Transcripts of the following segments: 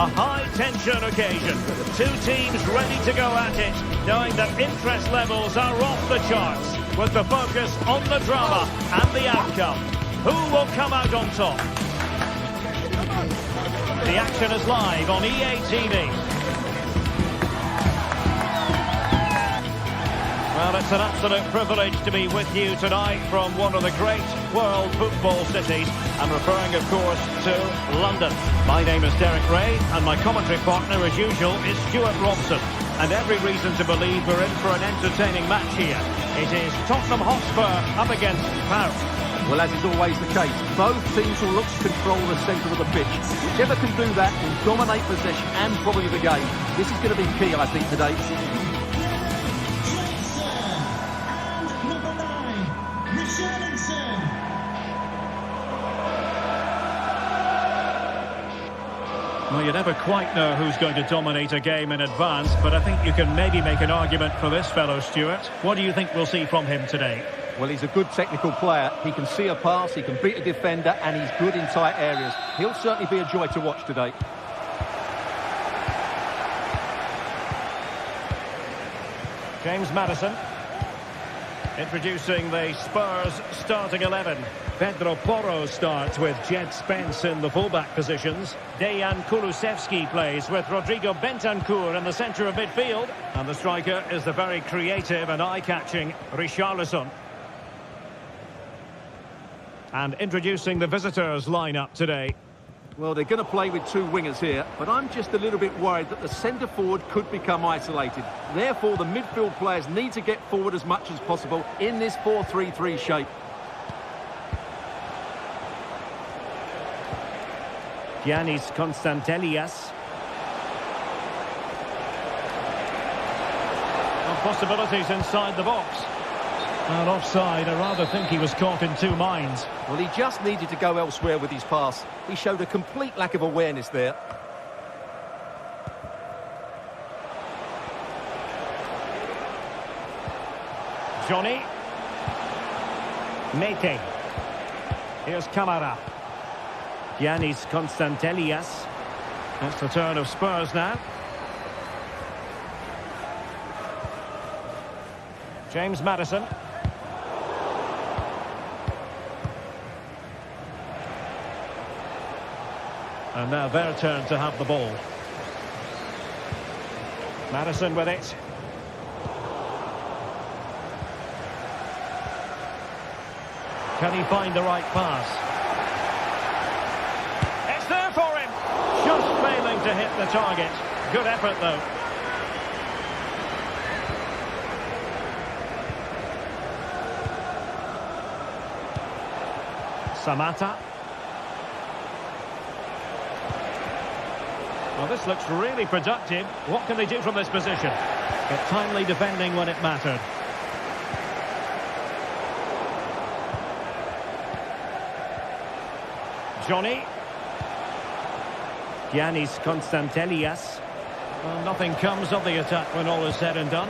A high-tension occasion. Two teams ready to go at it, knowing that interest levels are off the charts, with the focus on the drama and the outcome. Who will come out on top? The action is live on EA TV. Well, it's an absolute privilege to be with you tonight from one of the great world football cities. I'm referring, of course, to London. My name is Derek Ray, and my commentary partner, as usual, is Stuart Robson. And every reason to believe we're in for an entertaining match here. It is Tottenham Hotspur up against Paris. Well, as is always the case, both teams will look to control the centre of the pitch. Whichever can do that will dominate possession and probably the game. This is going to be key, I think, today. Well, you never quite know who's going to dominate a game in advance, but I think you can maybe make an argument for this fellow, Stuart. What do you think we'll see from him today? Well, he's a good technical player. He can see a pass, he can beat a defender, and he's good in tight areas. He'll certainly be a joy to watch today. James Maddison. Introducing the Spurs starting 11. Pedro Porro starts with Jed Spence in the fullback positions. Dejan Kulusevski plays with Rodrigo Bentancur in the centre of midfield. And the striker is the very creative and eye-catching Richarlison. And introducing the visitors lineup today. Well, they're going to play with two wingers here, but I'm just a little bit worried that the centre forward could become isolated. Therefore, the midfield players need to get forward as much as possible in this 4-3-3 shape. Giannis Constantelias. And possibilities inside the box. And offside, I rather think he was caught in two minds. Well, he just needed to go elsewhere with his pass. He showed a complete lack of awareness there. Johnny. Mete. Here's Camara. Giannis Constantelias. That's the turn of Spurs now. James Maddison. And now their turn to have the ball. Maddison with it. Can he find the right pass? It's there for him. Just failing to hit the target. Good effort, though. Samata. Well, this looks really productive. What can they do from this position? But timely defending when it mattered. Johnny. Giannis Constantelias. Well, nothing comes of the attack when all is said and done.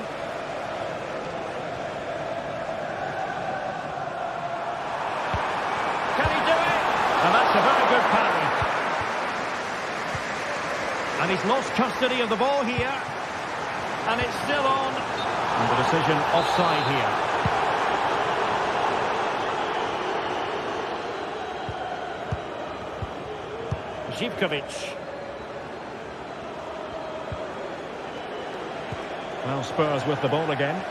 Can he do it? And that's a very good parry. And he's lost custody of the ball here. And it's still on. And the decision offside here. Zivkovic. Well, Spurs with the ball again.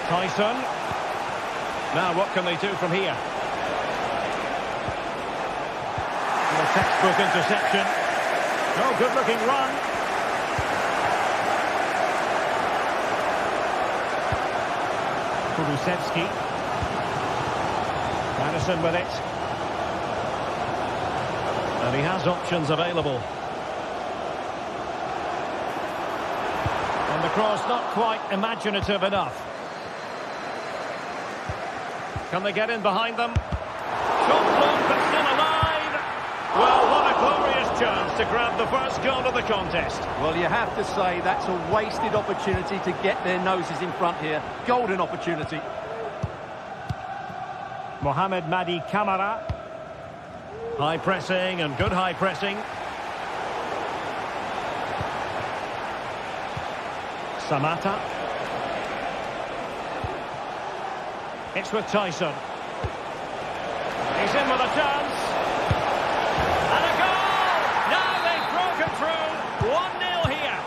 Tyson. Now what can they do from here? And a textbook interception. Oh, good looking run. Kulusevski. Maddison with it. And he has options available. And the cross not quite imaginative enough. Can they get in behind them? Shot blocked, but still alive. Well, what a glorious chance to grab the first goal of the contest. Well, you have to say that's a wasted opportunity to get their noses in front here. Golden opportunity. Mohamed Madi Camara. High pressing and good high pressing. Samata. It's with Tyson. He's in with a chance. And a goal! Now they've broken through. 1-0 here.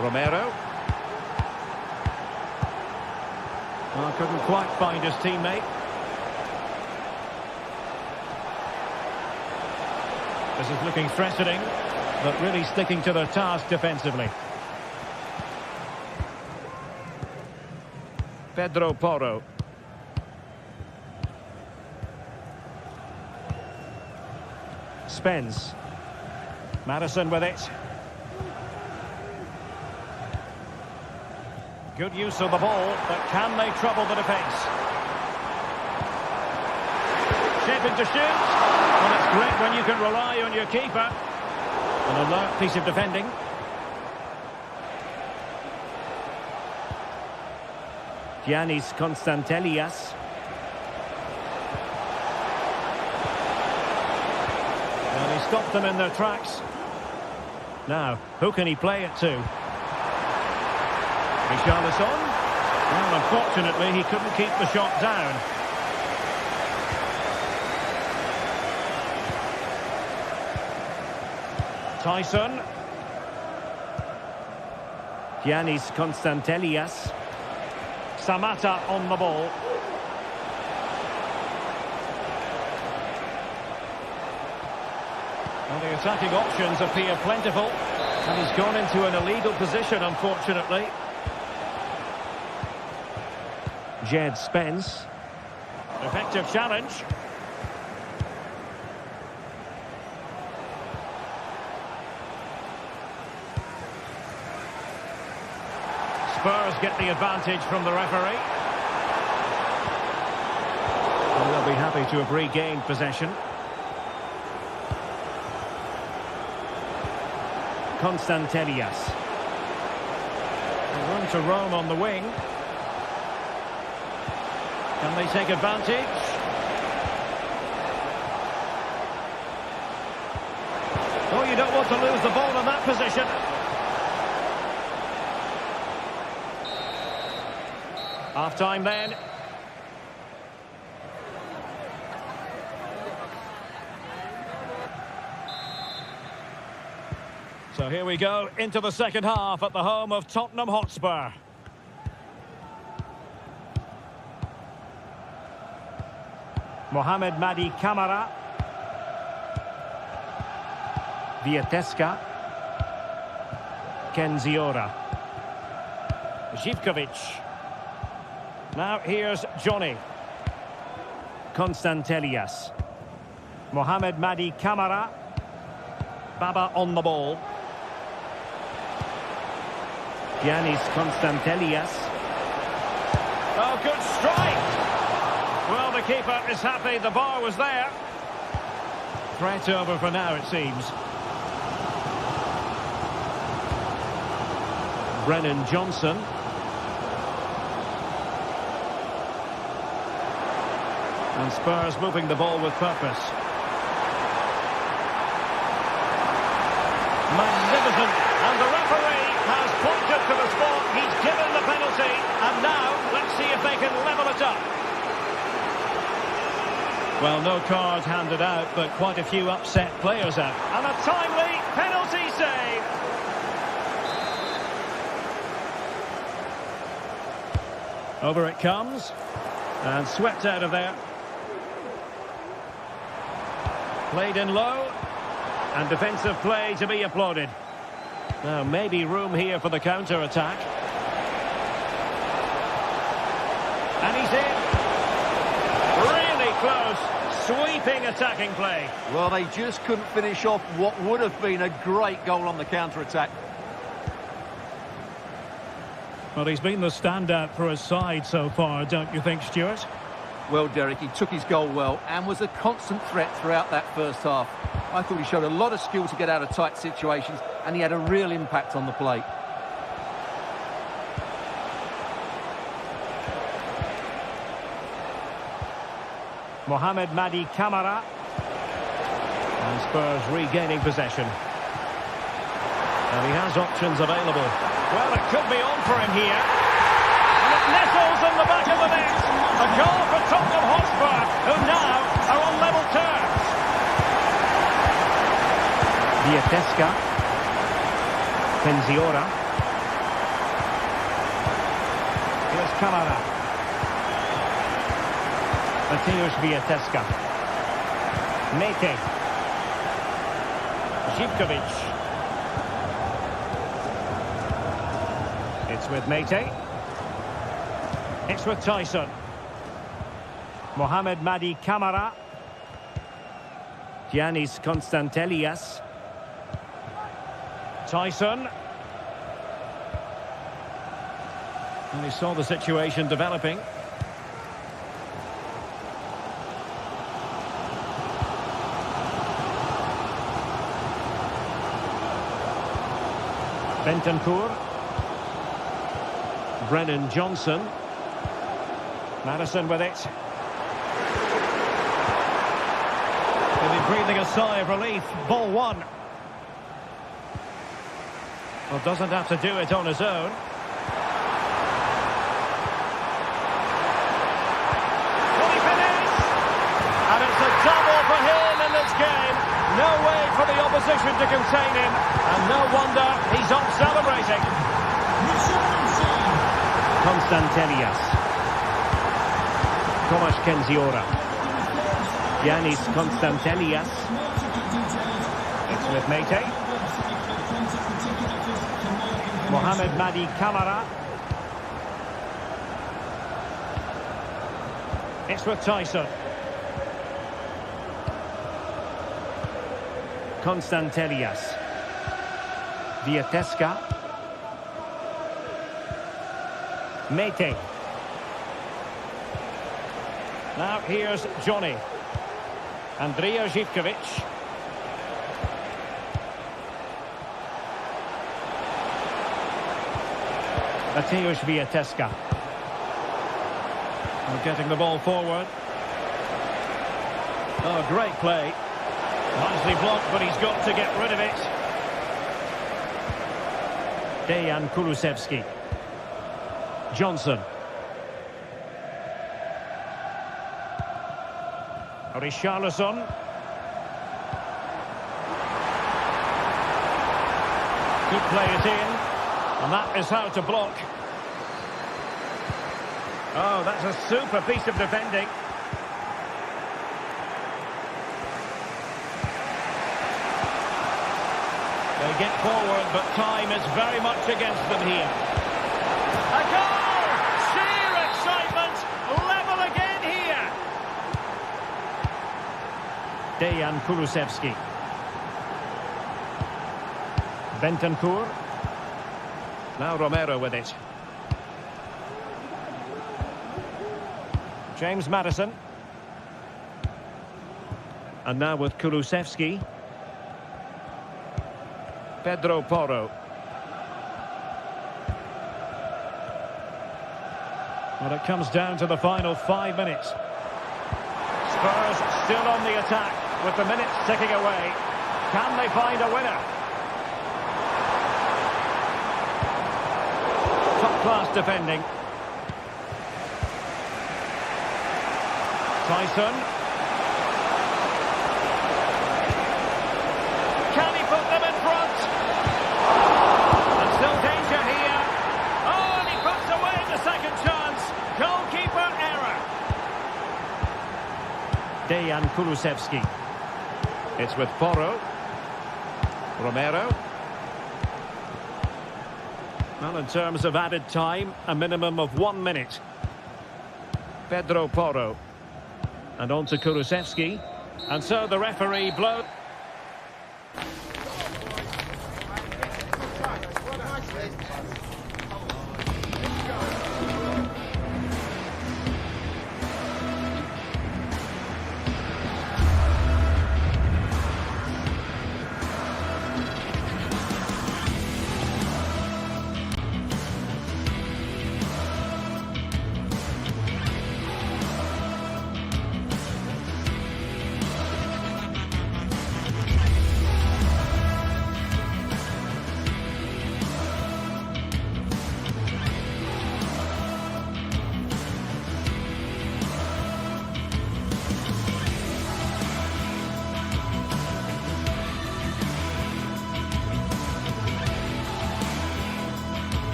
Romero. Well, couldn't quite find his teammate. This is looking threatening, but really sticking to their task defensively. Pedro Porro. Spence. Madison with it. Good use of the ball, but can they trouble the defence? Shaping to shoot. Well, it's great when you can rely on your keeper. An alert piece of defending. Giannis Constantelias. Well, he stopped them in their tracks. Now, who can he play it to? Richarlison. Well, unfortunately, he couldn't keep the shot down. Tyson. Giannis Constantelias. Samata on the ball. Well, the attacking options appear plentiful. And he's gone into an illegal position, unfortunately. Jed Spence. Effective challenge. Spurs get the advantage from the referee. And they'll be happy to have regained possession. Constantelias. Room to roam on the wing. Can they take advantage? Oh, you don't want to lose the ball in that position. Half-time then. So here we go into the second half at the home of Tottenham Hotspur. Mohamed Madi Camara. Vieteska. Kenziora. Zivkovic. Now here's Johnny. Constantelias. Mohamed Madi Camara. Baba on the ball. Giannis Constantelias. Oh, good strike! Well, the keeper is happy the bar was there. Threat over for now, it seems. Brennan Johnson. And Spurs moving the ball with purpose. Magnificent. And the referee has pointed to the spot. He's given the penalty. And now, let's see if they can level it up. Well, no cards handed out, but quite a few upset players out. And a timely penalty save. Over it comes. And swept out of there. Played in low. And defensive play to be applauded. Now, maybe room here for the counter-attack. And he's in. Really close. Sweeping attacking play. Well, they just couldn't finish off what would have been a great goal on the counter-attack. Well, he's been the standout for his side so far, don't you think, Stuart? Well, Derek, he took his goal well and was a constant threat throughout that first half. I thought he showed a lot of skill to get out of tight situations, and he had a real impact on the plate. Mohamed Madi Camara. And Spurs regaining possession. And he has options available. Well, it could be on for him here. And it nestles in the back of the net. A goal for Tottenham Hotspur, who now are on level terms. Diatesca. Penziora. Here's Camara. Mateusz Diatesca. Mete. Zivkovic. It's with Mete. It's with Tyson. Mohamed Madi Camara. Giannis Constantelias. Tyson. And he saw the situation developing. Bentancur. Brennan Johnson. Madison with it. Maybe breathing a sigh of relief. Ball one. Well, doesn't have to do it on his own. Will he finish? And it's a double for him in this game. No way for the opposition to contain him. And no wonder he's off celebrating. Constantelias. Tomasz Kenziora. Giannis Constantelias. It's with Mete. Mohamed Madi Camara. It's with Tyson. Constantelias. Diatesca. Mete. Now here's Johnny. Andrija Zivkovic. Mateusz Diatesca. Getting the ball forward. Oh, great play. Nicely blocked, but he's got to get rid of it. Dejan Kulusevski. Johnson. Richarlison. Could play it in. And that is how to block. Oh, that's a super piece of defending. They get forward, but time is very much against them here. A goal! Sheer excitement! Level again here! Dejan Kulusevski. Bentancur. Now Romero with it. James Maddison. And now with Kulusevski. Pedro Porro. Well, it comes down to the final 5 minutes. Spurs still on the attack with the minutes ticking away. Can they find a winner? Top-class defending. Tyson. Can he put them in front? And still danger here. Oh, and he puts away the second chance. Goalkeeper error. Dejan Kulusevski. It's with Porro. Romero. Well, in terms of added time, a minimum of 1 minute. Pedro Porro. And on to Kulusevski. And so the referee blows.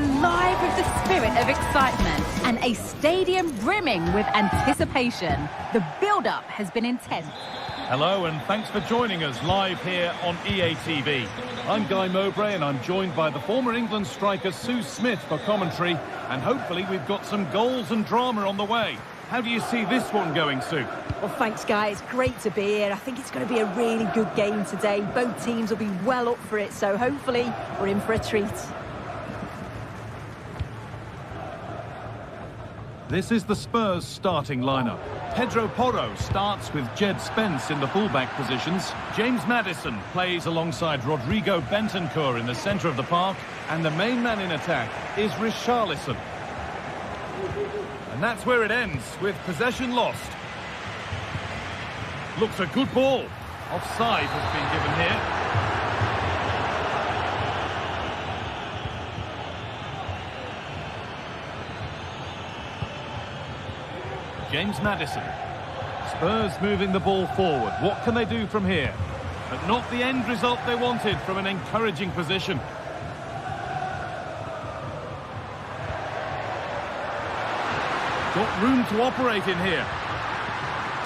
alive with the spirit of excitement and a stadium brimming with anticipation. The build-up has been intense. Hello and thanks for joining us live here on EA TV. I'm Guy Mowbray and I'm joined by the former England striker Sue Smith for commentary, and hopefully we've got some goals and drama on the way. How do you see this one going, Sue? Well, thanks, Guy. It's great to be here. I think it's going to be a really good game today. Both teams will be well up for it, so hopefully we're in for a treat. This is the Spurs starting lineup. Pedro Porro starts with Jed Spence in the fullback positions. James Maddison plays alongside Rodrigo Bentancur in the centre of the park. And the main man in attack is Richarlison. And that's where it ends, with possession lost. Looks a good ball. Offside has been given here. James Maddison. Spurs moving the ball forward. What can they do from here? But not the end result they wanted from an encouraging position. Got room to operate in here.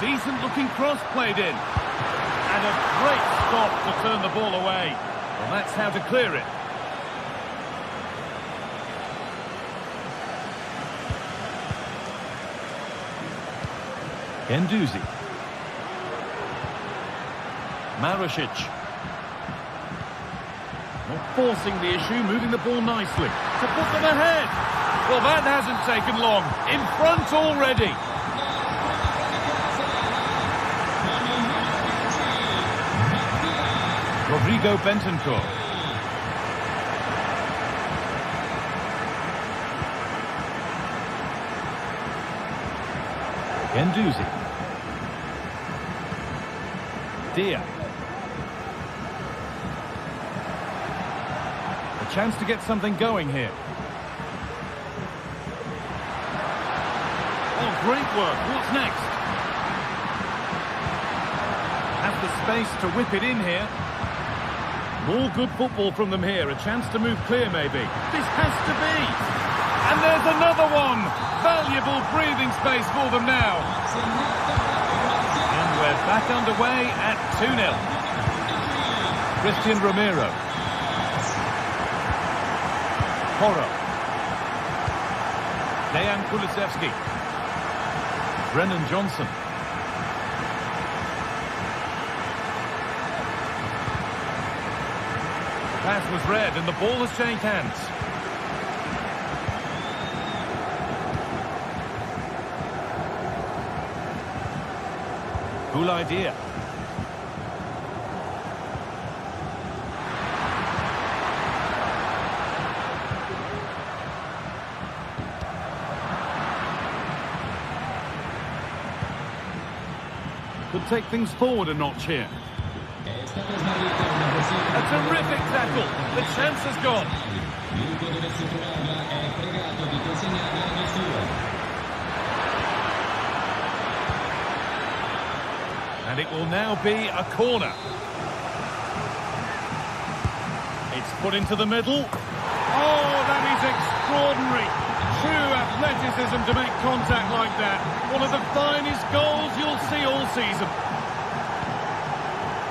Decent looking cross played in. And a great stop to turn the ball away. Well, that's how to clear it. Guendouzi. Marusic. Not forcing the issue, moving the ball nicely. To put them ahead. Well, that hasn't taken long. In front already. Rodrigo Bentancur. Guendouzi. Dia. A chance to get something going here. Oh, great work. What's next? Has the space to whip it in here. More good football from them here. A chance to move clear, maybe. This has to be. And there's another one. Valuable breathing space for them now. And we're back underway at 2-0. Christian Romero. Porro. Dejan Kulusevski. Brennan Johnson. The pass was read and the ball has changed hands. Cool idea. Could take things forward a notch here. A terrific tackle. The chance has gone. And it will now be a corner. It's put into the middle. Oh, that is extraordinary. True athleticism to make contact like that. One of the finest goals you'll see all season.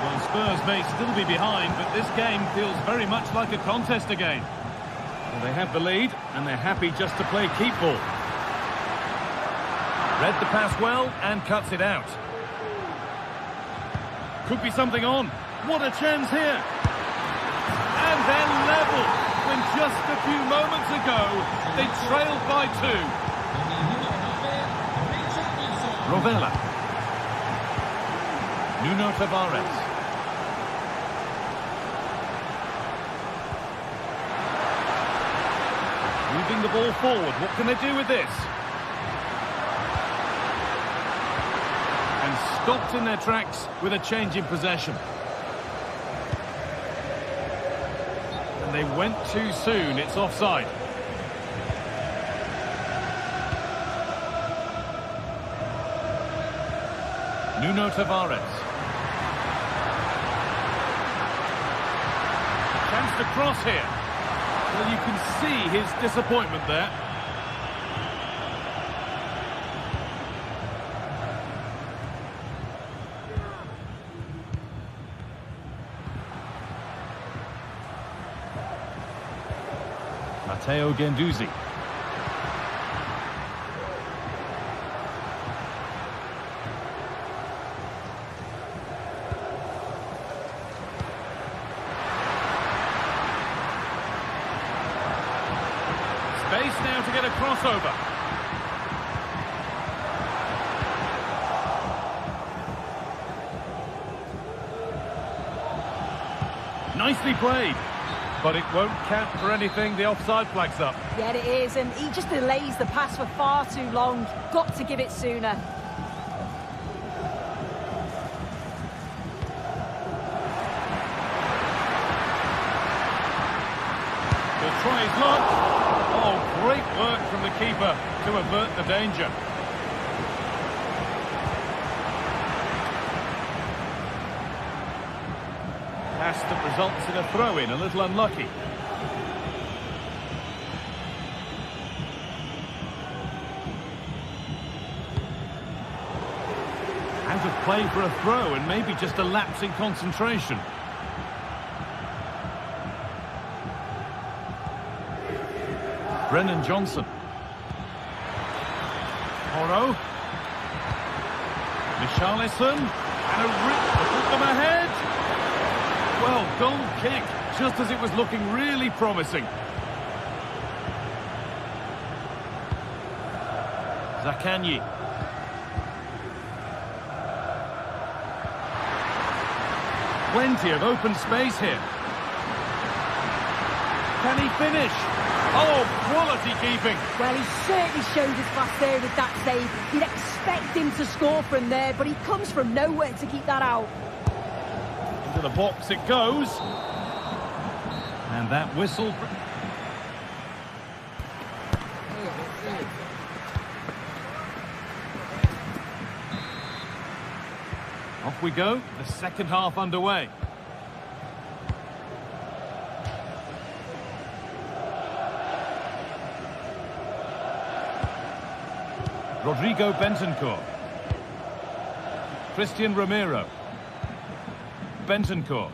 Well, Spurs may still be behind, but this game feels very much like a contest again. Well, they have the lead, and they're happy just to play keep ball. Read the pass well and cuts it out. Could be something on. What a chance here. And then level, when just a few moments ago, they trailed by 2. Rovella. Nuno Tavares. Moving the ball forward. What can they do with this? And stopped in their tracks with a change in possession. And they went too soon. It's offside. Nuno Tavares. Chance to cross here. Well, you can see his disappointment there. Matteo Guendouzi. Space now to get a crossover. Nicely played. But it won't count for anything. The offside flag's up. Yeah, it is, and he just delays the pass for far too long. Got to give it sooner. The try is blocked. Oh, great work from the keeper to avert the danger. Pass that results in a throw-in, a little unlucky. Out of play for a throw, and maybe just a lapse in concentration. Brennan Johnson. Porro. Richarlison. And a rip to put them ahead. Well, goal kick, just as it was looking really promising. Zaccagni. Plenty of open space here. Can he finish? Oh, quality keeping. Well, he certainly showed his class there with that save. You'd expect him to score from there, but he comes from nowhere to keep that out. To the box it goes. And that whistle. Off we go, the second half underway. Rodrigo Bentancur. Christian Romero. Bentancur.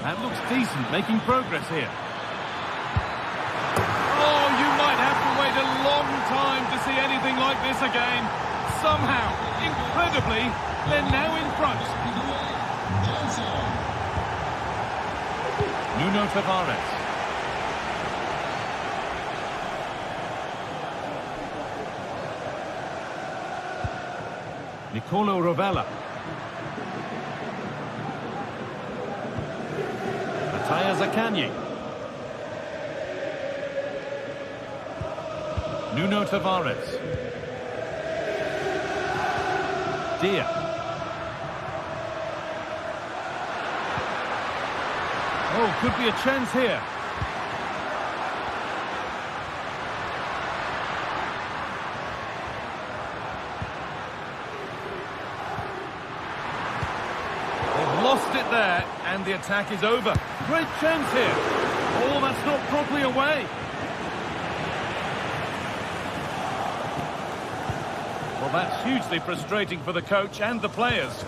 That looks decent, making progress here. Oh, you might have to wait a long time to see anything like this again. Somehow, incredibly, they're now in front. Nuno Tavares. Nicolo Rovella. Mattia Zaccagni. Nuno Tavares. Dia. Oh, could be a chance here. Lost it there, and the attack is over. Great chance here. Oh, that's not properly away. Well, that's hugely frustrating for the coach and the players.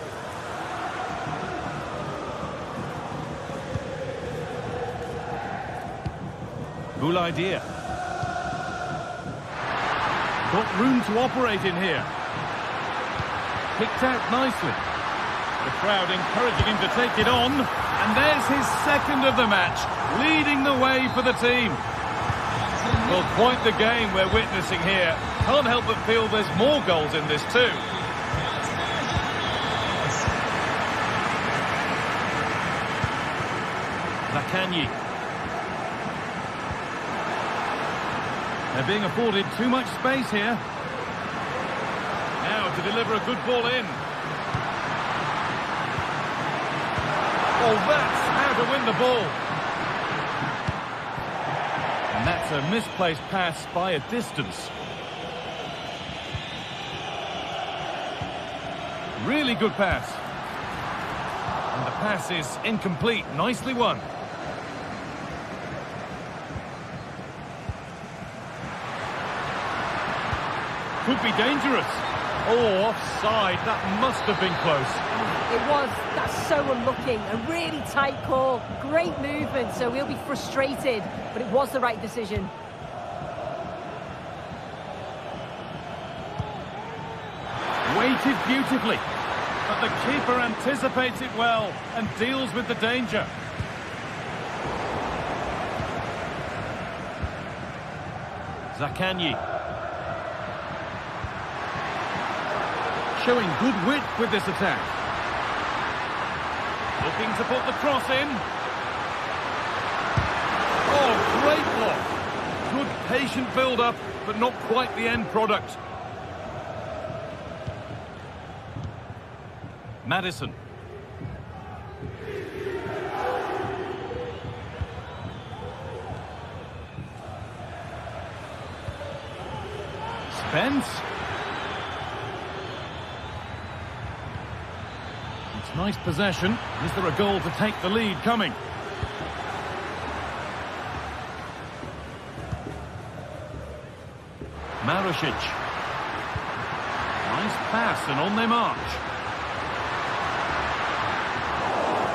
Cool idea. Got room to operate in here. Picked out nicely. The crowd encouraging him to take it on. And there's his second of the match, leading the way for the team. Well, quite the game we're witnessing here. Can't help but feel there's more goals in this too. Zaccagni. They're being afforded too much space here. Now to deliver a good ball in. Oh, that's how to win the ball. And that's a misplaced pass by a distance. Really good pass. And the pass is incomplete. Nicely won. Could be dangerous. Oh, offside. That must have been close. It was. That's so unlucky. A really tight call. Great movement, so he'll be frustrated. But it was the right decision. Weighted beautifully. But the keeper anticipates it well and deals with the danger. Zakanyi. Showing good wit with this attack. Looking to put the cross in. Oh, great block. Good patient build-up, but not quite the end product. Maddison. Spence. It's nice possession. Is there a goal to take the lead coming? Marusic. Nice pass and on they march.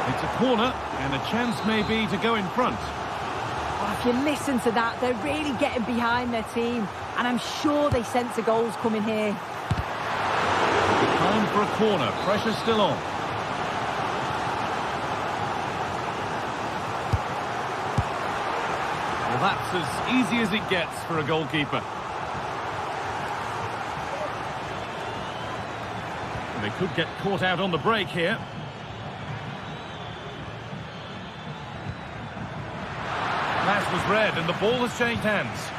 It's a corner and a chance maybe to go in front. Well, if you listen to that, they're really getting behind their team. And I'm sure they sense the goals coming here. Time for a corner. Pressure still on. Well, that's as easy as it gets for a goalkeeper. They could get caught out on the break here. Pass was read and the ball has changed hands.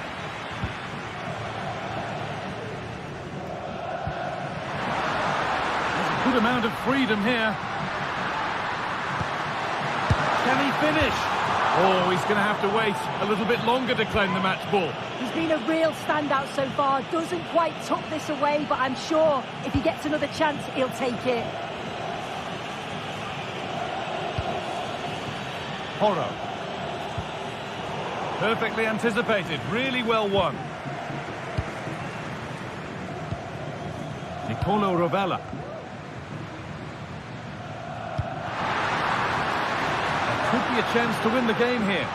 There's a good amount of freedom here. Can he finish? Oh, he's going to have to wait a little bit longer to claim the match ball. He's been a real standout so far. Doesn't quite tuck this away, but I'm sure if he gets another chance, he'll take it. Porro. Perfectly anticipated, really well won. Nicolo Rovella. There could be a chance to win the game here.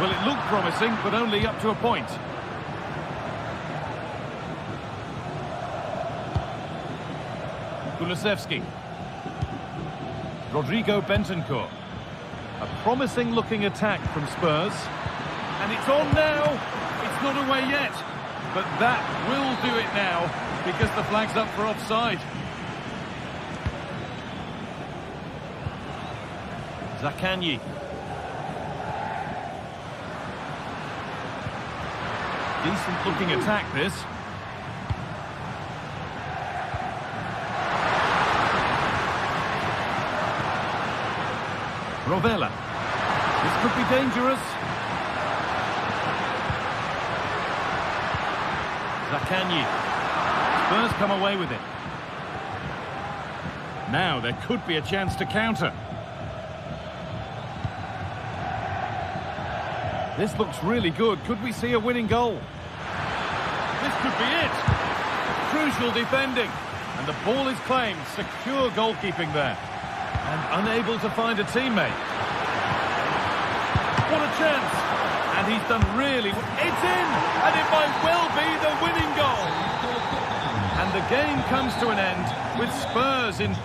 Well, it looked promising, but only up to a point. Kulusevski. Rodrigo Bentancur. A promising-looking attack from Spurs. And it's on now. It's not away yet. But that will do it now, because the flag's up for offside. Zakanyi. Decent-looking attack, this. Rovella. This could be dangerous. Zakanyi. Spurs come away with it. Now there could be a chance to counter. This looks really good. Could we see a winning goal? This could be it. Crucial defending. And the ball is claimed. Secure goalkeeping there. And unable to find a teammate. What a chance! And he's done really well. It's in! And it might well be the winning goal! And the game comes to an end with Spurs in...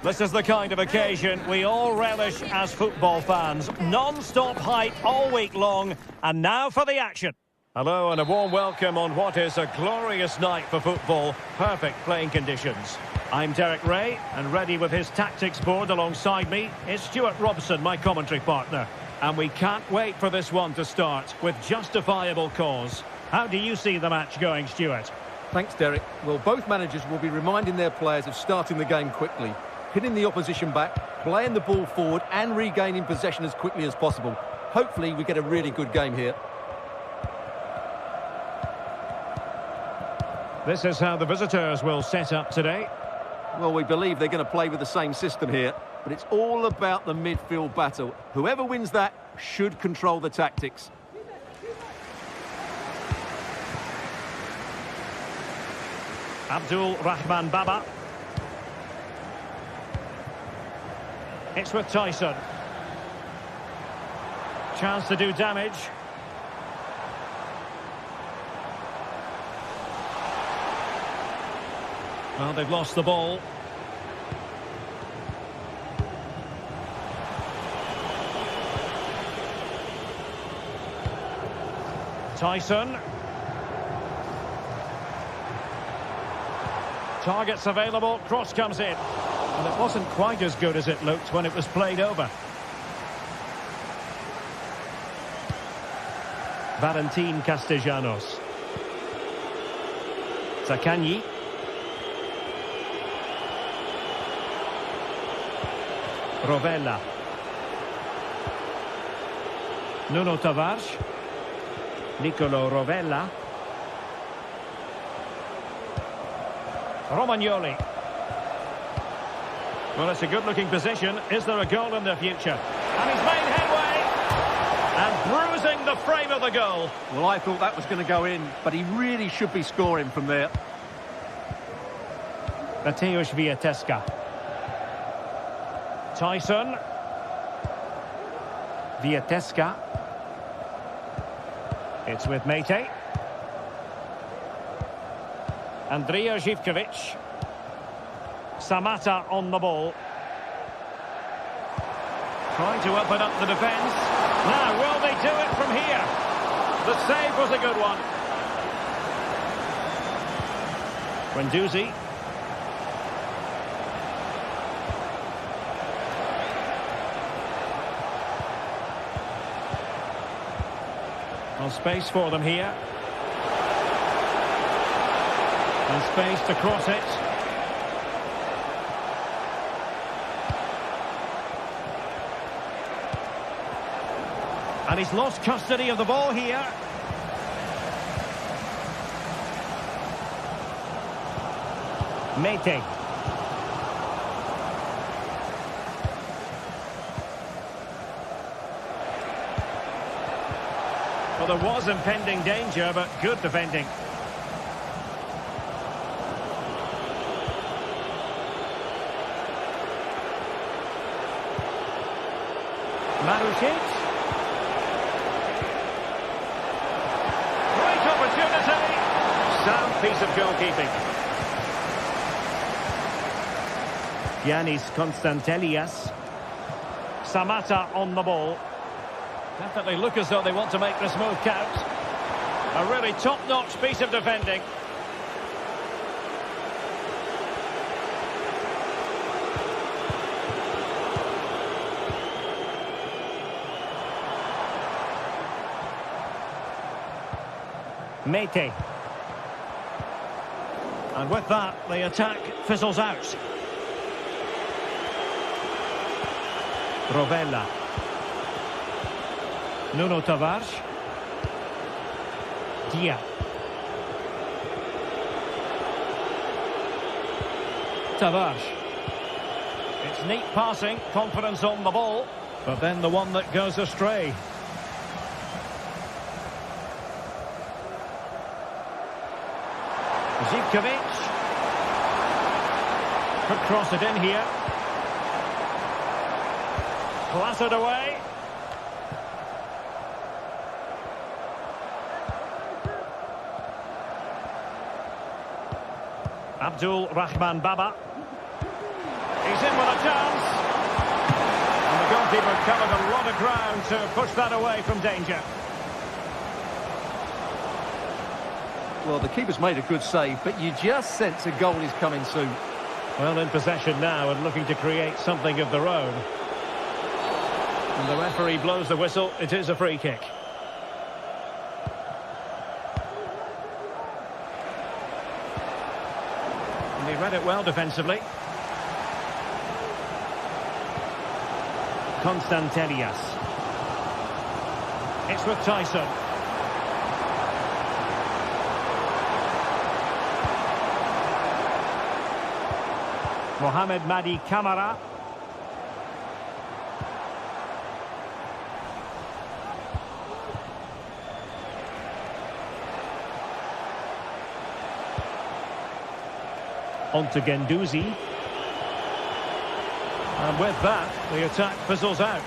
This is the kind of occasion we all relish as football fans. Non-stop hype all week long, and now for the action. Hello and a warm welcome on what is a glorious night for football. Perfect playing conditions. I'm Derek Ray, and ready with his tactics board alongside me is Stuart Robson, my commentary partner. And we can't wait for this one to start with justifiable cause. How do you see the match going, Stuart? Thanks, Derek. Well, both managers will be reminding their players of starting the game quickly, hitting the opposition back, playing the ball forward and regaining possession as quickly as possible. Hopefully we get a really good game here. This is how the visitors will set up today. Well, we believe they're going to play with the same system here, but it's all about the midfield battle. Whoever wins that should control the tactics. Abdul Rahman Baba. It's with Tyson. Chance to do damage. Well, they've lost the ball. Tyson. Targets available, cross comes in. And it wasn't quite as good as it looked when it was played over. Valentin Castellanos. Zakanyi. Rovella. Nuno Tavares. Nicolo Rovella. Romagnoli. Well, it's a good-looking position. Is there a goal in the future? And he's made headway. And bruising the frame of the goal. Well, I thought that was going to go in, but he really should be scoring from there. Mateusz Wiateska. Tyson. Wiateska. It's with Mete. Andrija Zivkovic. Samatta on the ball. Trying to open up the defence. Now, will they do it from here? The save was a good one. Guendouzi. Well, space for them here. And space to cross it. And he's lost custody of the ball here. Mete. Well, there was impending danger, but good defending. Marusic. Great opportunity. Sound piece of goalkeeping. Giannis Konstantelias. Samatta on the ball. Definitely look as though they want to make this move count. A really top-notch piece of defending. Mete. And with that, the attack fizzles out. Rovella. Nuno Tavares. Dia. Tavares. It's neat passing, confidence on the ball, but then the one that goes astray. Zivkovic. Could cross it in here. Clattered away. Abdul Rahman Baba. He's in with a chance. And the goalkeeper covered a lot of ground to push that away from danger. Well, the keeper's made a good save, but you just sense a goal is coming soon. Well, in possession now and looking to create something of their own. And the referee blows the whistle. It is a free kick. And he read it well defensively. Constantelias. It's with Tyson. Mohamed Madi Camara. On to Guendouzi. And with that, the attack fizzles out.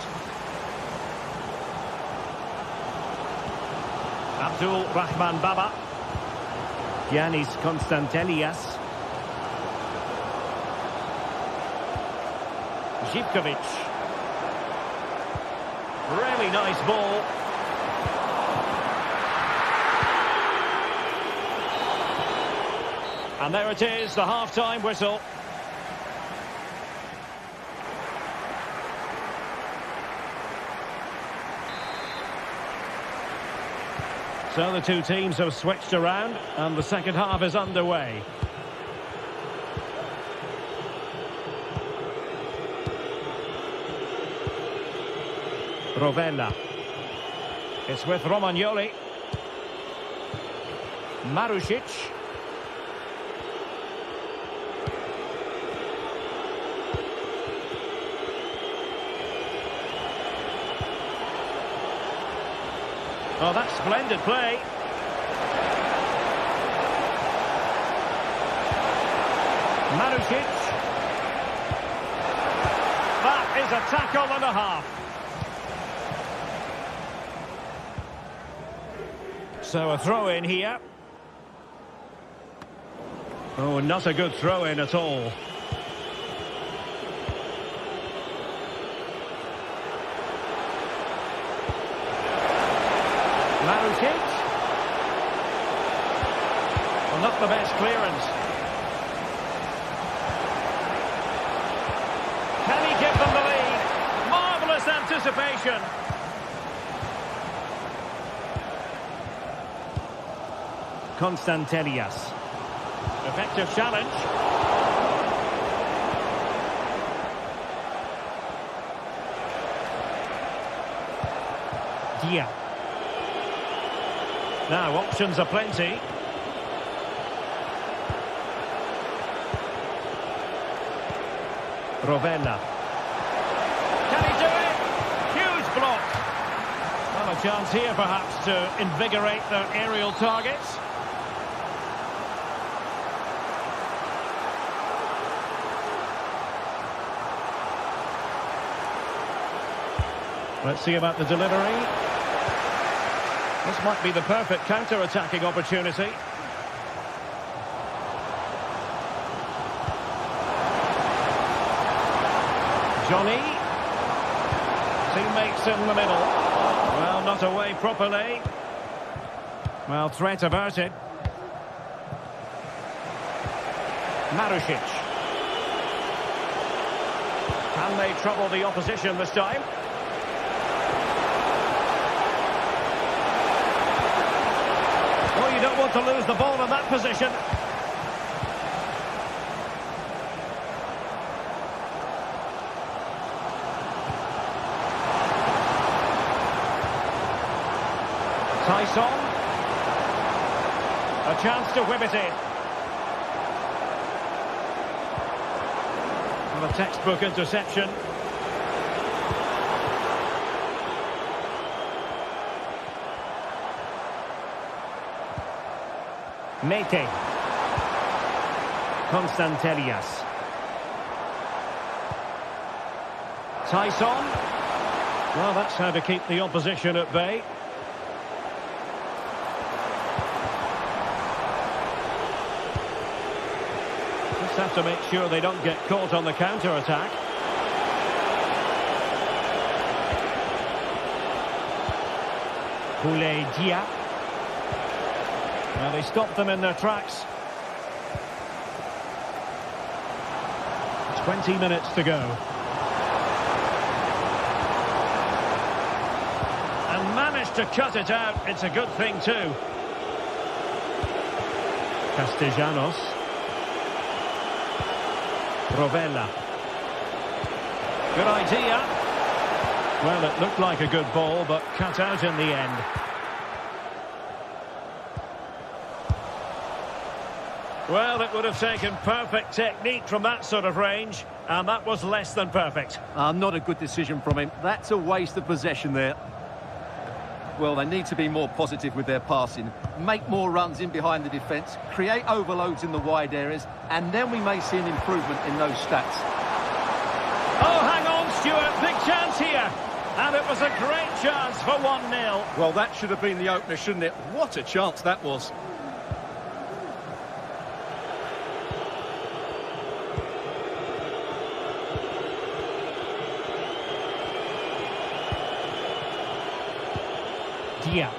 Abdul Rahman Baba. Yanis Constantelias. Zivkovic. Really nice ball. And there it is, the half-time whistle. So the two teams have switched around and the second half is underway. Rovella. It's with Romagnoli. Marusic. Oh, that's splendid play. Marusic. That is a tackle and a half. So a throw-in here. Oh, not a good throw-in at all. Marusic. Well, not the best clearance. Can he give them the lead? Marvellous anticipation. Constantelias. Effective challenge. Dia. Now options are plenty. Rovella. Can he do it? Huge block. Well, a chance here perhaps to invigorate their aerial targets. Let's see about the delivery. This might be the perfect counter-attacking opportunity. Johnny. Teammates in the middle. Well, not away properly. Well, threat averted. Marusic. Can they trouble the opposition this time? Oh, you don't want to lose the ball in that position. Tyson. A chance to whip it in. And a textbook interception. Mete. Constantelias. Tyson. Well, that's how to keep the opposition at bay. Just have to make sure they don't get caught on the counter-attack. Dia. Now they stopped them in their tracks. 20 minutes to go. And managed to cut it out. It's a good thing too. Castellanos. Rovella. Good idea. Well, it looked like a good ball, but cut out in the end. Well, it would have taken perfect technique from that sort of range, and that was less than perfect. Not a good decision from him. That's a waste of possession there. Well, they need to be more positive with their passing. Make more runs in behind the defence, create overloads in the wide areas, and then we may see an improvement in those stats. Oh, hang on, Stuart. Big chance here. And it was a great chance for 1-0. Well, that should have been the opener, shouldn't it? What a chance that was. Dia.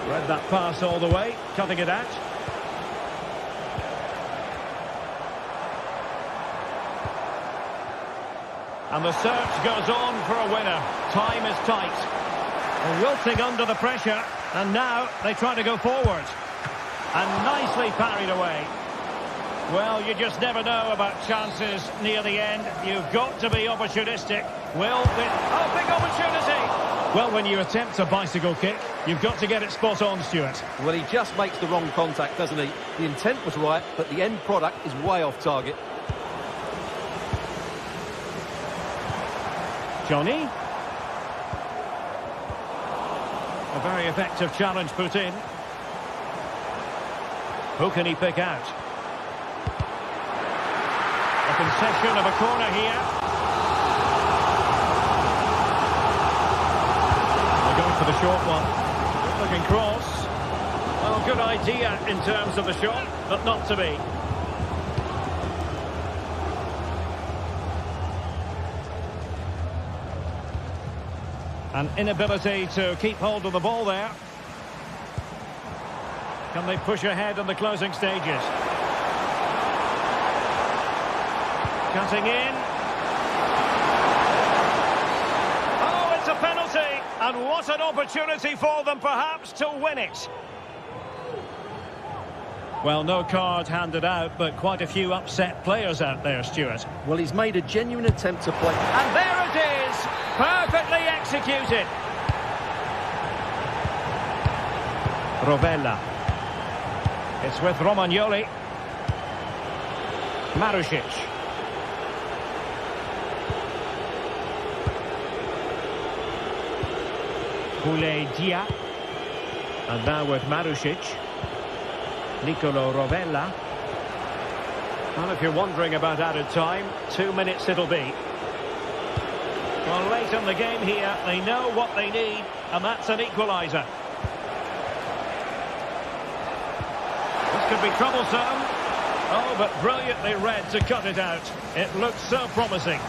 Read that pass all the way, cutting it out. And the search goes on for a winner. Time is tight. Wilting under the pressure, and now they try to go forward. And nicely parried away. Well, you just never know about chances near the end. You've got to be opportunistic. Oh, big opportunity! Well, when you attempt a bicycle kick, you've got to get it spot on, Stuart. Well, he just makes the wrong contact, doesn't he? The intent was right, but the end product is way off target. Johnny. A very effective challenge put in. Who can he pick out? A concession of a corner here. They're going for the short one. Good looking cross. Well, good idea in terms of the shot, but not to be. An inability to keep hold of the ball there. Can they push ahead in the closing stages? Cutting in. Oh, it's a penalty! And what an opportunity for them, perhaps, to win it. Well, no card handed out, but quite a few upset players out there, Stuart. Well, he's made a genuine attempt to play. And there it is! Perfectly executed. Rovella. It's with Romagnoli. Marusic. Dia. And now with Marusic. Nicolo Rovella. Well, if you're wondering about added time, 2 minutes it'll be. Well, late in the game here, they know what they need, and that's an equaliser. This could be troublesome. Oh, but brilliantly read to cut it out. It looks so promising.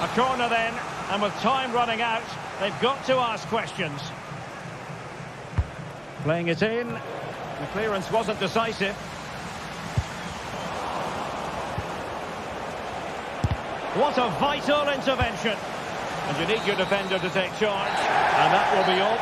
A corner then, and with time running out, they've got to ask questions. Playing it in. The clearance wasn't decisive. What a vital intervention. And you need your defender to take charge. And that will be all.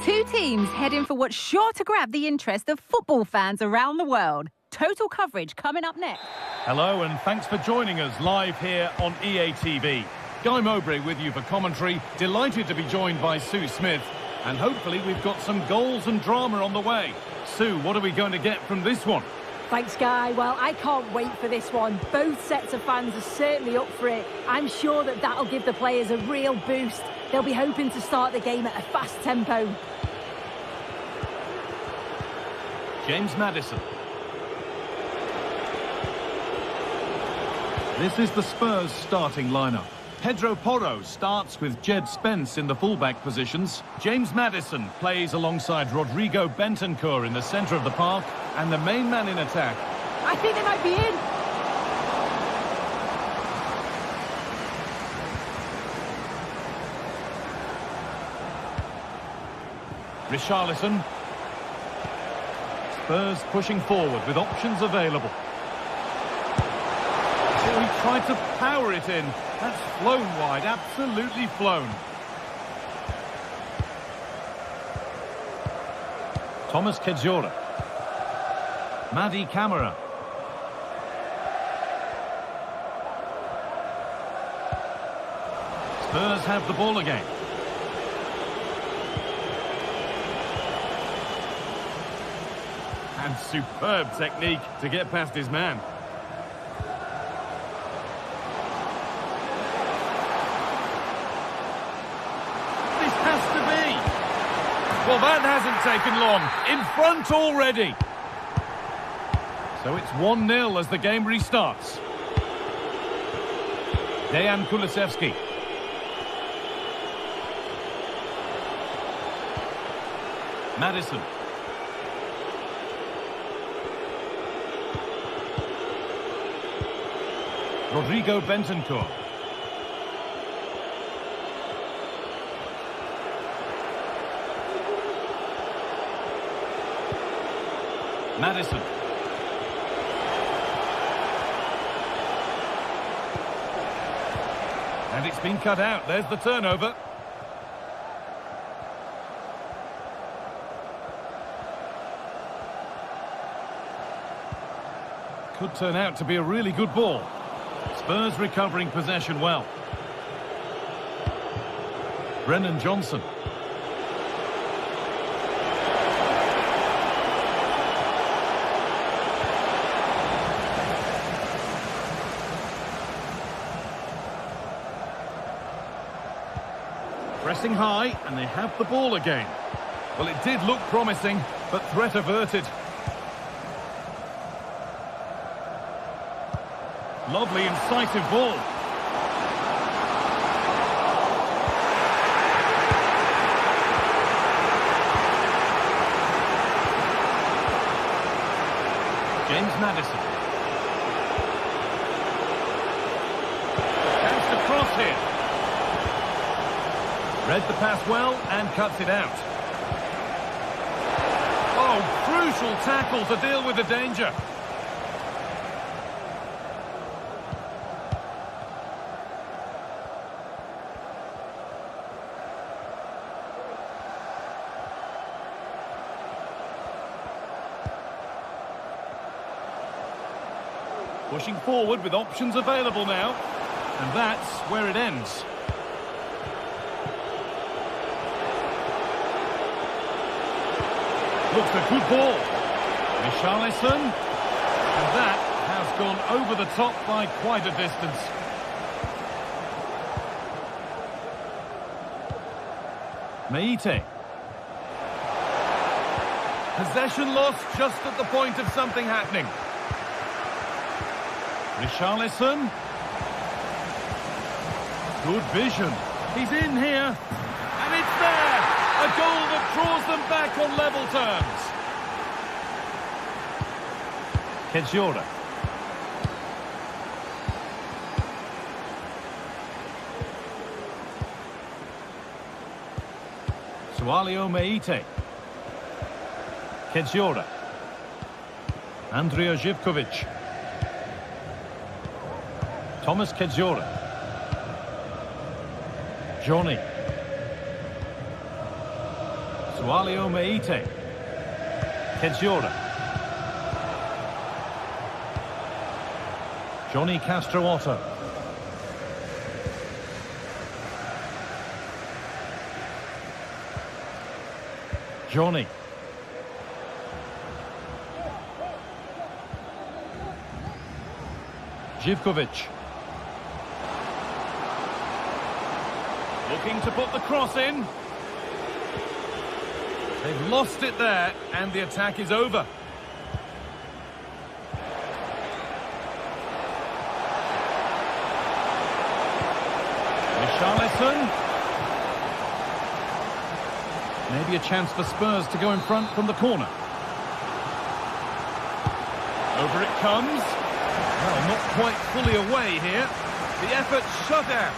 Two teams heading for what's sure to grab the interest of football fans around the world. Total coverage coming up next. Hello and thanks for joining us live here on EA TV. Guy Mowbray with you for commentary. Delighted to be joined by Sue Smith. And hopefully we've got some goals and drama on the way. Sue, what are we going to get from this one? Thanks, Guy. Well, I can't wait for this one. Both sets of fans are certainly up for it. I'm sure that'll give the players a real boost. They'll be hoping to start the game at a fast tempo. James Maddison. This is the Spurs starting lineup. Pedro Porro starts with Jed Spence in the fullback positions. James Maddison plays alongside Rodrigo Bentancur in the centre of the park. And the main man in attack. I think they might be in. Richarlison. Spurs pushing forward with options available. Oh, he tried to power it in. That's flown wide, absolutely flown. Thomas Kedzora. Madi Camara. Spurs have the ball again. And superb technique to get past his man. This has to be. Well, that hasn't taken long. In front already. So it's 1-0 as the game restarts. Dejan Kulusevski. Maddison. Rodrigo Bentancur. Maddison. And it's been cut out. There's the turnover. Could turn out to be a really good ball. Spurs recovering possession well. Brennan Johnson. Pressing high, and they have the ball again. Well, it did look promising, but threat averted. Lovely, incisive ball. James Maddison. Chance to cross here. Read the pass well and cuts it out. Oh, crucial tackle to deal with the danger. Pushing forward with options available now. And that's where it ends. Looks a good ball. Richarlison. And that has gone over the top by quite a distance. Meite. Possession lost just at the point of something happening. Richarlison. Good vision. He's in here. And it's there. A goal that draws them back on level terms. Kedzora. Sualio Meite. Kedzora. Andrija Živković. Thomas Kedzora. Johnny. Sualio Meite. Kedziora. Johnny Castro-Otto. Johnny. Živkovic. Looking to put the cross in. They've lost it there, and the attack is over. Richarlison. Maybe a chance for Spurs to go in front from the corner. Over it comes. Well, not quite fully away here. The effort shut out.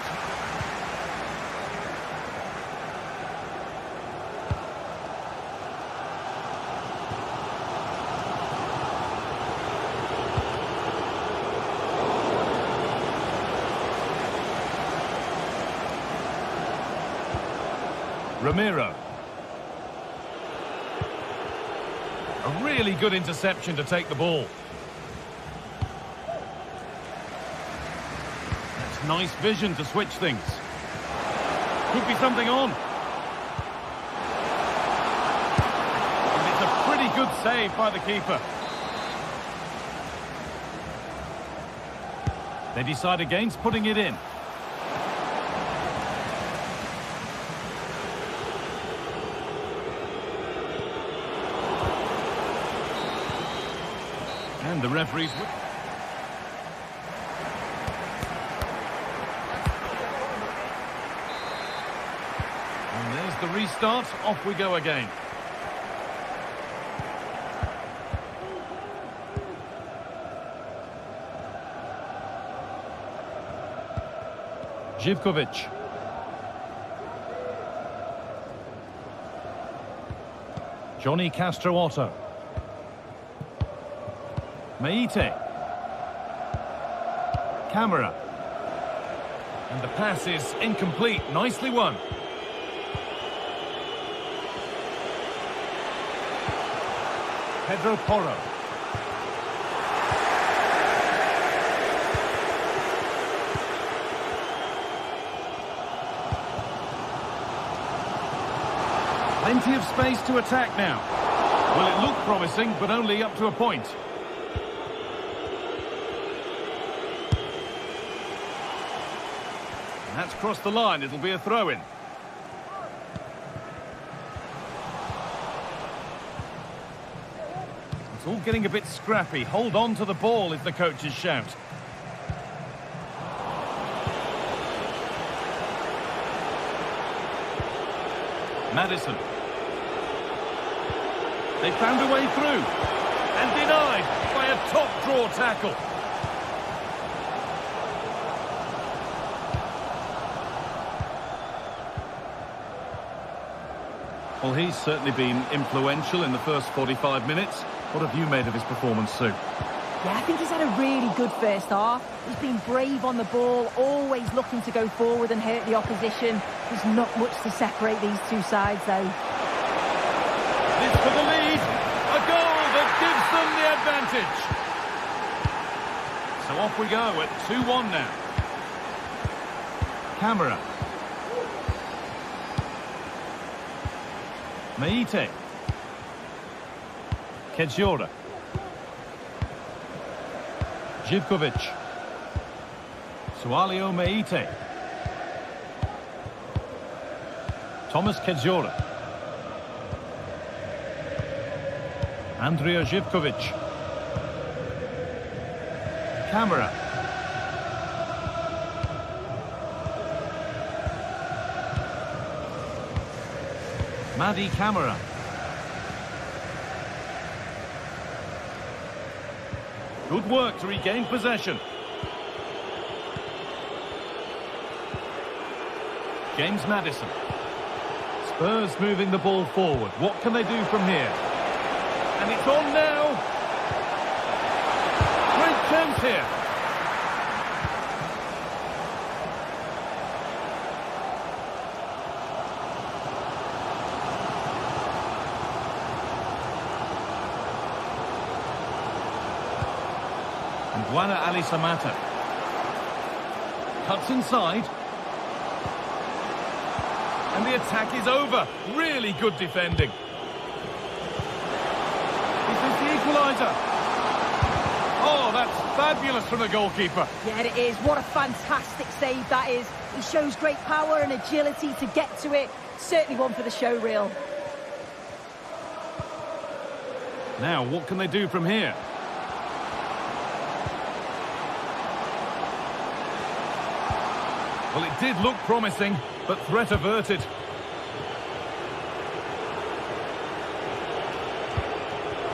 Ramiro. A really good interception to take the ball. That's nice vision to switch things. Could be something on. And it's a pretty good save by the keeper. They decide against putting it in. And the referee's... And there's the restart. Off we go again. Živkovic. Johnny Castro-Otto. Meite. Camera. And the pass is incomplete. Nicely won. Pedro Porro. Plenty of space to attack now. Well, it looked promising, but only up to a point. That's crossed the line. It'll be a throw-in. It's all getting a bit scrappy. Hold on to the ball is the coach's shout. Maddison. They found a way through. And denied by a top-draw tackle. Well, he's certainly been influential in the first 45 minutes. What have you made of his performance, Sue? Yeah, I think he's had a really good first half. He's been brave on the ball, always looking to go forward and hurt the opposition. There's not much to separate these two sides, though. This for the lead. A goal that gives them the advantage. So off we go at 2-1 now. Camera. Meite. Kedziora. Živkovic. Sualio Meite. Thomas Kedziora. Andrea Živkovic. Camera. Madi Camera. Good work to regain possession. James Maddison. Spurs moving the ball forward. What can they do from here? And it's on now. Great chance here. Buana Ali Samata. Cuts inside. And the attack is over. Really good defending. Is this the equaliser? Oh, that's fabulous from the goalkeeper. Yeah, it is. What a fantastic save that is. He shows great power and agility to get to it. Certainly one for the show reel. Now, what can they do from here? Well, it did look promising, but threat averted.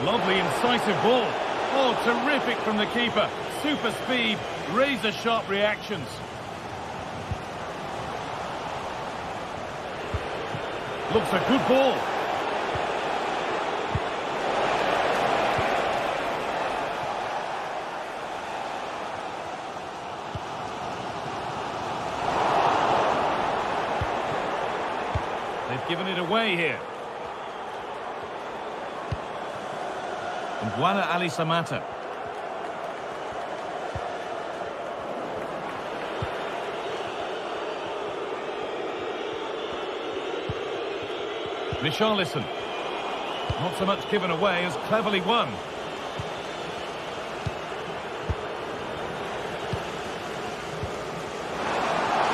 Lovely, incisive ball. Oh, terrific from the keeper. Super speed, razor-sharp reactions. Looks a good ball. They've given it away here. And Buana Ali Samata. Richarlison. Not so much given away as cleverly won.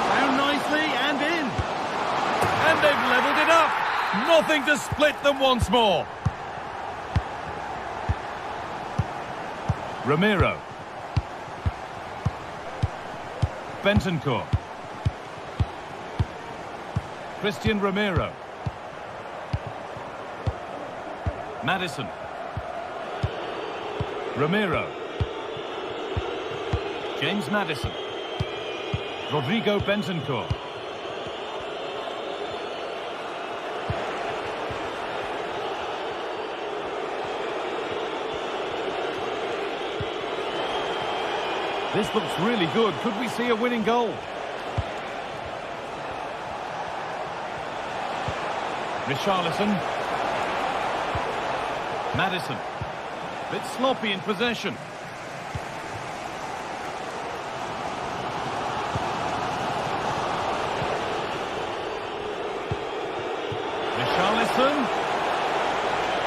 Down nicely and in. And they've levelled it up. Nothing to split them once more. Ramiro. Bentancur. Christian Ramiro. Maddison. Ramiro. James Maddison. Rodrigo Bentancur. This looks really good. Could we see a winning goal? Richarlison. Maddison. Bit sloppy in possession. Richarlison.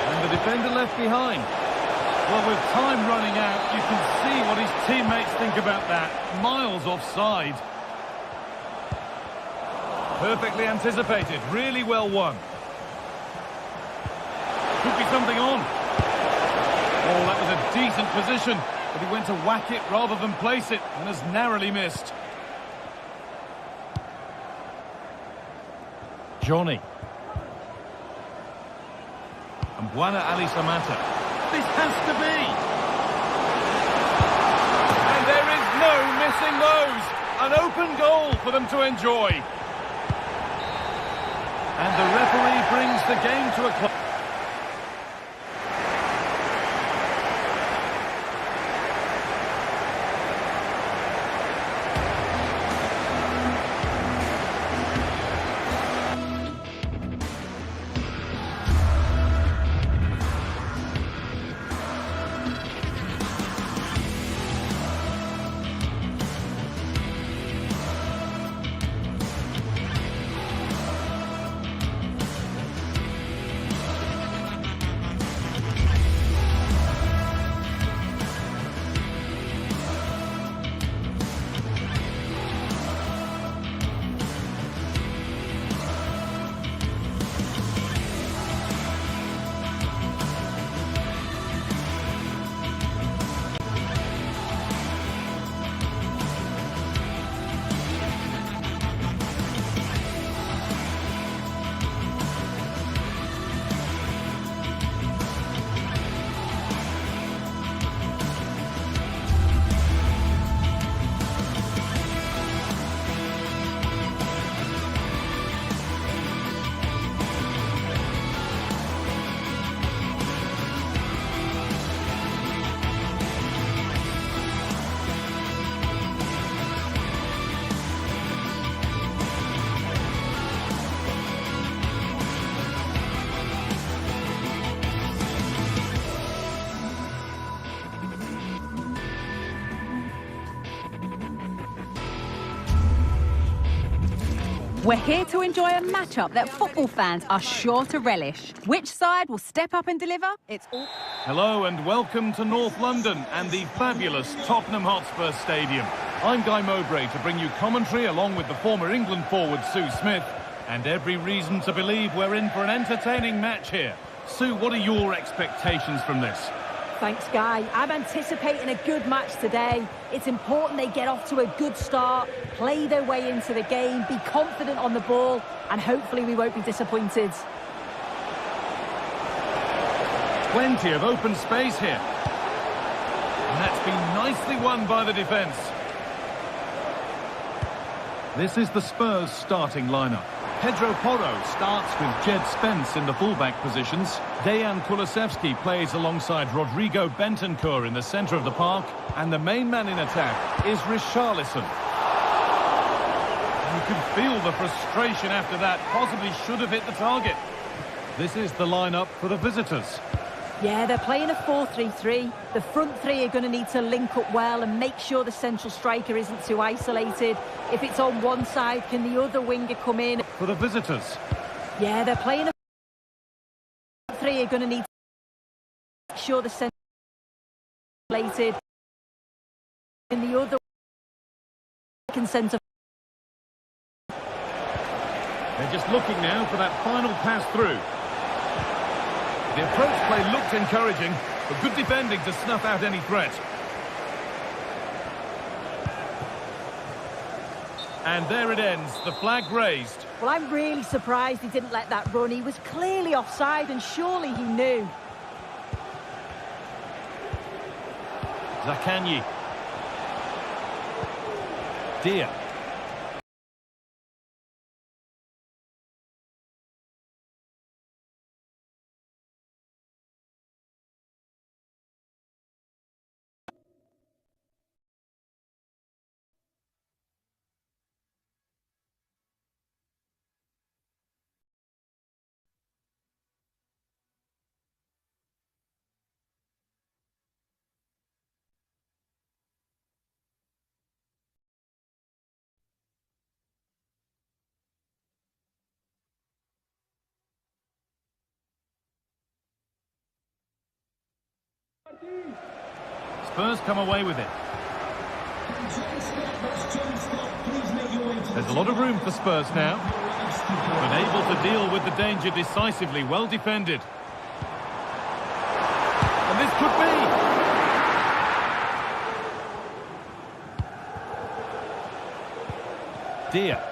And the defender left behind. Well, with time running out, you can see what his teammates think about that. Miles offside. Perfectly anticipated. Really well won. Could be something on. Oh, that was a decent position, but he went to whack it rather than place it and has narrowly missed. Johnny. And Buana Ali Samata. This has to be. And there is no missing those. An open goal for them to enjoy. And the referee brings the game to a close. We're here to enjoy a matchup that football fans are sure to relish. Which side will step up and deliver? It's all... Hello and welcome to North London and the fabulous Tottenham Hotspur Stadium. I'm Guy Mowbray to bring you commentary along with the former England forward Sue Smith, and every reason to believe we're in for an entertaining match here. Sue, what are your expectations from this? Thanks, Guy. I'm anticipating a good match today. It's important they get off to a good start, play their way into the game, be confident on the ball, and hopefully we won't be disappointed. Plenty of open space here. And that's been nicely won by the defence. This is the Spurs starting lineup. Pedro Porro starts with Jed Spence in the fullback positions. Dejan Kulusevski plays alongside Rodrigo Bentancur in the centre of the park. And the main man in attack is Richarlison. You can feel the frustration after that. Possibly should have hit the target. This is the lineup for the visitors. Yeah, they're playing a 4-3-3. The front three are going to need to link up well and make sure the central striker isn't too isolated. If it's on one side, can the other winger come in? For the visitors. Yeah, they're playing a 3 are going to need to make sure the central isolated. And the other centre. They're just looking now for that final pass through. The approach play looked encouraging, but good defending to snuff out any threat. And there it ends, the flag raised. Well, I'm really surprised he didn't let that run. He was clearly offside and surely he knew. Zakanyi. Dia. Spurs come away with it. There's a lot of room for Spurs now. But able to deal with the danger decisively, well defended. And this could be. Dia.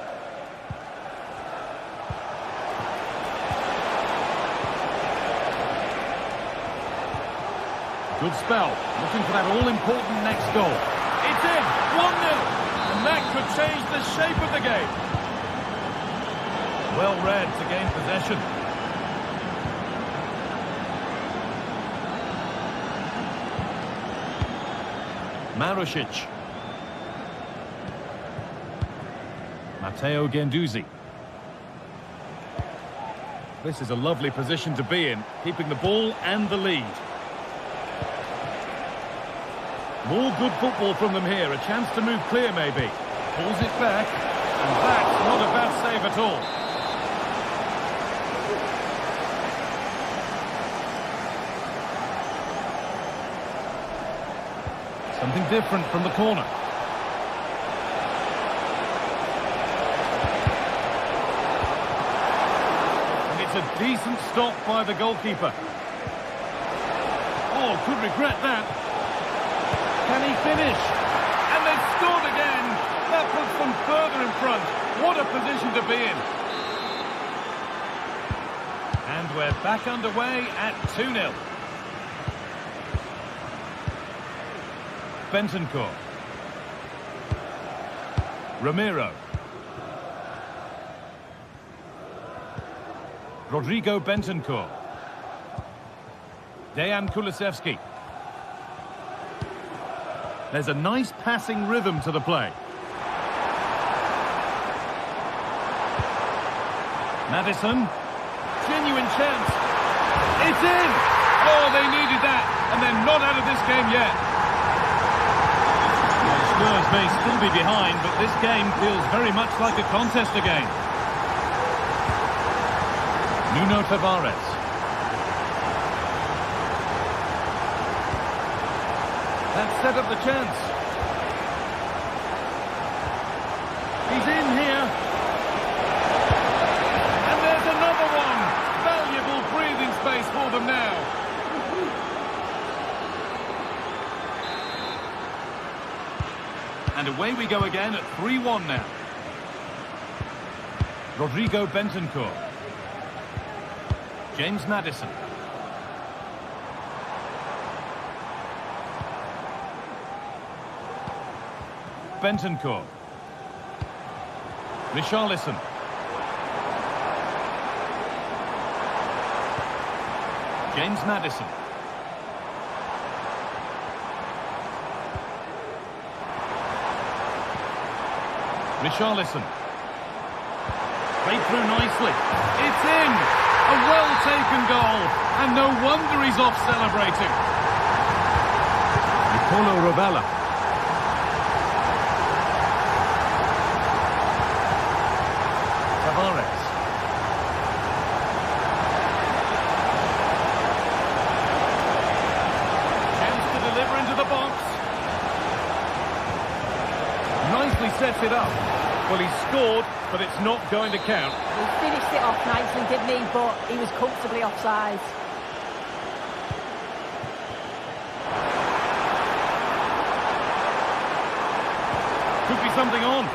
Good spell, looking for that all-important next goal. It's in, 1-0, and that could change the shape of the game. Well read to gain possession. Marusic. Matteo Guendouzi. This is a lovely position to be in, keeping the ball and the lead. More good football from them here. A chance to move clear, maybe. Pulls it back. And that's not a bad save at all. Something different from the corner. And it's a decent stop by the goalkeeper. Oh, could regret that. Can he finish? And they've scored again. That puts them further in front. What a position to be in. And we're back underway at 2-0. Bentancur. Ramiro. Rodrigo Bentancur. Dejan Kulusevski. There's a nice passing rhythm to the play. Maddison. Genuine chance. It's in! Oh, they needed that, and they're not out of this game yet. Well, Spurs may still be behind, but this game feels very much like a contest again. Nuno Tavares. That set up the chance. He's in here. And there's another one. Valuable breathing space for them now. And away we go again at 3-1 now. Rodrigo Bentancur. James Maddison. Bentancur. Richarlison. James Maddison. Richarlison. Played through nicely. It's in! A well-taken goal. And no wonder he's off celebrating. Nicolo Rovella. Tavares. Chance to deliver into the box. Nicely sets it up. Well, he scored, but it's not going to count. He finished it off nicely, didn't he? But he was comfortably offside. Could be something on.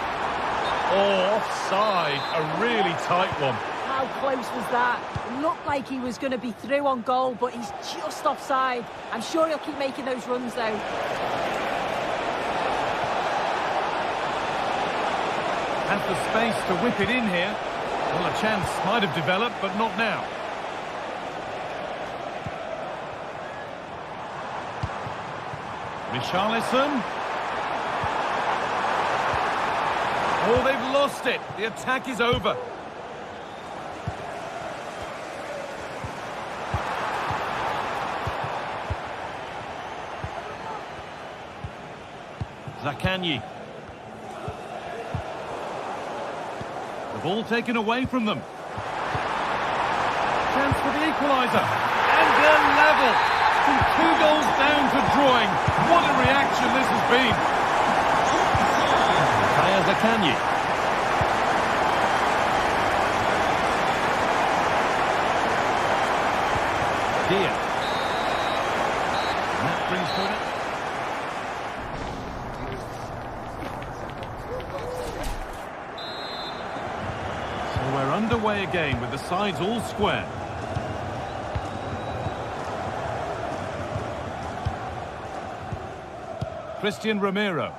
Oh, offside. A really tight one. How close was that? It looked like he was going to be through on goal, but he's just offside. I'm sure he'll keep making those runs, though. Has the space to whip it in here. Well, a chance might have developed, but not now. Richarlison. Oh, they've lost it. The attack is over. Zakanyi. The ball taken away from them. Chance for the equaliser. And they're level. From 2 goals down to drawing. What a reaction this has been. Zakanyi. Dia. And that brings to it. So we're underway again with the sides all square. Christian Romero.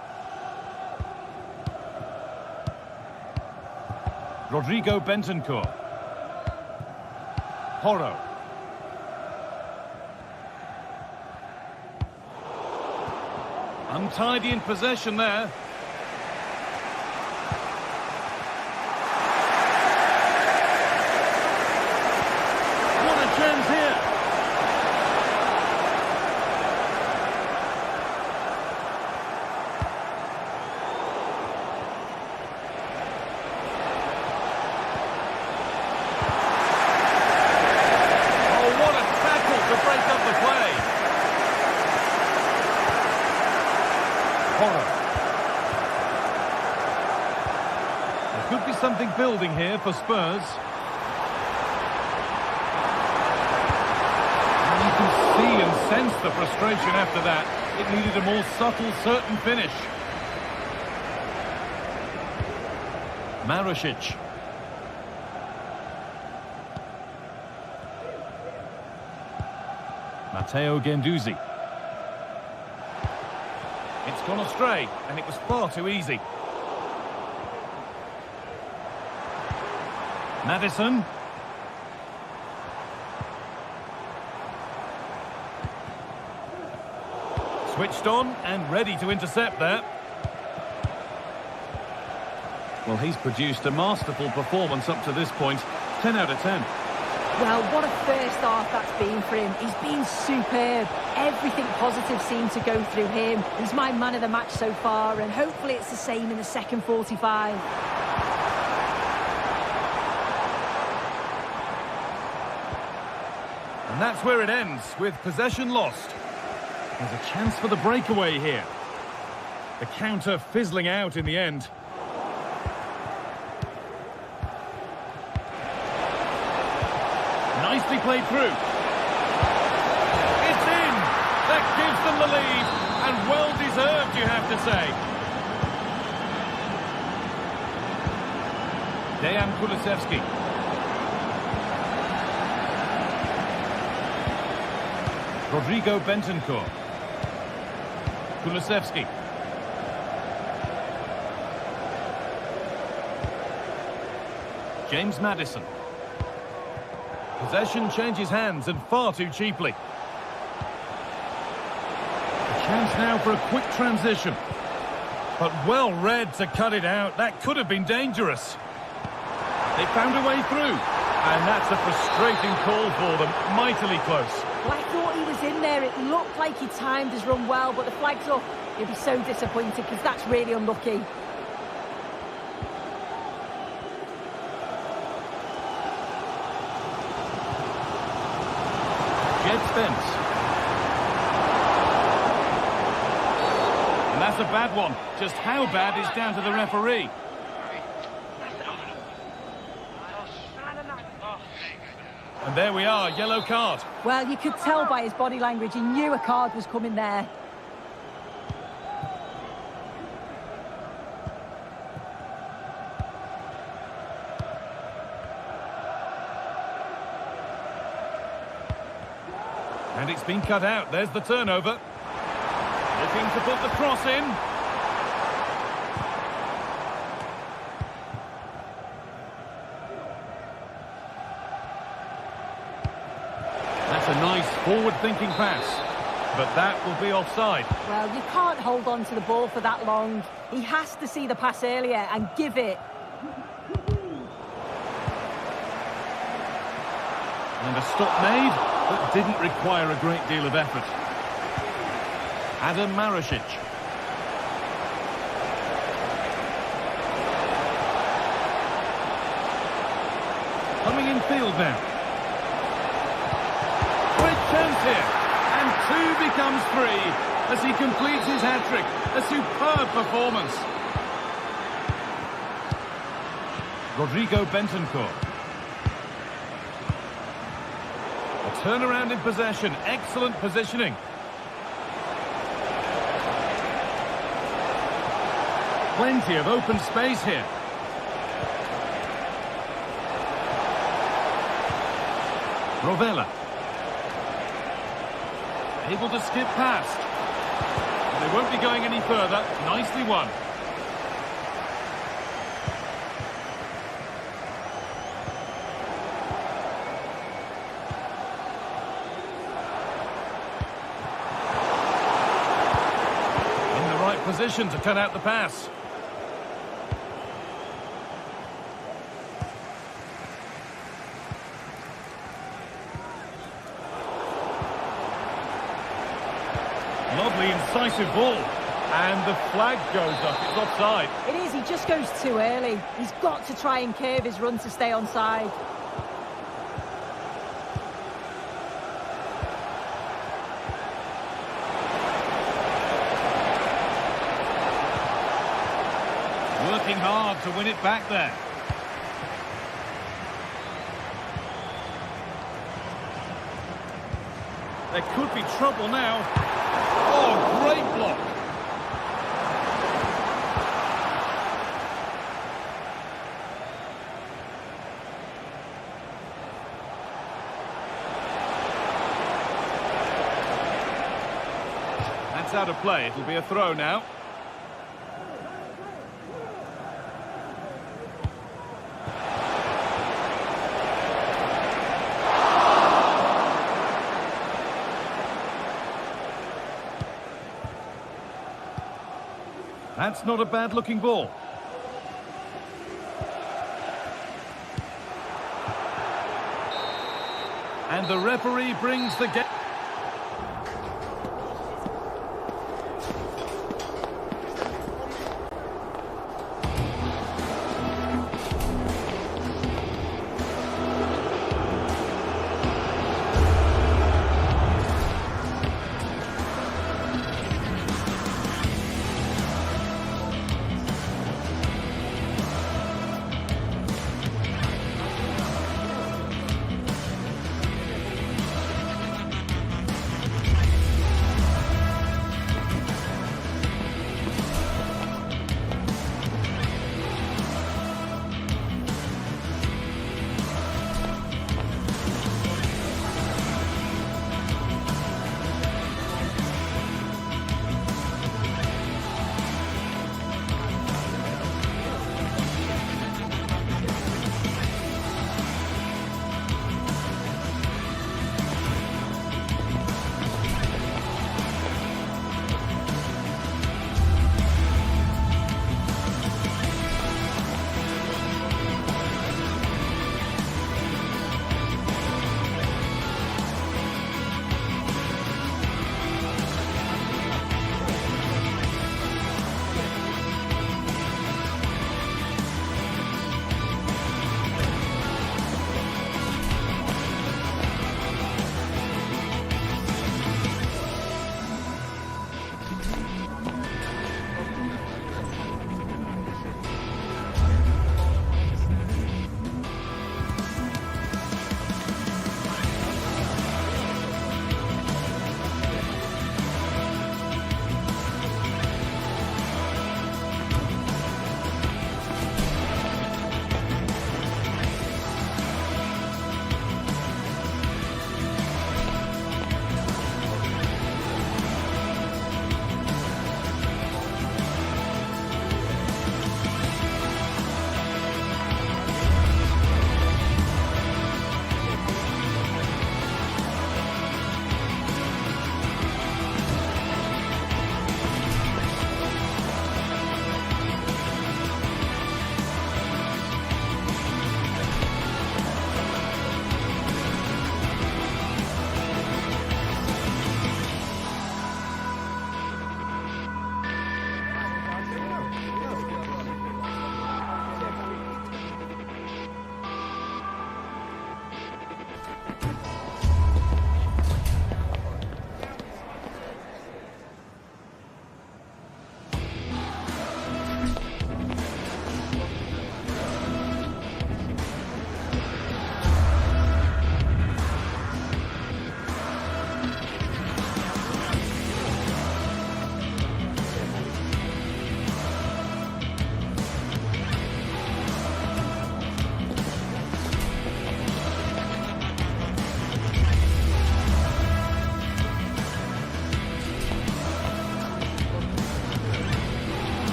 Rodrigo Bentancur. Porro. Untidy in possession there. What a chance here. There could be something building here for Spurs. And you can see and sense the frustration after that. It needed a more subtle, certain finish. Marušić. Matteo Guendouzi. It's gone astray, and it was far too easy. Maddison. Switched on and ready to intercept there. Well, he's produced a masterful performance up to this point. 10 out of 10. Well, what a first half that's been for him. He's been superb. Everything positive seemed to go through him. He's my man of the match so far, and hopefully it's the same in the second 45. And that's where it ends, with possession lost. There's a chance for the breakaway here. The counter fizzling out in the end. Nicely played through. It's in! That gives them the lead, and well deserved, you have to say. Dejan Kulusevski. Rodrigo Bentancur. Kulusevski. James Maddison. Possession changes hands, and far too cheaply. A chance now for a quick transition. But well read to cut it out. That could have been dangerous. They found a way through. And that's a frustrating call for them. Mightily close. Well, I thought he was in there. It looked like he timed his run well, but the flag's up. He'll be so disappointed because that's really unlucky. Jed Spence. And that's a bad one. Just how bad is down to the referee. And there we are, yellow card. Well, you could tell by his body language. He knew a card was coming there. And it's been cut out. There's the turnover. Looking to put the cross in. That's a nice forward-thinking pass. But that will be offside. Well, you can't hold on to the ball for that long. He has to see the pass earlier and give it. And a stop made, but didn't require a great deal of effort. Adam Marasic. Coming in field now. Great chance here. And two becomes three as he completes his hat-trick. A superb performance. Rodrigo Bentancur. A turnaround in possession. Excellent positioning. Plenty of open space here. Rovella. Able to skip past. They won't be going any further. Nicely won. In the right position to cut out the pass. Lovely incisive ball. And the flag goes up. It's offside. It is, he just goes too early. He's got to try and curve his run to stay onside. Working hard to win it back there. There could be trouble now. Oh, great block. That's out of play. It'll be a throw now. That's not a bad-looking ball. And the referee brings the game.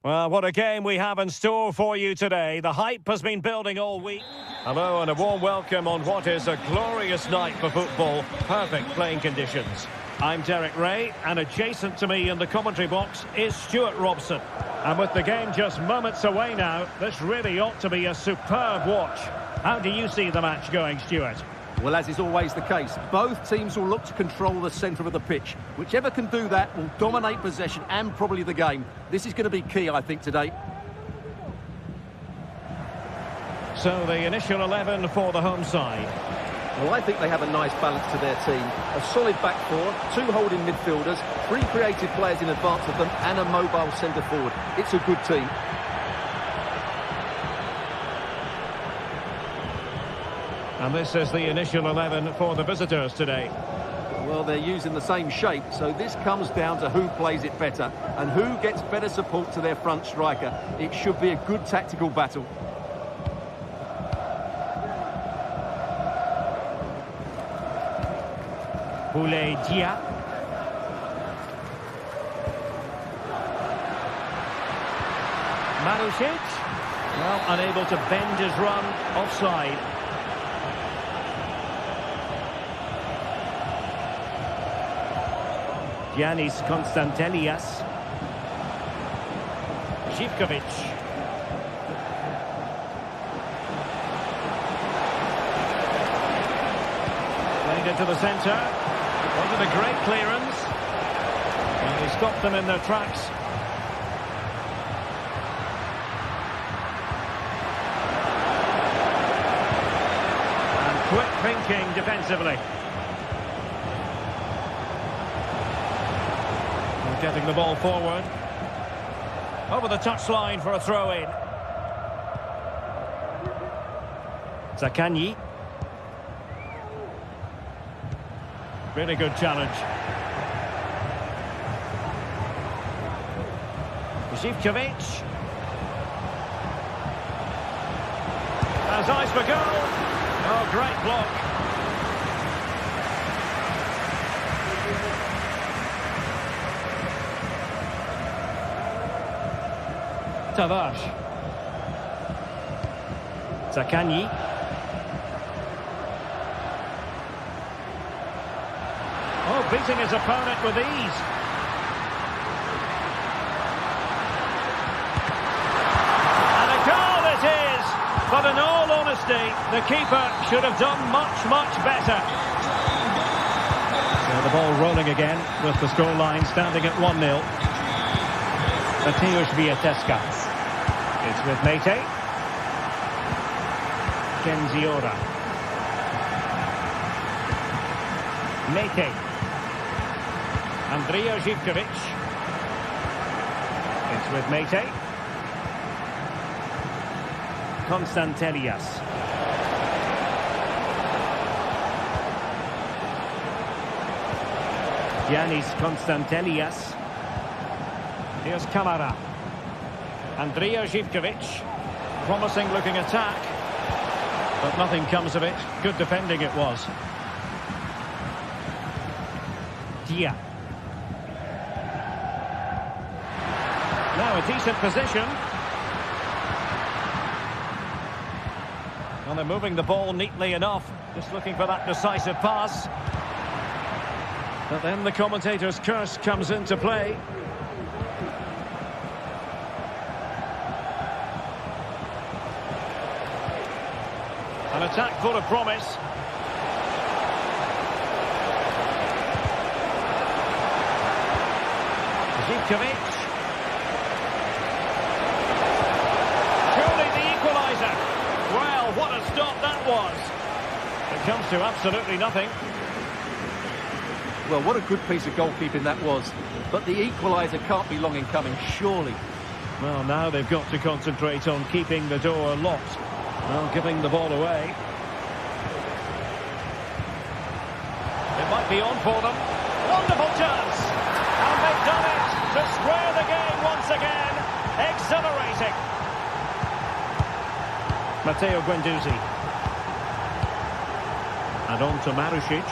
Well, what a game we have in store for you today. The hype has been building all week. Hello and a warm welcome on what is a glorious night for football. Perfect playing conditions. I'm Derek Ray, and adjacent to me in the commentary box is Stuart Robson. And with the game just moments away now, this really ought to be a superb watch. How do you see the match going, Stuart? Well, as is always the case, both teams will look to control the centre of the pitch. Whichever can do that will dominate possession and probably the game. This is going to be key, I think, today. So the initial 11 for the home side. Well, I think they have a nice balance to their team. A solid back four, 2 holding midfielders, 3 creative players in advance of them, and a mobile centre forward. It's a good team. And this is the initial 11 for the visitors today. Well, they're using the same shape, so this comes down to who plays it better and who gets better support to their front striker. It should be a good tactical battle. Boulaye Dia. Marusic. Well, unable to bend his run offside. Giannis Konstantelias. Živkovic. Played into the centre. Wanted a great clearance. And he stopped them in their tracks. And quick thinking defensively. Getting the ball forward. Over the touchline for a throw-in. Zakanyi. Really good challenge. Živkovic. Has eyes for goal. Oh, great block. Tavares. Zakanyi. Oh, beating his opponent with ease. And a goal it is! But in all honesty, the keeper should have done much, much better. So the ball rolling again with the scoreline standing at 1-0. Mateusz Wiateska. It's with Mete. Kenziora. Mete. Andrija Živkovic. It's with Mete. Konstantelias. Giannis Konstantelias. Here's Kamara. Andrija Živkovic. Promising looking attack. But nothing comes of it. Good defending it was. Dia. Now a decent position. And they're moving the ball neatly enough. Just looking for that decisive pass. But then the commentator's curse comes into play. An attack full of promise. Živkovic. Surely the equaliser. Well, what a stop that was. It comes to absolutely nothing. Well, what a good piece of goalkeeping that was. But the equaliser can't be long in coming, surely. Well, now they've got to concentrate on keeping the door locked. Well, giving the ball away. It might be on for them. Wonderful chance! And they've done it to square the game once again. Exhilarating. Matteo Guendouzi. And on to Marusic.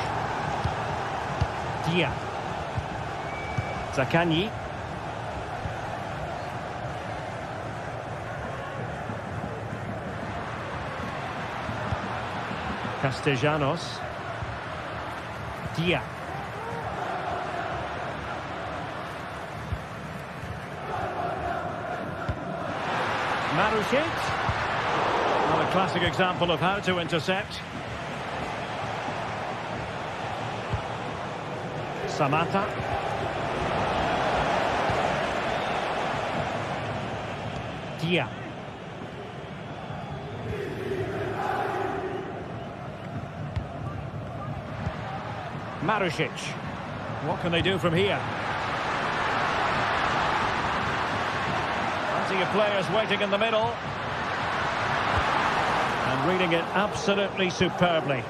Dia. Zakanyi. Castellanos. Dia. Marusic. Well, a classic example of how to intercept. Samata. Dia. Marusic. What can they do from here? Plenty of players waiting in the middle. And reading it absolutely superbly.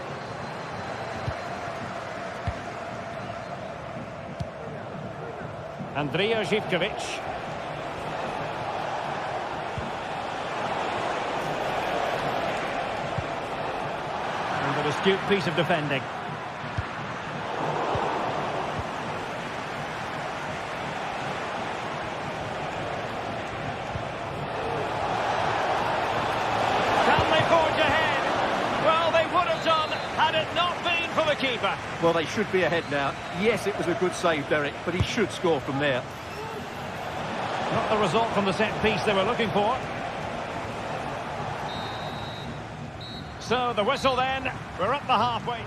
Andrija Živković. And an astute piece of defending. Keeper. Well, they should be ahead now. Yes, it was a good save, Derek, but he should score from there. Not the result from the set piece they were looking for. So the whistle then. We're at the halfway.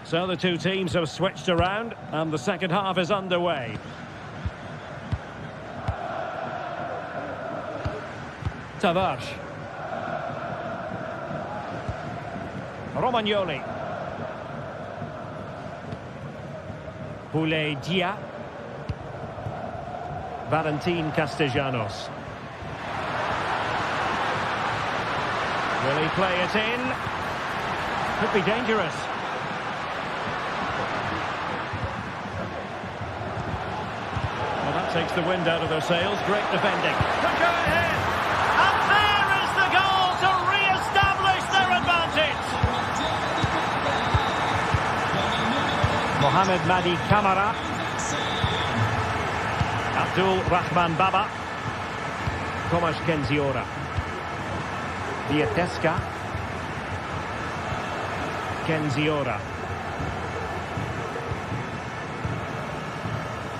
So the two teams have switched around and the second half is underway. Tavares. Romagnoli. Boulaye Dia. Valentin Castellanos. Will he play it in? Could be dangerous. Well, that takes the wind out of their sails. Great defending. Could go ahead. Mohamed Madi Kamara. Abdul Rahman Baba. Tomasz Kenziora. Vieteska. Kenziora.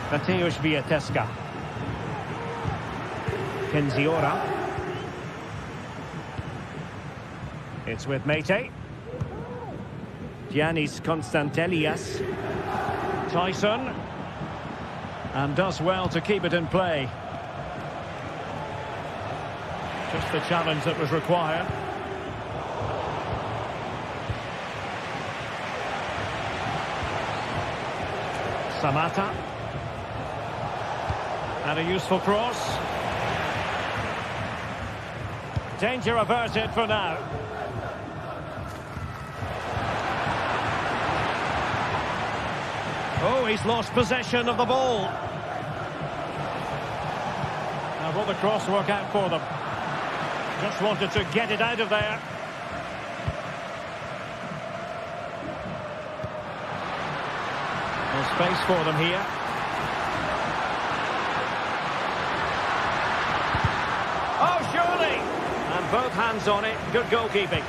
Mateusz Vieteska. Kenziora. It's with Mete. Giannis Konstantelias. Tyson. And does well to keep it in play. Just the challenge that was required. Samata. And a useful cross. Danger averted for now. Oh, he's lost possession of the ball. Now, will the cross work out for them? Just wanted to get it out of there. There's space for them here. Oh, surely! And both hands on it. Good goalkeeping.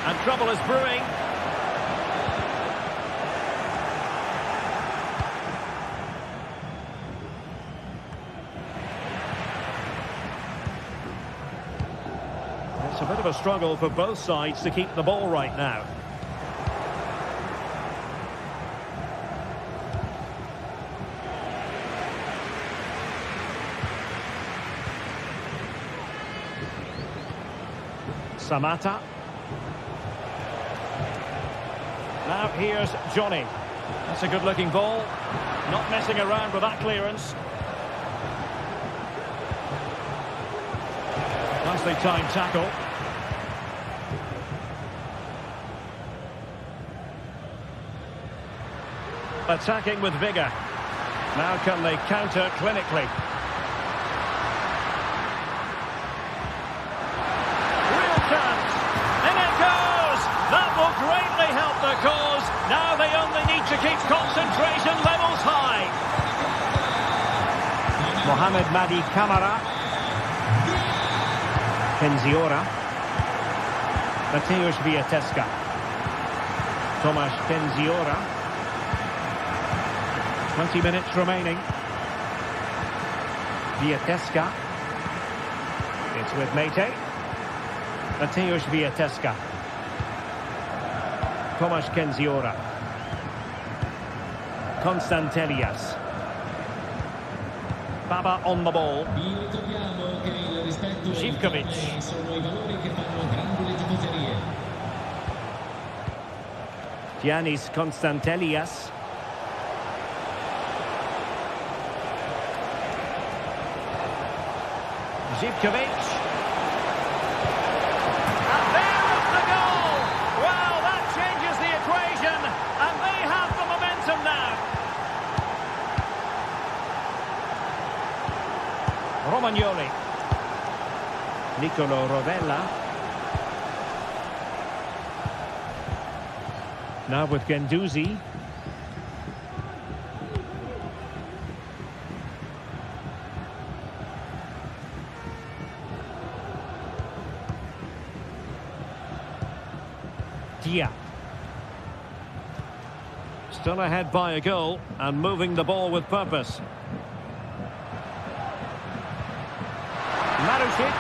And trouble is brewing. It's a bit of a struggle for both sides to keep the ball right now. Samata. Now here's Johnny. That's a good-looking ball. Not messing around with that clearance. Nicely timed tackle. Attacking with vigour. Now can they counter clinically? Real chance. In it goes! That will greatly help the cause. Now they only need to keep concentration levels high. Mohamed Madi Camara. Kenziora. Mateusz Wiateska. Tomasz Kenziora. 20 minutes remaining. Wiateska. It's with Mate. Mateusz Wiateska. Tomasz Kenziora. Konstantelias. Baba on the ball. Zivkovic. Giannis Konstantelias. Zivkovic. And there is the goal! Well, that changes the equation, and they have the momentum now. Romagnoli. Nicolo Rovella. Now with Guendouzi. Dia. Still ahead by a goal and moving the ball with purpose. Marusic.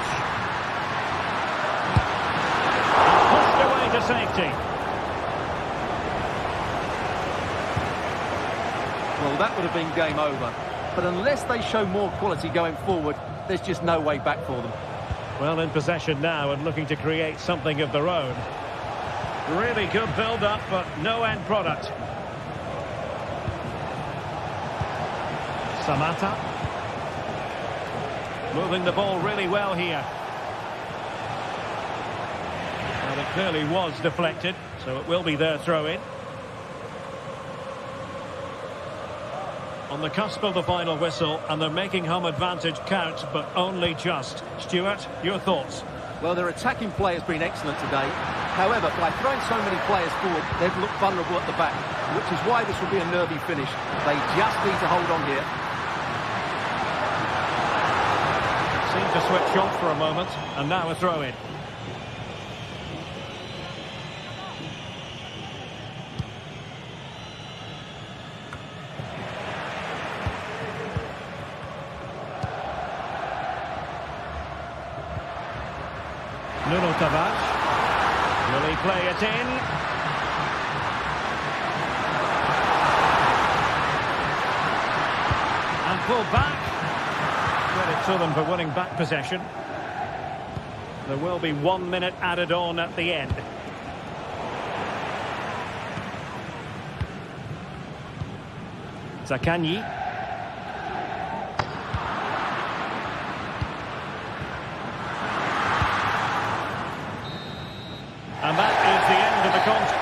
And pushed away to safety. Well, that would have been game over. But unless they show more quality going forward, there's just no way back for them. Well, in possession now and looking to create something of their own. Really good build-up, but no end product. Samata. Moving the ball really well here. Well, it clearly was deflected, so it will be their throw-in. On the cusp of the final whistle, and they're making home advantage count, but only just. Stuart, your thoughts? Well, their attacking play has been excellent today. However, by throwing so many players forward, they've looked vulnerable at the back, which is why this will be a nervy finish. They just need to hold on here. Seemed to switch off for a moment, and now a throw-in. Nuno Tavares. Will he play it in? And pull back. Credit to them for winning back possession. There will be 1 minute added on at the end. Zaccagni. And that is the end of the contest.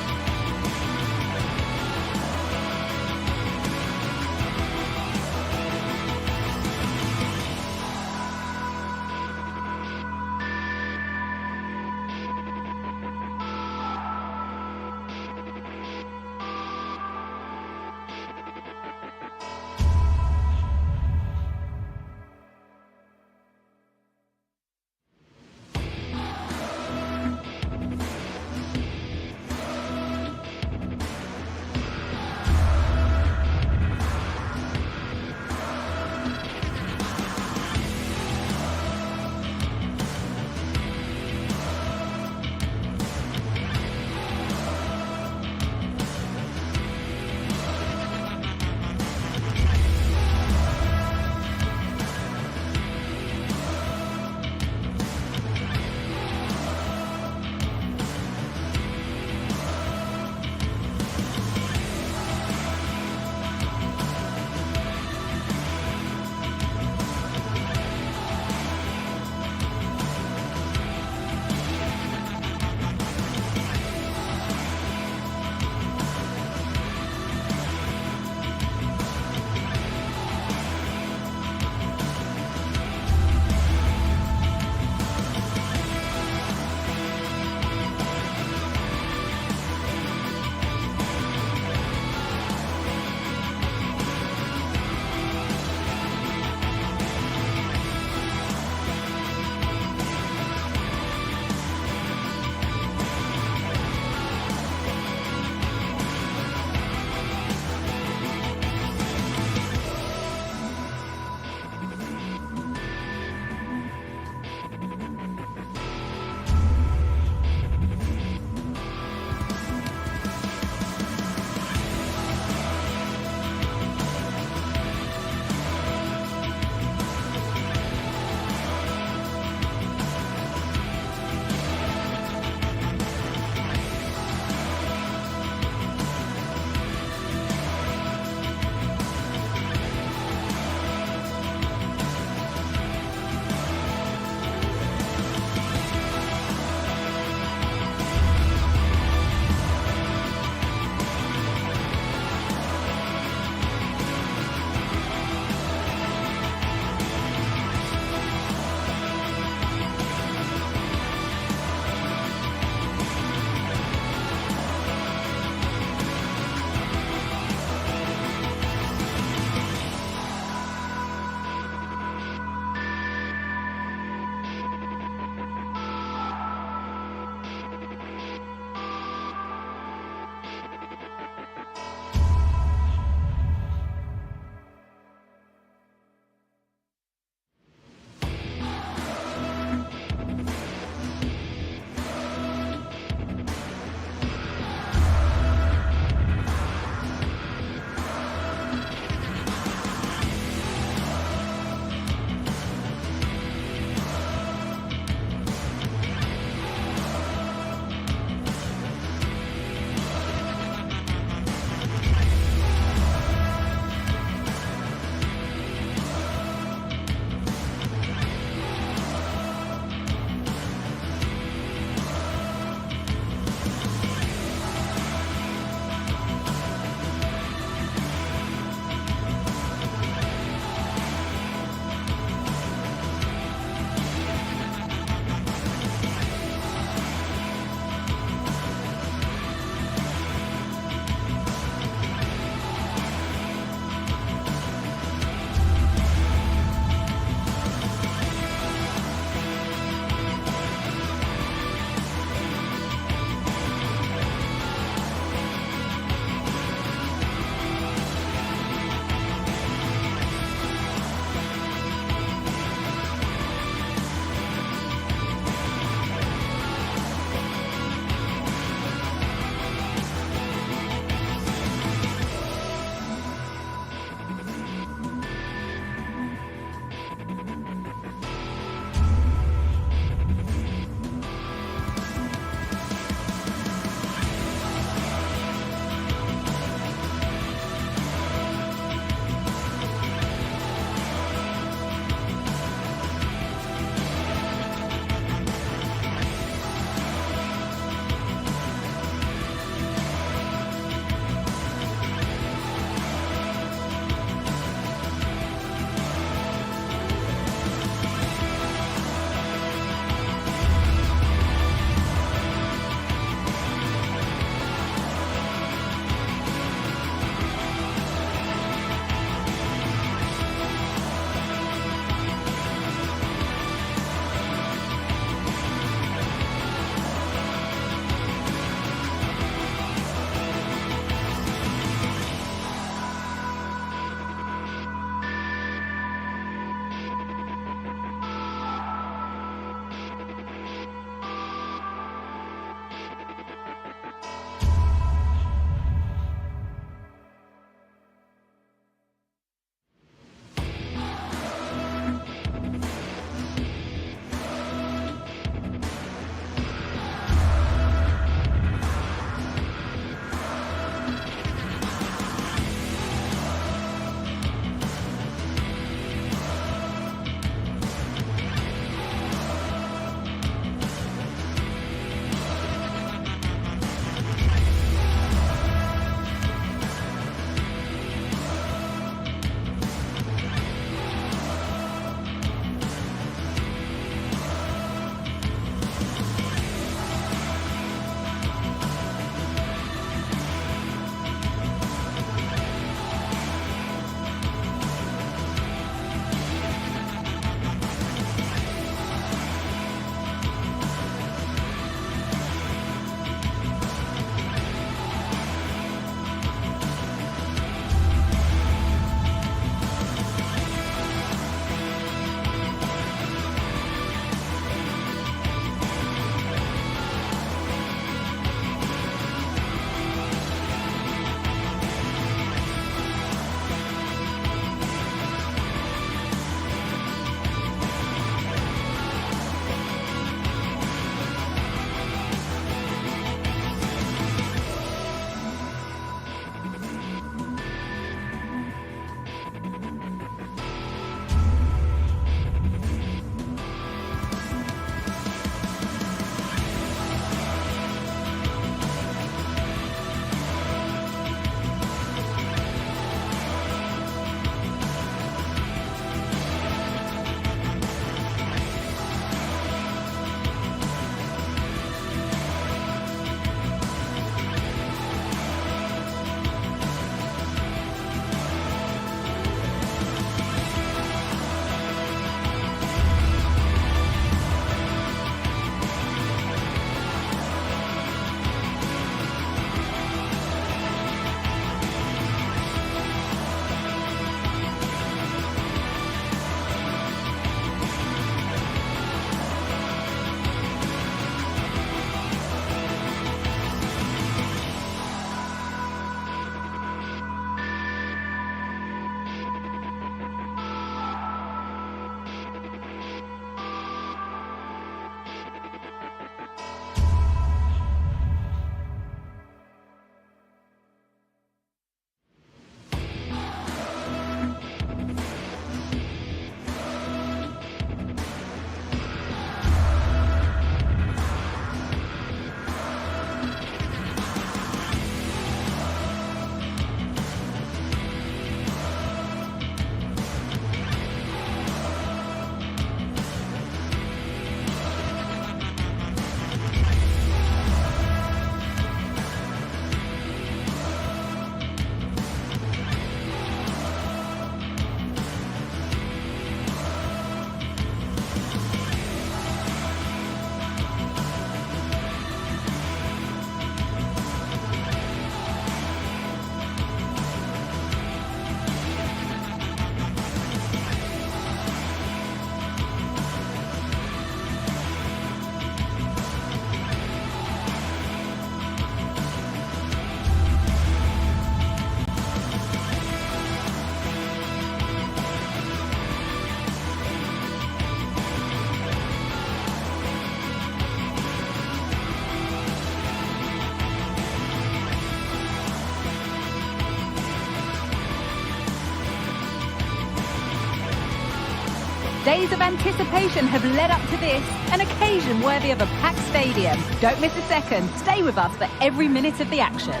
Days of anticipation have led up to this, an occasion worthy of a packed stadium. Don't miss a second. Stay with us for every minute of the action.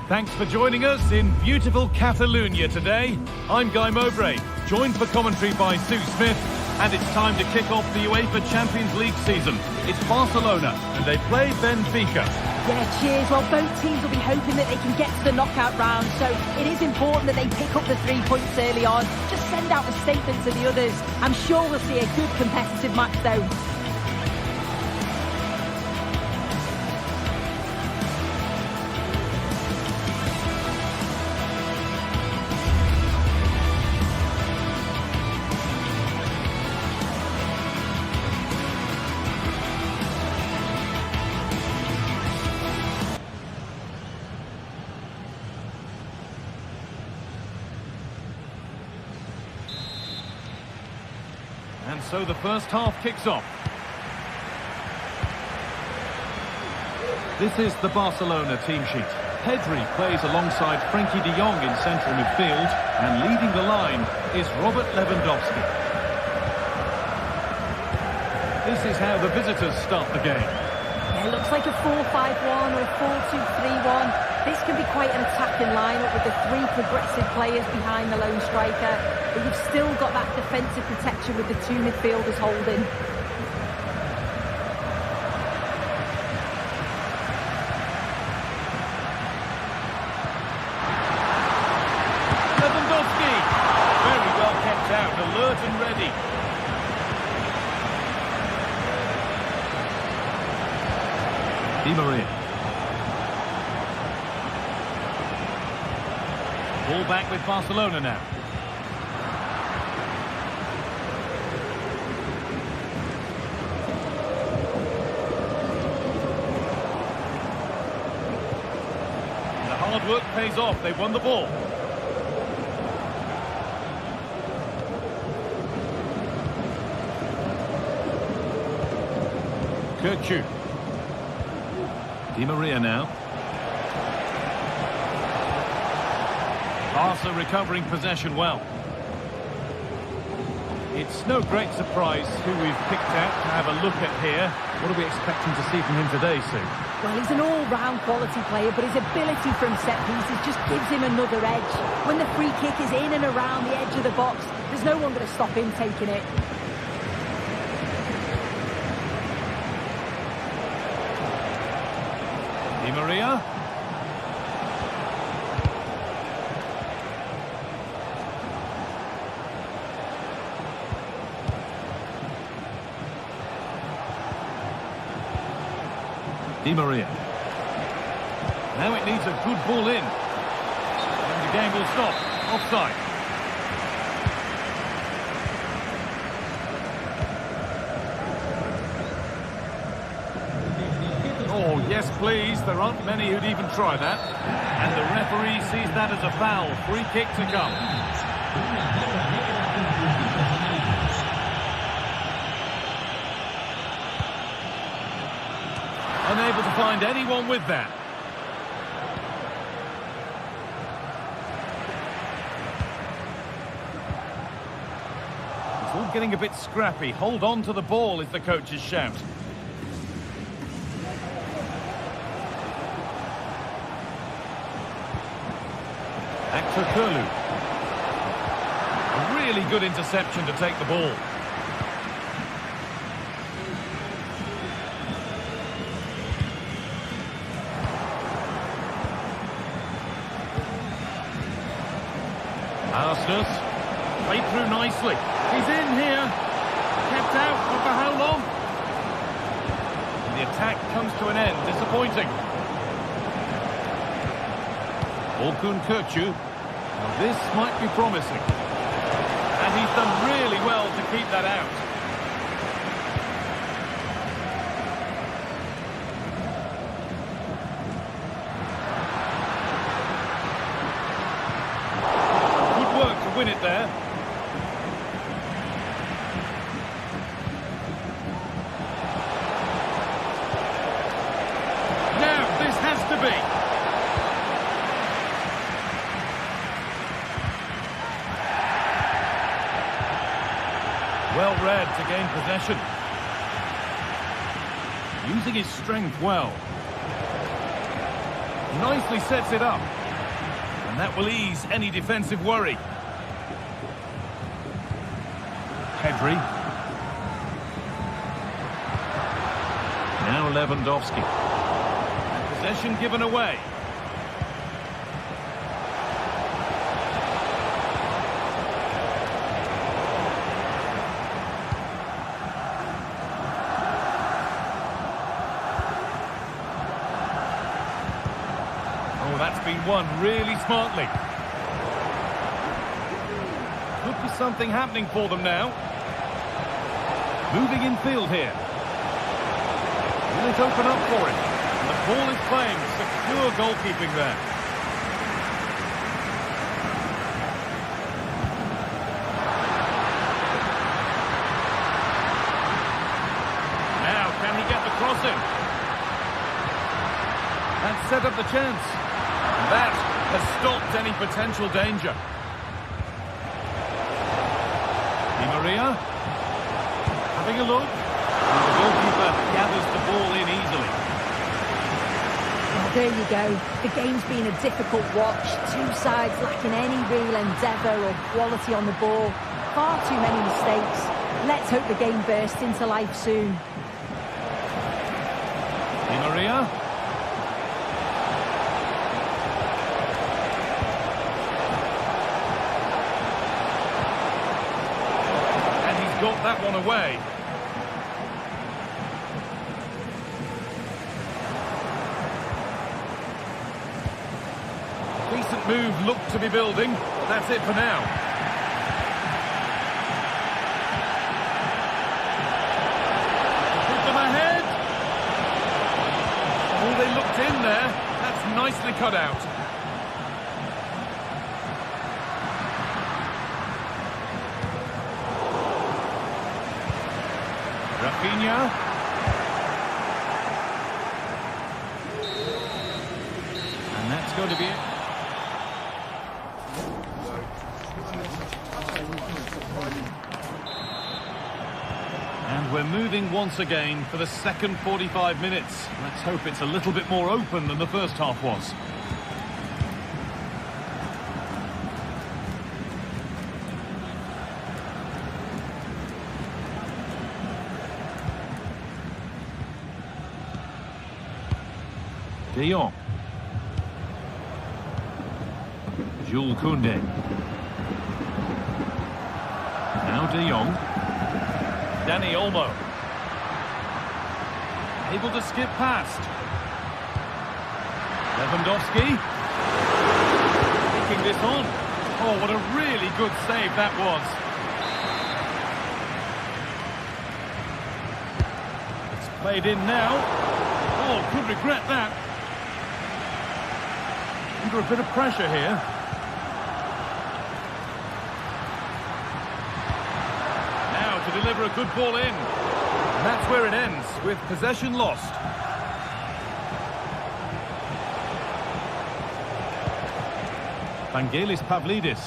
Thanks for joining us in beautiful Catalonia today. I'm Guy Mowbray, joined for commentary by Sue Smith, and it's time to kick off the UEFA Champions League season. It's Barcelona, and they play Benfica. Yeah, cheers. Well, both teams will be hoping that they can get to the knockout round, so it is important that they pick up the 3 points early on. Just send out a statement to the others. I'm sure we'll see a good competitive match, though. And so the first half kicks off. This is the Barcelona team sheet. Pedri plays alongside Frenkie de Jong in central midfield, and leading the line is Robert Lewandowski. This is how the visitors start the game. Yeah, it looks like a 4-5-1 or a 4-2-3-1. This can be quite an attacking lineup with the 3 progressive players behind the lone striker, but you've still got that defensive protection with the 2 midfielders holding. Lewandowski! Very well kept out, alert and ready. Di Maria. Ball back with Barcelona now. And the hard work pays off. They've won the ball. Kirkju. Di Maria now. Barca recovering possession well. It's no great surprise who we've picked out to have a look at here. What are we expecting to see from him today, Sue? Well, he's an all-round quality player, but his ability from set pieces just gives him another edge. When the free kick is in and around the edge of the box, there's no one going to stop him taking it. Di Maria. Di Maria. Now it needs a good ball in. And the game will stop. Offside. Oh, yes, please. There aren't many who'd even try that. And the referee sees that as a foul. Free kick to come. Unable to find anyone with that. It's all getting a bit scrappy. Hold on to the ball is the coach's shout. Curlew. A really good interception to take the ball. Arsenal played through nicely. He's in here. Kept out, but for how long? And the attack comes to an end. Disappointing. Orkun Kirkju. Now this might be promising. And he's done really well to keep that out. Good work to win it there. Now this has to be. Well read to gain possession. Using his strength well. Nicely sets it up. And that will ease any defensive worry. Pedri. Now Lewandowski. Possession given away. Oh, that's been won really smartly. Could be something happening for them now. Moving in field here. Will it open up for him? And the ball is playing. Secure goalkeeping there. Now, can he get the crossing? That set up the chance. And that has stopped any potential danger. Di Maria. Having a look. And the goalkeeper gathers the ball in easily. Well, there you go. The game's been a difficult watch. Two sides lacking any real endeavour or quality on the ball. Far too many mistakes. Let's hope the game bursts into life soon. Di Maria. And he's got that one away. Decent move looked to be building, but that's it for now. Put them ahead. Oh, they looked in there. That's nicely cut out. Rafinha. And that's going to be it. And we're moving once again for the second 45 minutes. Let's hope it's a little bit more open than the first half was. De Jong. Jules Koundé. Now De Jong. Dani Olmo. Able to skip past. Lewandowski. Taking this on. Oh, what a really good save that was. It's played in now. Oh, could regret that. Under a bit of pressure here. To deliver a good ball in. And that's where it ends, with possession lost. Vangelis Pavlidis.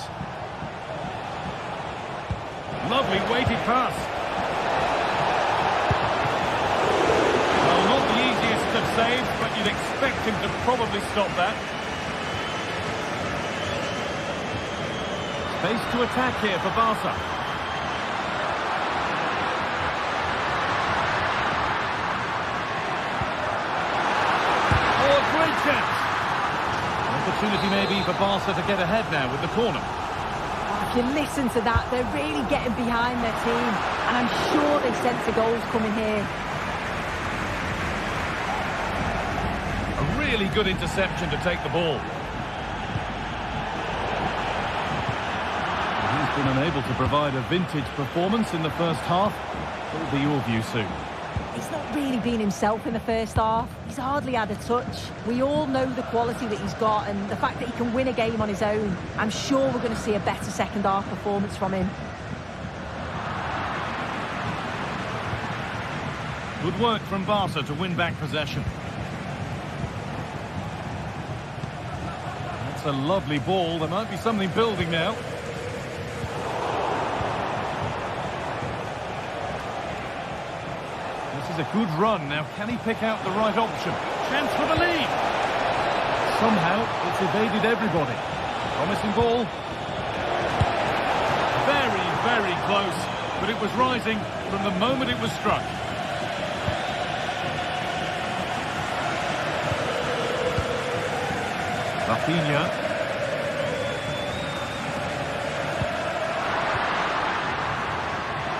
Lovely weighted pass. Well, not the easiest of saves, but you'd expect him to probably stop that. Space to attack here for Barca. Opportunity maybe for Barca to get ahead now with the corner. If you listen to that, they're really getting behind their team, and I'm sure they sense the goals coming here. A really good interception to take the ball. He's been unable to provide a vintage performance in the first half. What will be your view soon? He's not really been himself in the first half. He's hardly had a touch. We all know the quality that he's got and the fact that he can win a game on his own. I'm sure we're going to see a better second half performance from him. Good work from Barca to win back possession. That's a lovely ball. There might be something building now. a good run. Now, can he pick out the right option? Chance for the lead. Somehow, it's evaded everybody. Promising ball. Very, very close. But it was rising from the moment it was struck. Rafinha.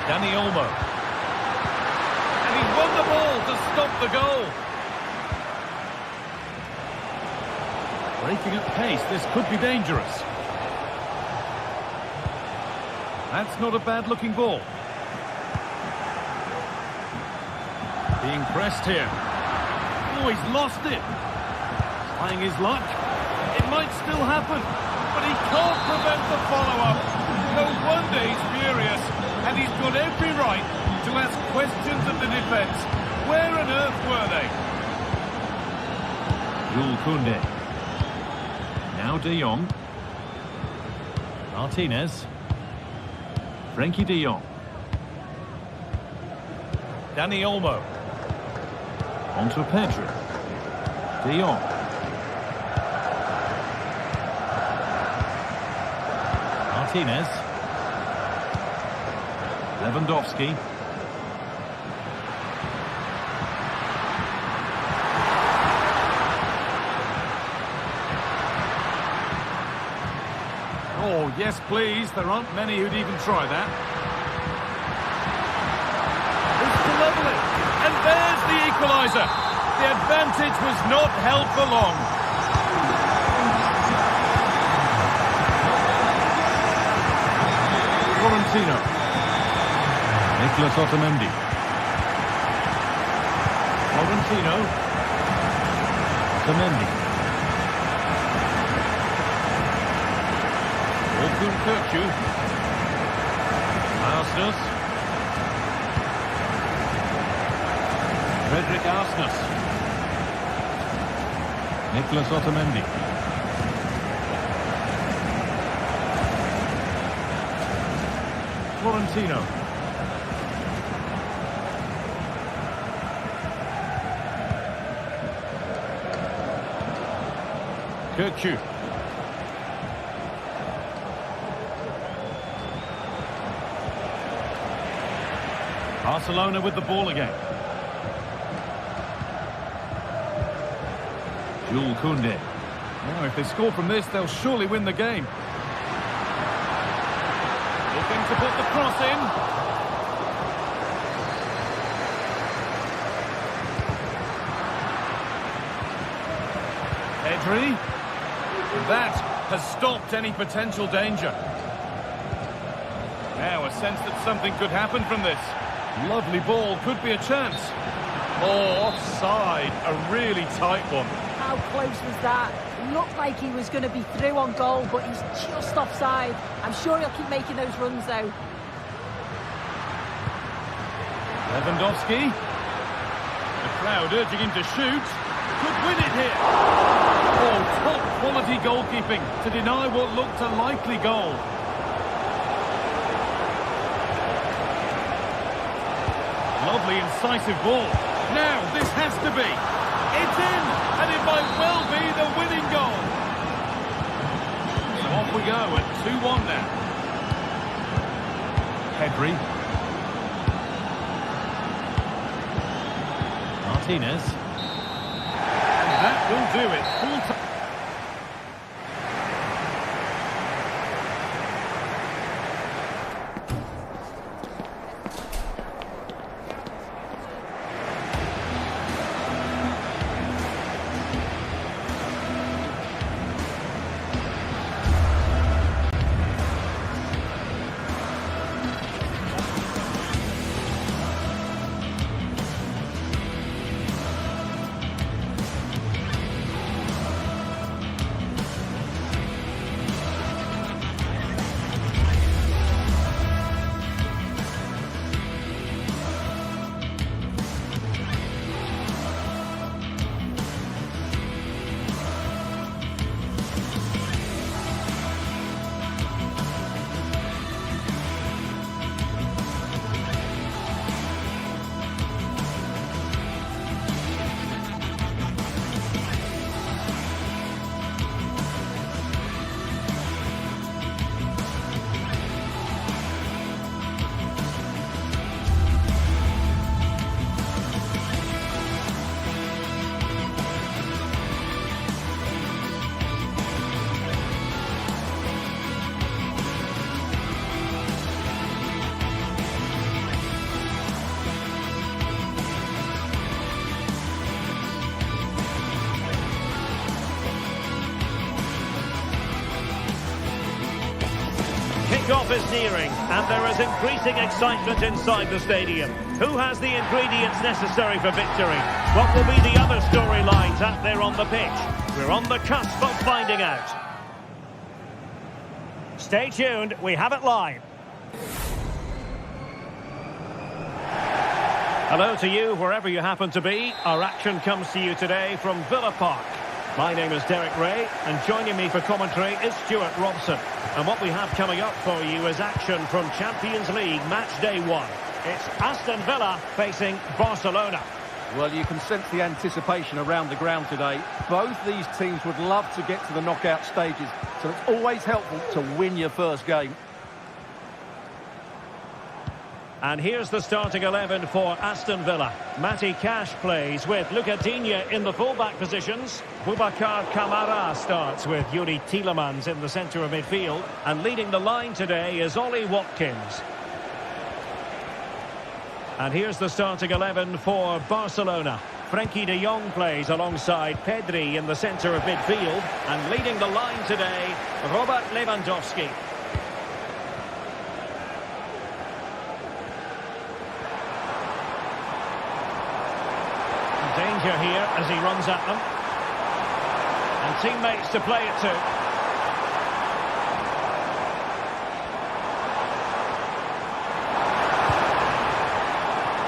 Dani Olmo. And he's won the ball to stop the goal. Breaking at pace, this could be dangerous. That's not a bad-looking ball. Being pressed here. Oh, he's lost it. Trying his luck. It might still happen, but he can't prevent the follow-up. No wonder he's furious, and he's got every right to ask questions of the defence. Where on earth were they? Jules Koundé. Now De Jong. Martinez. Frenkie De Jong. Dani Olmo. On to Pedri. De Jong. Martinez. Lewandowski. Oh, yes, please. There aren't many who'd even try that. It's to level it. And there's the equaliser. The advantage was not held for long. Florentino. Nicolas Otamendi. Florentino. Otamendi. Orkun Kökçü. Arsnes. Fredrik Arsnes. Nicolas Otamendi. Florentino. Kökçü. Barcelona with the ball again. Jules Koundé. Now, if they score from this, they'll surely win the game. Looking to put the cross in. Pedri. That has stopped any potential danger. Now a sense that something could happen from this. Lovely ball, could be a chance. Oh, offside, a really tight one. How close was that? It looked like he was going to be through on goal, but he's just offside. I'm sure he'll keep making those runs, though. Lewandowski. The crowd urging him to shoot. Could win it here. Oh, top quality goalkeeping to deny what looked a likely goal. Lovely, incisive ball. Now, this has to be. It's in, and it might well be the winning goal. So off we go at 2-1 now. Pedri. Martinez. And that will do it. Full time. Kickoff is nearing, and there is increasing excitement inside the stadium. Who has the ingredients necessary for victory? What will be the other storylines out there on the pitch? We're on the cusp of finding out. Stay tuned, we have it live. Hello to you, wherever you happen to be. Our action comes to you today from Villa Park. My name is Derek Ray, and joining me for commentary is Stuart Robson. And what we have coming up for you is action from Champions League Match Day 1. It's Aston Villa facing Barcelona. Well, you can sense the anticipation around the ground today. Both these teams would love to get to the knockout stages, so it's always helpful to win your first game. And here's the starting 11 for Aston Villa. Matty Cash plays with Luca Digne in the fullback positions. Boubacar Kamara starts with Yuri Tielemans in the centre of midfield. And leading the line today is Ollie Watkins. And here's the starting 11 for Barcelona. Frenkie de Jong plays alongside Pedri in the centre of midfield. And leading the line today, Robert Lewandowski. Danger here as he runs at them. And teammates to play it to.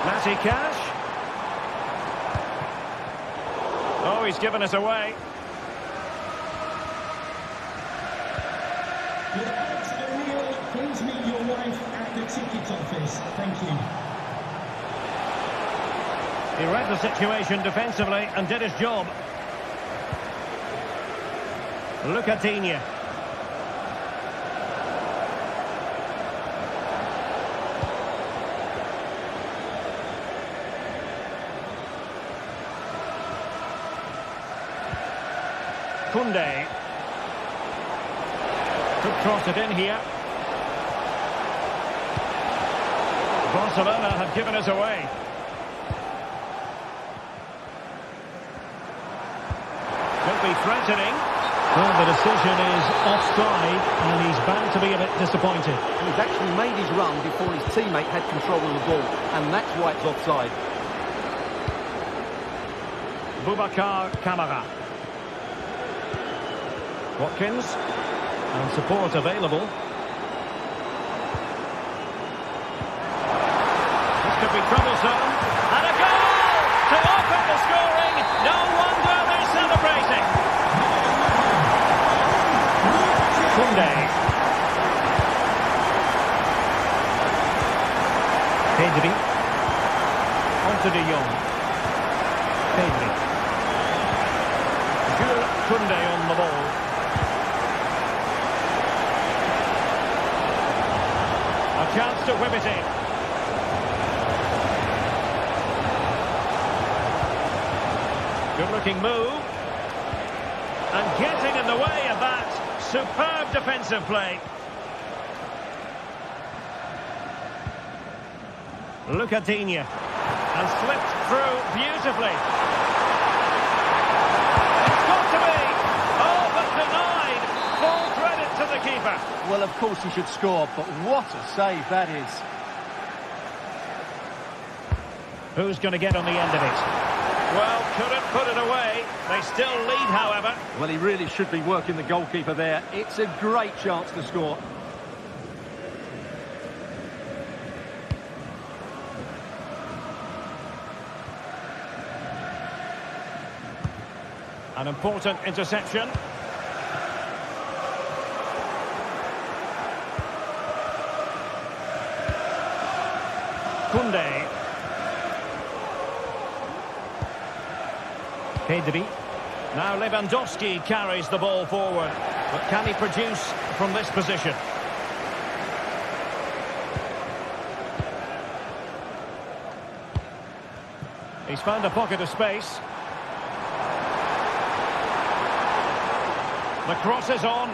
Matty Cash. Oh, he's given us away. Please meet your wife at the ticket office. Thank you. He read the situation defensively and did his job. Luca Digne. Koundé. Could cross it in here. Barcelona have given us away. Could be threatening. Well, the decision is offside, and he's bound to be a bit disappointed. He's actually made his run before his teammate had control of the ball, and that's why it's offside. Boubacar Kamara. Watkins. And support available. This could be troublesome. And a goal to open the scoring. No wonder they're celebrating. Koundé. Pedri. On to De Jong. Pedri. Jules Koundé on the ball. A chance to whip it in. Good-looking move. And getting in the way of that. Superb defensive play. Luca Digne. And slipped through beautifully. It's got to be. Oh, but denied. Full credit to the keeper. Well, of course he should score, but what a save that is. Who's going to get on the end of it? Well, couldn't put it away. They still lead, however. Well, he really should be working the goalkeeper there. It's a great chance to score. An important interception. Koundé. Pedri. Now Lewandowski carries the ball forward. But can he produce from this position? He's found a pocket of space. The cross is on.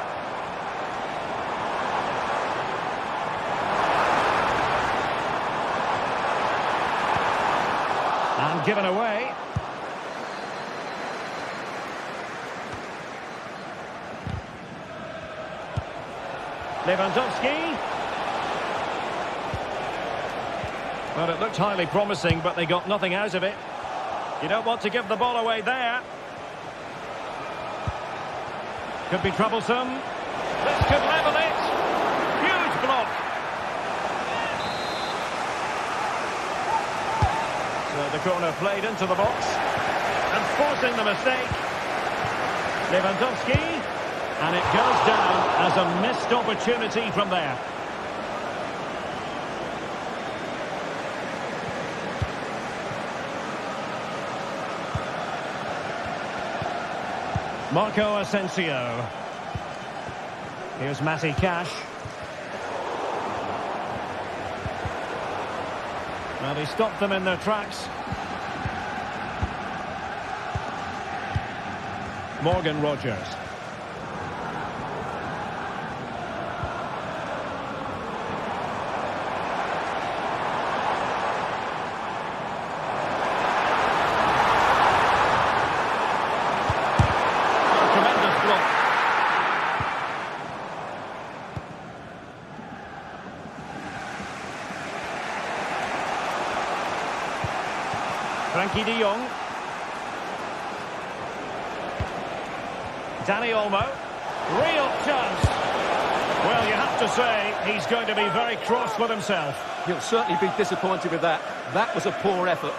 And given away. Lewandowski. Well, it looked highly promising, but they got nothing out of it. You don't want to give the ball away there. Could be troublesome. This could level it. Huge block. So the corner played into the box and forcing the mistake. Lewandowski, and it goes down as a missed opportunity from there. Marco Asensio. Here's Matty Cash. Well, he stopped them in their tracks. Morgan Rogers. Tremendous block. Frankie de Jong. Danny Olmo. Real chance. Well, you have to say, he's going to be very cross with himself. He'll certainly be disappointed with that. That was a poor effort.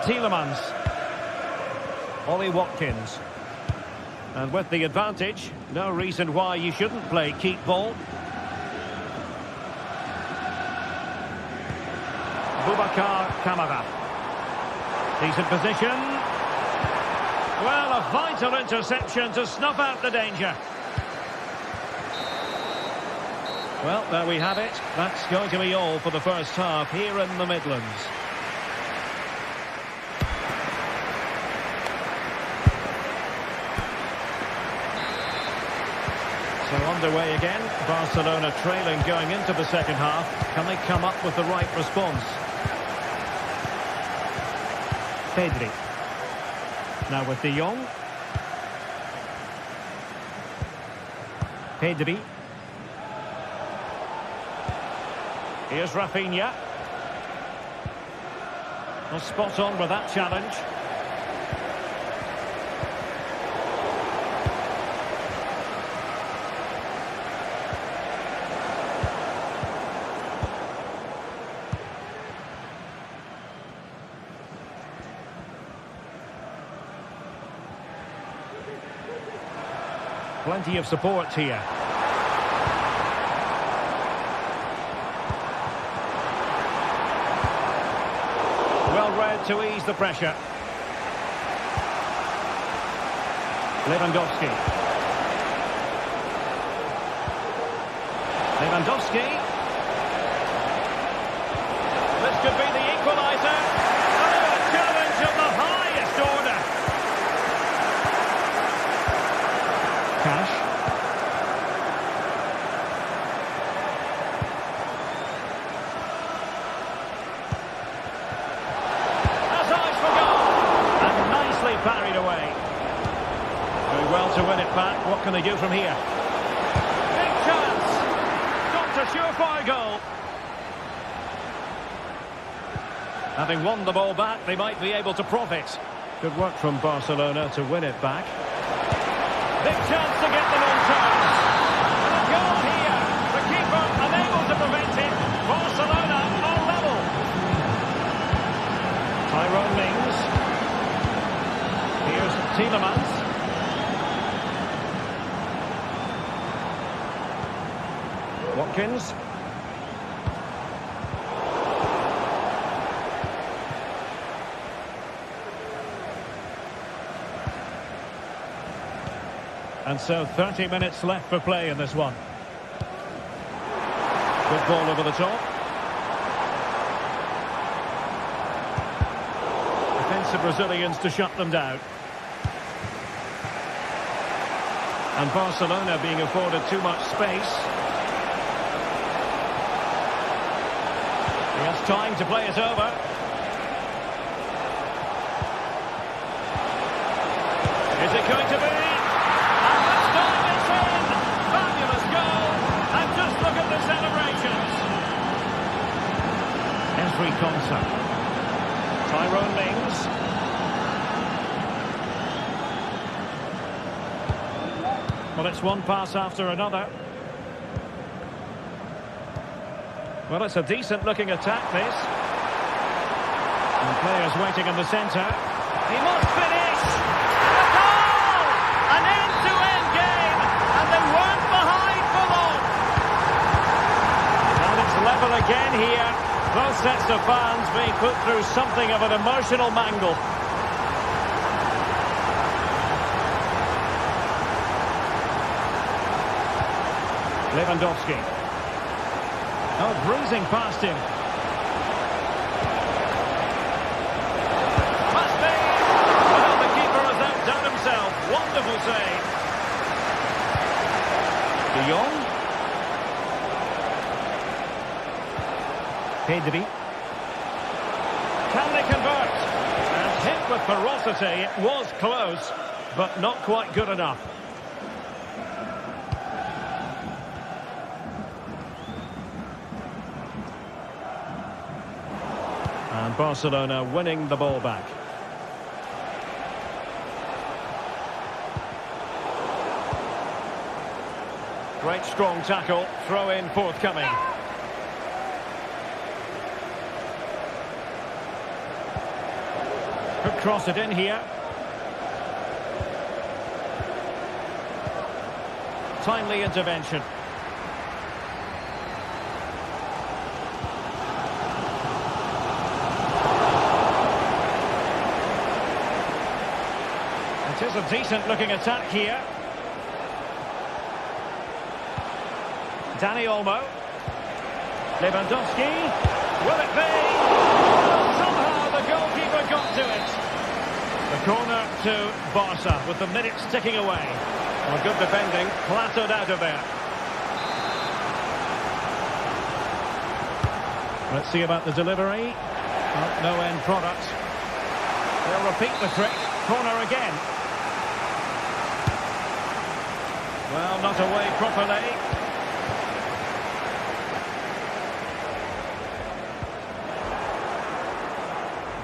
Tielemans. Ollie Watkins. And with the advantage, no reason why you shouldn't play keep ball. Boubacar Kamara. Decent position. Well, a vital interception to snuff out the danger. Well, there we have it. That's going to be all for the first half here in the Midlands. So underway again. Barcelona trailing going into the second half. Can they come up with the right response? Pedri. Now with de Jong. Pedri. Here's Rafinha. Well, spot on with that challenge. Plenty of support here. Well read to ease the pressure. Lewandowski. Lewandowski. This could be the equaliser. Oh, a challenge of the highest order. Cash. That's eyes for goal. And nicely parried away. Doing well to win it back. What can they do from here? Big chance. Not a surefire goal. Having won the ball back, they might be able to profit. Good work from Barcelona to win it back. Big chance to get them on terms. And a goal here. The keeper unable to prevent it. Barcelona are level. Tyrone Mings. Here's Tielemans. Watkins. And so 30 minutes left for play in this one. Good ball over the top. Defensive Brazilians to shut them down. And Barcelona being afforded too much space. He has time to play it over. Is it going to be? free concept. Tyrone Mings. Well, it's one pass after another. Well, it's a decent-looking attack, this. And players waiting in the centre. He must finish! And a goal! An end-to-end game! And they weren't behind for long! And it's level again here. Both sets of fans being put through something of an emotional mangle. Lewandowski. Oh, bruising past him. Must be! Well, the keeper has outdone himself. Wonderful save. De Jong. Pedri. Can they convert? And hit with ferocity. It was close, but not quite good enough. And Barcelona winning the ball back. Great strong tackle, throw in forthcoming. Could cross it in here. Timely intervention. It is a decent-looking attack here. Dani Olmo. Lewandowski. Will it be? Well, somehow the goalkeeper got to it. The corner to Barca with the minutes ticking away. Well, good defending, clattered out of there. Let's see about the delivery. Oh, no end product. They'll repeat the trick. Corner again. Well, not away properly.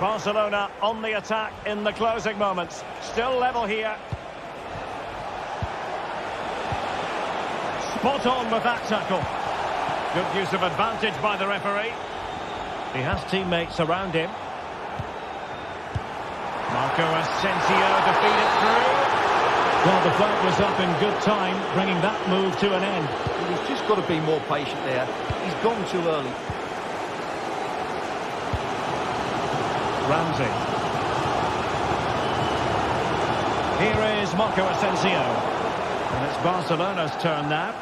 Barcelona on the attack in the closing moments. Still level here. Spot on with that tackle. Good use of advantage by the referee. He has teammates around him. Marco Asensio to feed it through. Well, the flag was up in good time, bringing that move to an end. He's just got to be more patient there. He's gone too early. Ramsey. Here is Marco Asensio. And it's Barcelona's turn now.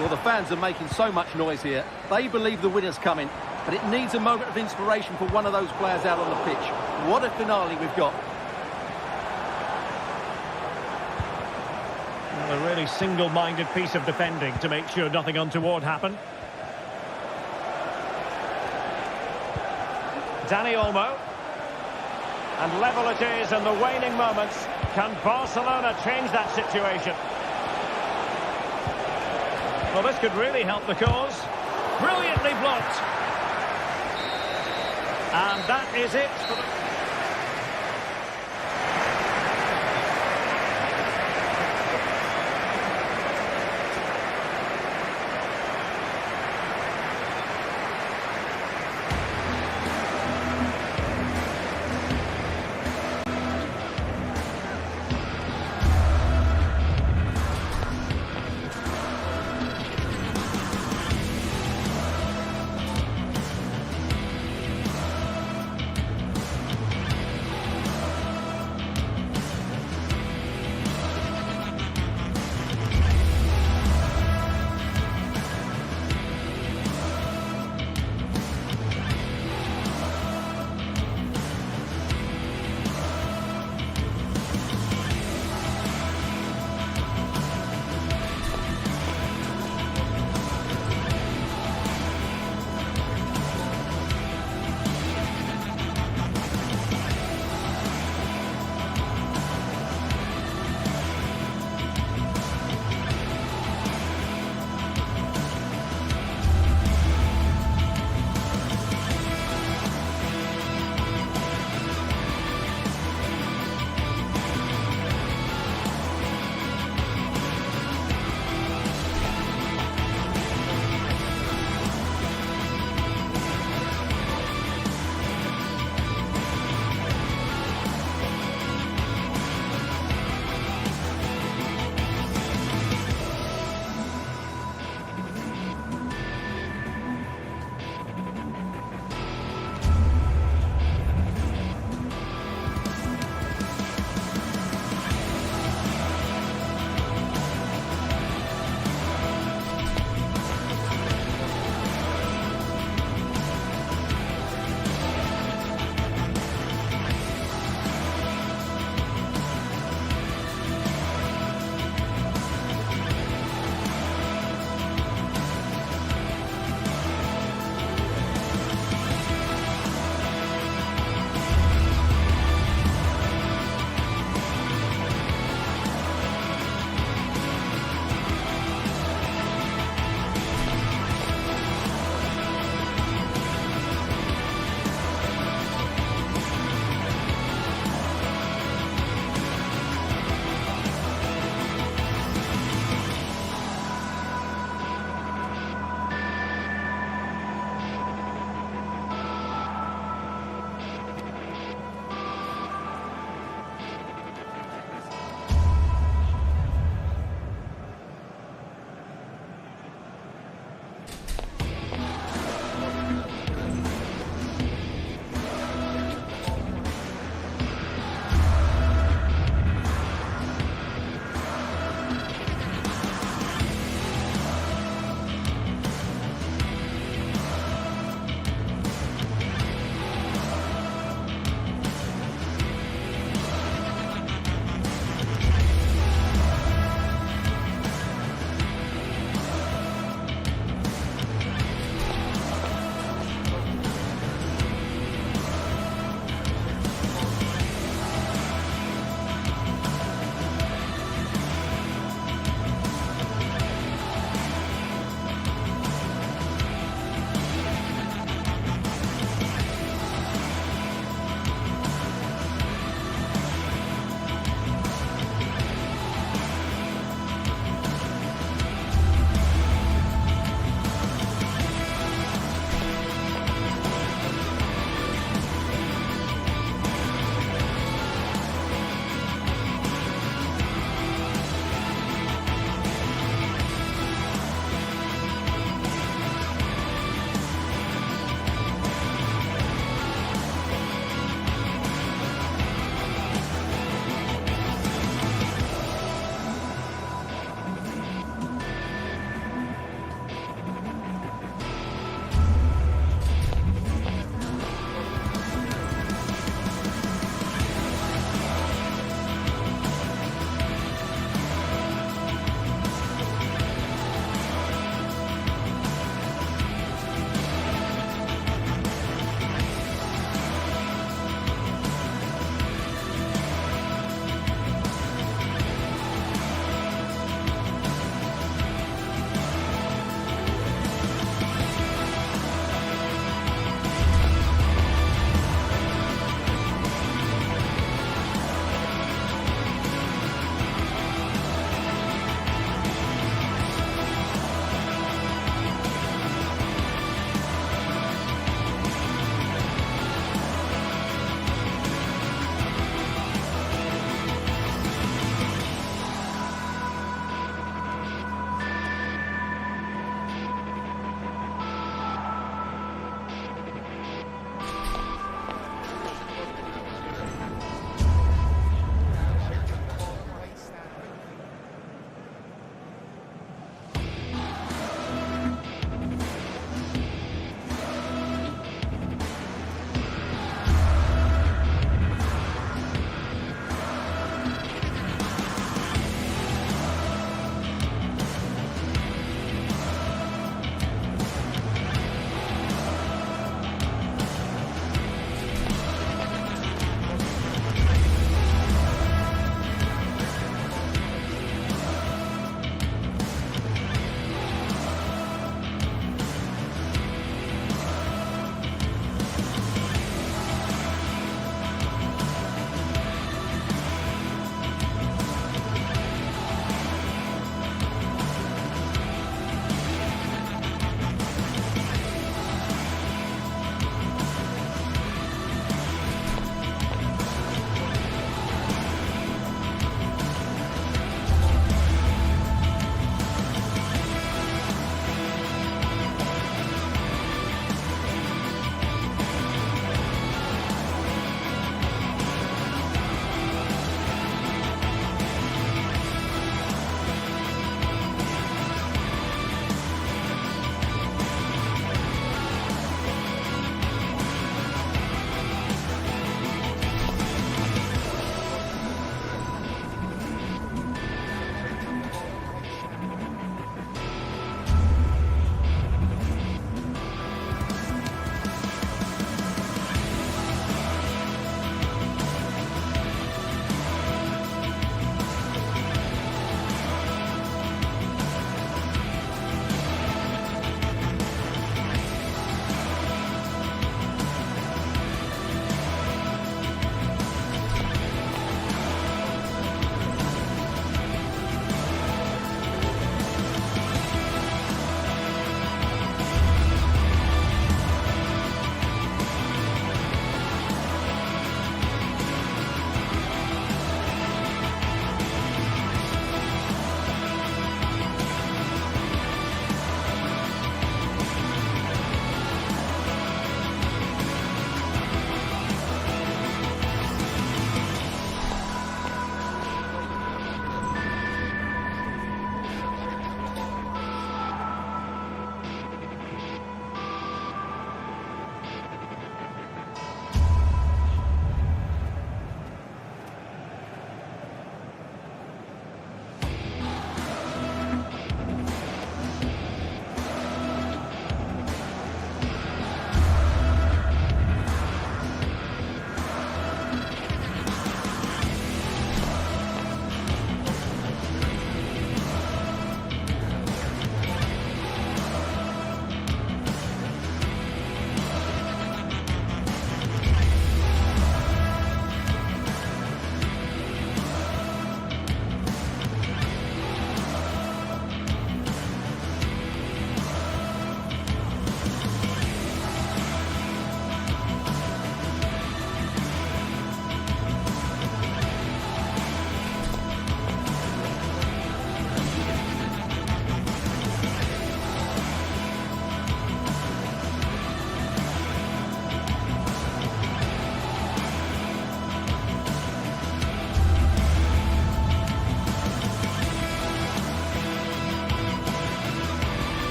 Well, the fans are making so much noise here. They believe the winner's coming, but it needs a moment of inspiration for one of those players out on the pitch. What a finale we've got. Well, a really single-minded piece of defending to make sure nothing untoward happened. Dani Olmo. And level it is in the waning moments. Can Barcelona change that situation? Well, this could really help the cause. Brilliantly blocked. And that is it for the...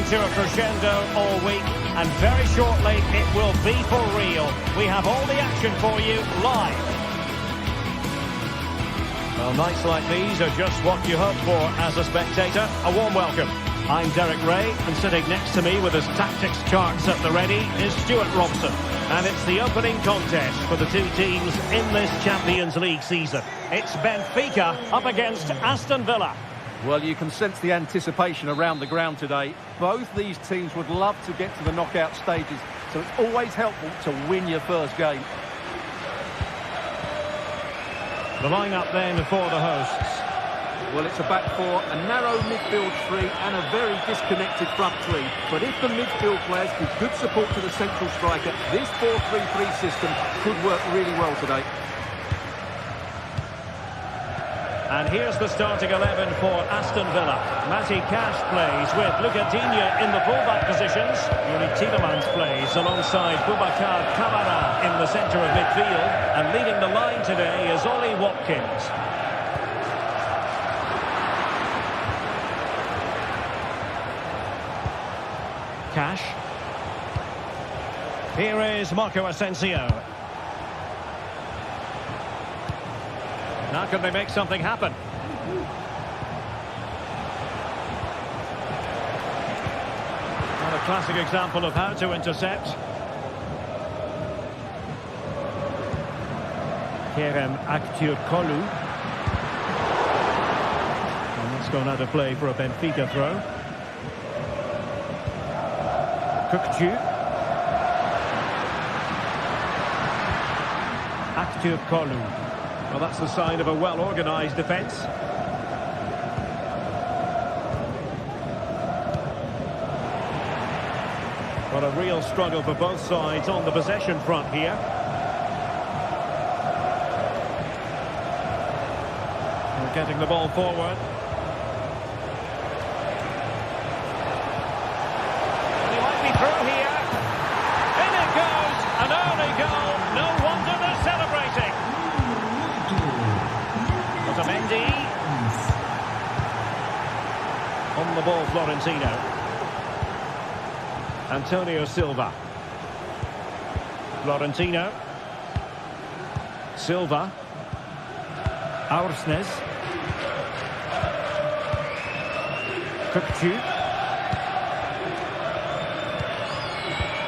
come to a crescendo all week, and very shortly it will be for real. We have all the action for you live. Well, nights like these are just what you hope for as a spectator. A warm welcome. I'm Derek Ray, and sitting next to me with his tactics charts at the ready is Stuart Robson. And it's the opening contest for the two teams in this Champions League season. It's Benfica up against Aston Villa. Well, you can sense the anticipation around the ground today. Both these teams would love to get to the knockout stages, so it's always helpful to win your first game. The lineup then for the hosts. Well, it's a back four, a narrow midfield three and a very disconnected front three. But if the midfield players give good support to the central striker, this 4-3-3 system could work really well today. And here's the starting 11 for Aston Villa. Matty Cash plays with Luca Digne in the fullback positions. Yuri Tielemans plays alongside Boubacar Kamara in the centre of midfield. And leading the line today is Ollie Watkins. Cash. Here is Marco Asensio. Now can they make something happen? Well, a classic example of how to intercept. Kerem Aktürkoğlu. And that's gone out of play for a Benfica throw. Kukçu. Aktürkoğlu. Well, that's the sign of a well-organised defence. Well, a real struggle for both sides on the possession front here. We're getting the ball forward. And he might be through here. In it goes! An early goal. No wonder they're celebrating. Otamendi. On the ball, Florentino. Antonio Silva. Florentino. Silva. Aursnes. Kukçu.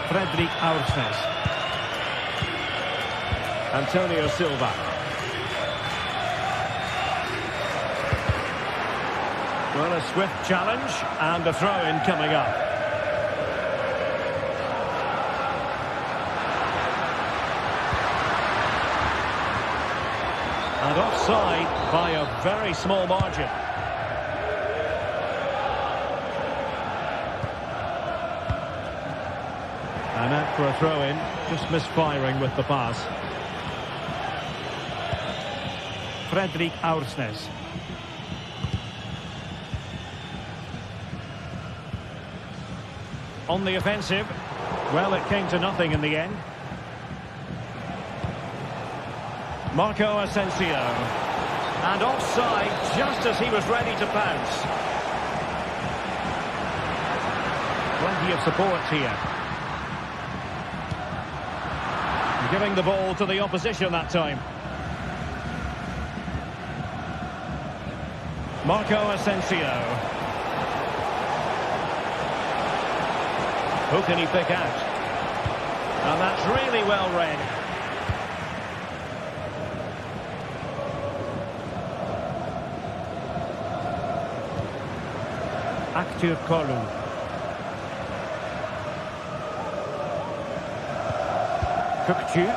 Fredrik Aursnes. Antonio Silva. Well, a swift challenge and a throw-in coming up. And offside by a very small margin. And out for a throw-in, just misfiring with the pass. Fredrik Aursnes. On the offensive. Well, it came to nothing in the end. Marco Asensio. And offside just as he was ready to pounce. Plenty of support here. Giving the ball to the opposition that time. Marco Asensio. Who can he pick out? And that's really well read. Aktürkoğlu. Kukçu.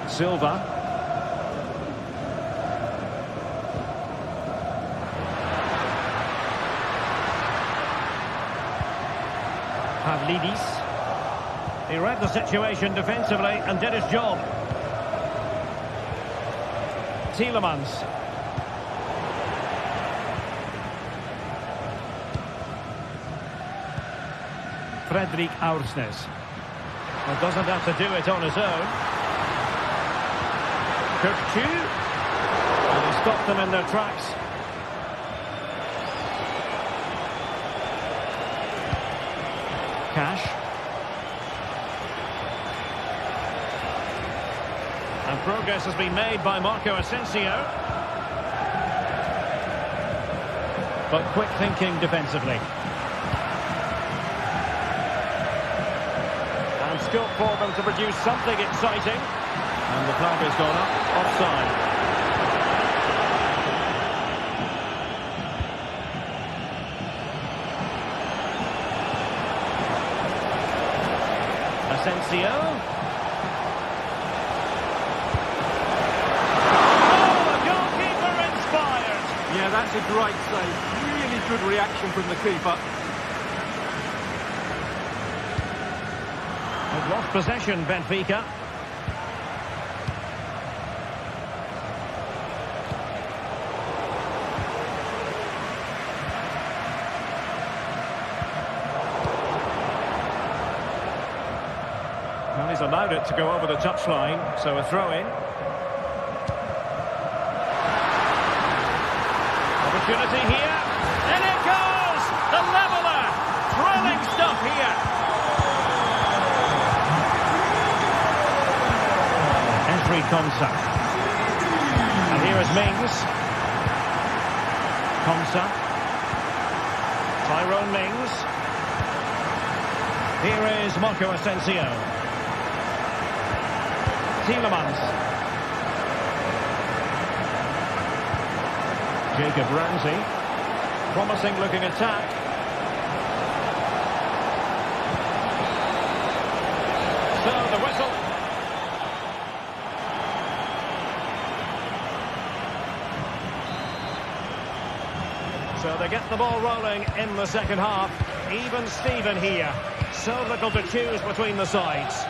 Silva. Pavlidis. He read the situation defensively and did his job. Tielemans. Fredrik Aursnes. Well, doesn't have to do it on his own. Kirkchu. And he stopped them in their tracks. Cash. And progress has been made by Marco Asensio. But quick thinking defensively. And scope for them to produce something exciting. And the flag has gone up, offside. Asensio. Oh, the goalkeeper inspired. Yeah, that's a great save. Really good reaction from the keeper. They've lost possession, Benfica. Well, he's allowed it to go over the touchline, so a throw-in. Opportunity here, and it goes! The leveller! Thrilling stuff here. Entry Konsa. And here is Mings. Konsa. Tyrone Mings. Here is Marco Asensio. Tielemans. Jacob Ramsey. Promising looking attack. So the whistle. So they get the ball rolling in the second half. Even Steven here. So little to choose between the sides.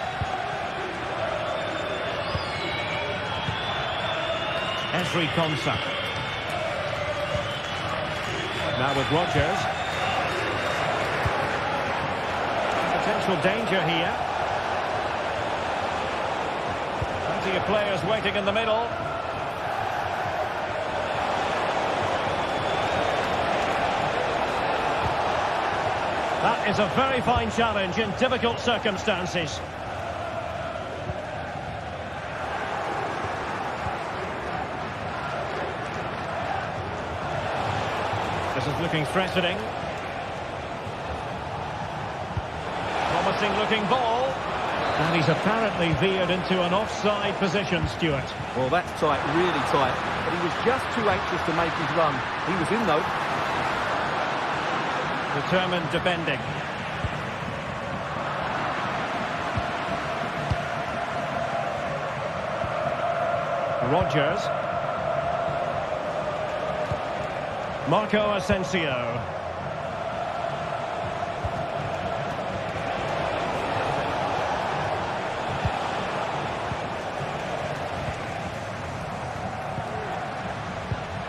Esri Konsa. Now with Rodgers. Potential danger here. Plenty of players waiting in the middle. That is a very fine challenge in difficult circumstances. This is looking threatening. Promising looking ball. And he's apparently veered into an offside position, Stuart. Well, that's tight, really tight. But he was just too anxious to make his run. He was in, though. Determined defending. Rodgers. Marco Asensio.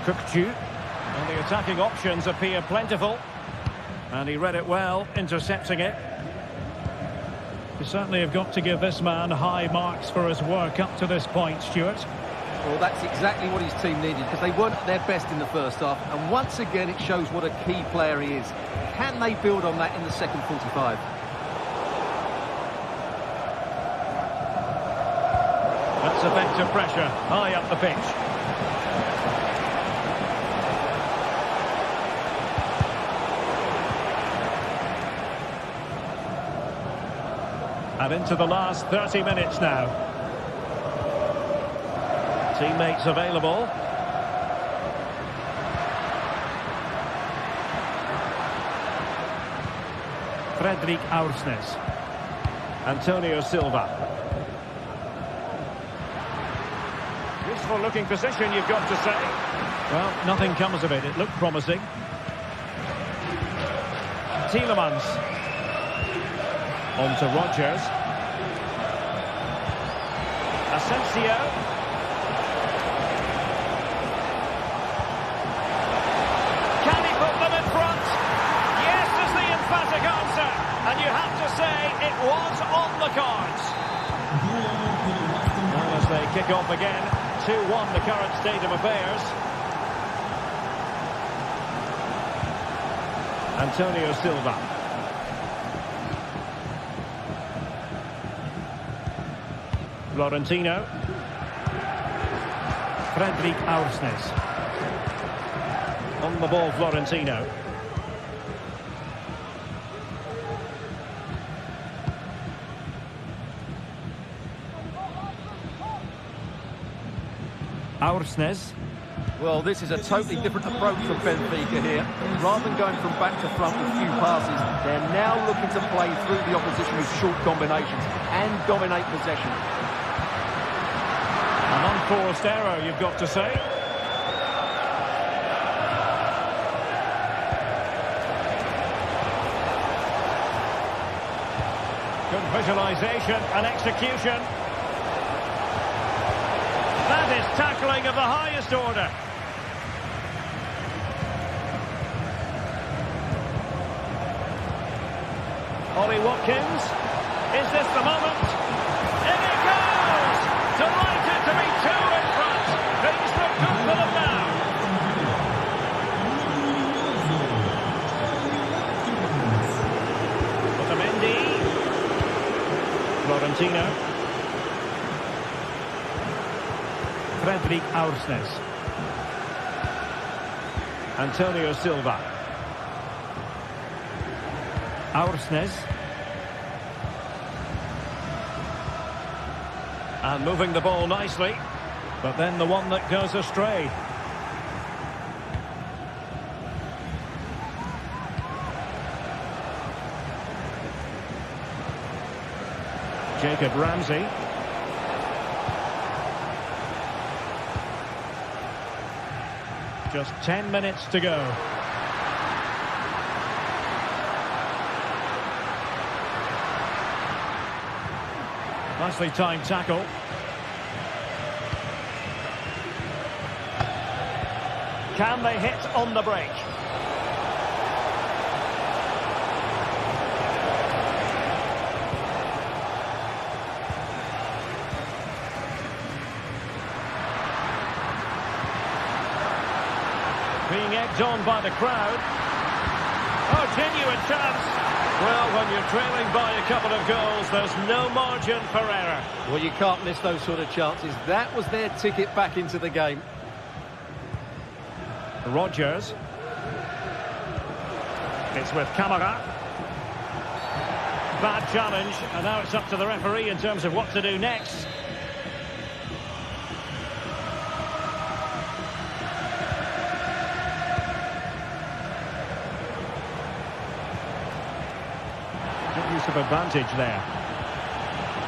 Kirkchu. And the attacking options appear plentiful. And he read it well, intercepting it. You certainly have got to give this man high marks for his work up to this point, Stuart. Well, that's exactly what his team needed, because they weren't at their best in the first half. And once again, it shows what a key player he is. Can they build on that in the second 45? That's effective pressure, high up the pitch. And into the last 30 minutes now. Teammates available. Fredrik Aursnes. Antonio Silva. Useful looking position, you've got to say. Well, nothing comes of it. It looked promising. Tielemans. On to Rodgers. Asensio. Can he put them in front? Yes is the emphatic answer. And you have to say it was on the cards. Well, as they kick off again, 2-1 the current state of affairs. Antonio Silva. Florentino. Fredrik Aursnes. On the ball, Florentino. Aursnes. Well, this is a totally different approach from Benfica here. Rather than going from back to front with few passes, they're now looking to play through the opposition with short combinations and dominate possession. An unforced error, you've got to say. Good visualisation and execution. That is tackling of the highest order. Ollie Watkins. Is this the moment? In it goes! Delighted to be two in front. Things look good for them now. Otamendi. Florentino. Fredrik Aursnes. Antonio Silva. Aursnes. And moving the ball nicely. But then the one that goes astray. Jacob Ramsey. Just 10 minutes to go. Nicely timed tackle. Can they hit on the break? Being egged on by the crowd. Oh, genuine chance. Well, when you're trailing by a couple of goals, there's no margin for error. Well, you can't miss those sort of chances. That was their ticket back into the game. Rodgers. It's with Camara. Bad challenge, and now it's up to the referee in terms of what to do next. Good use of advantage there.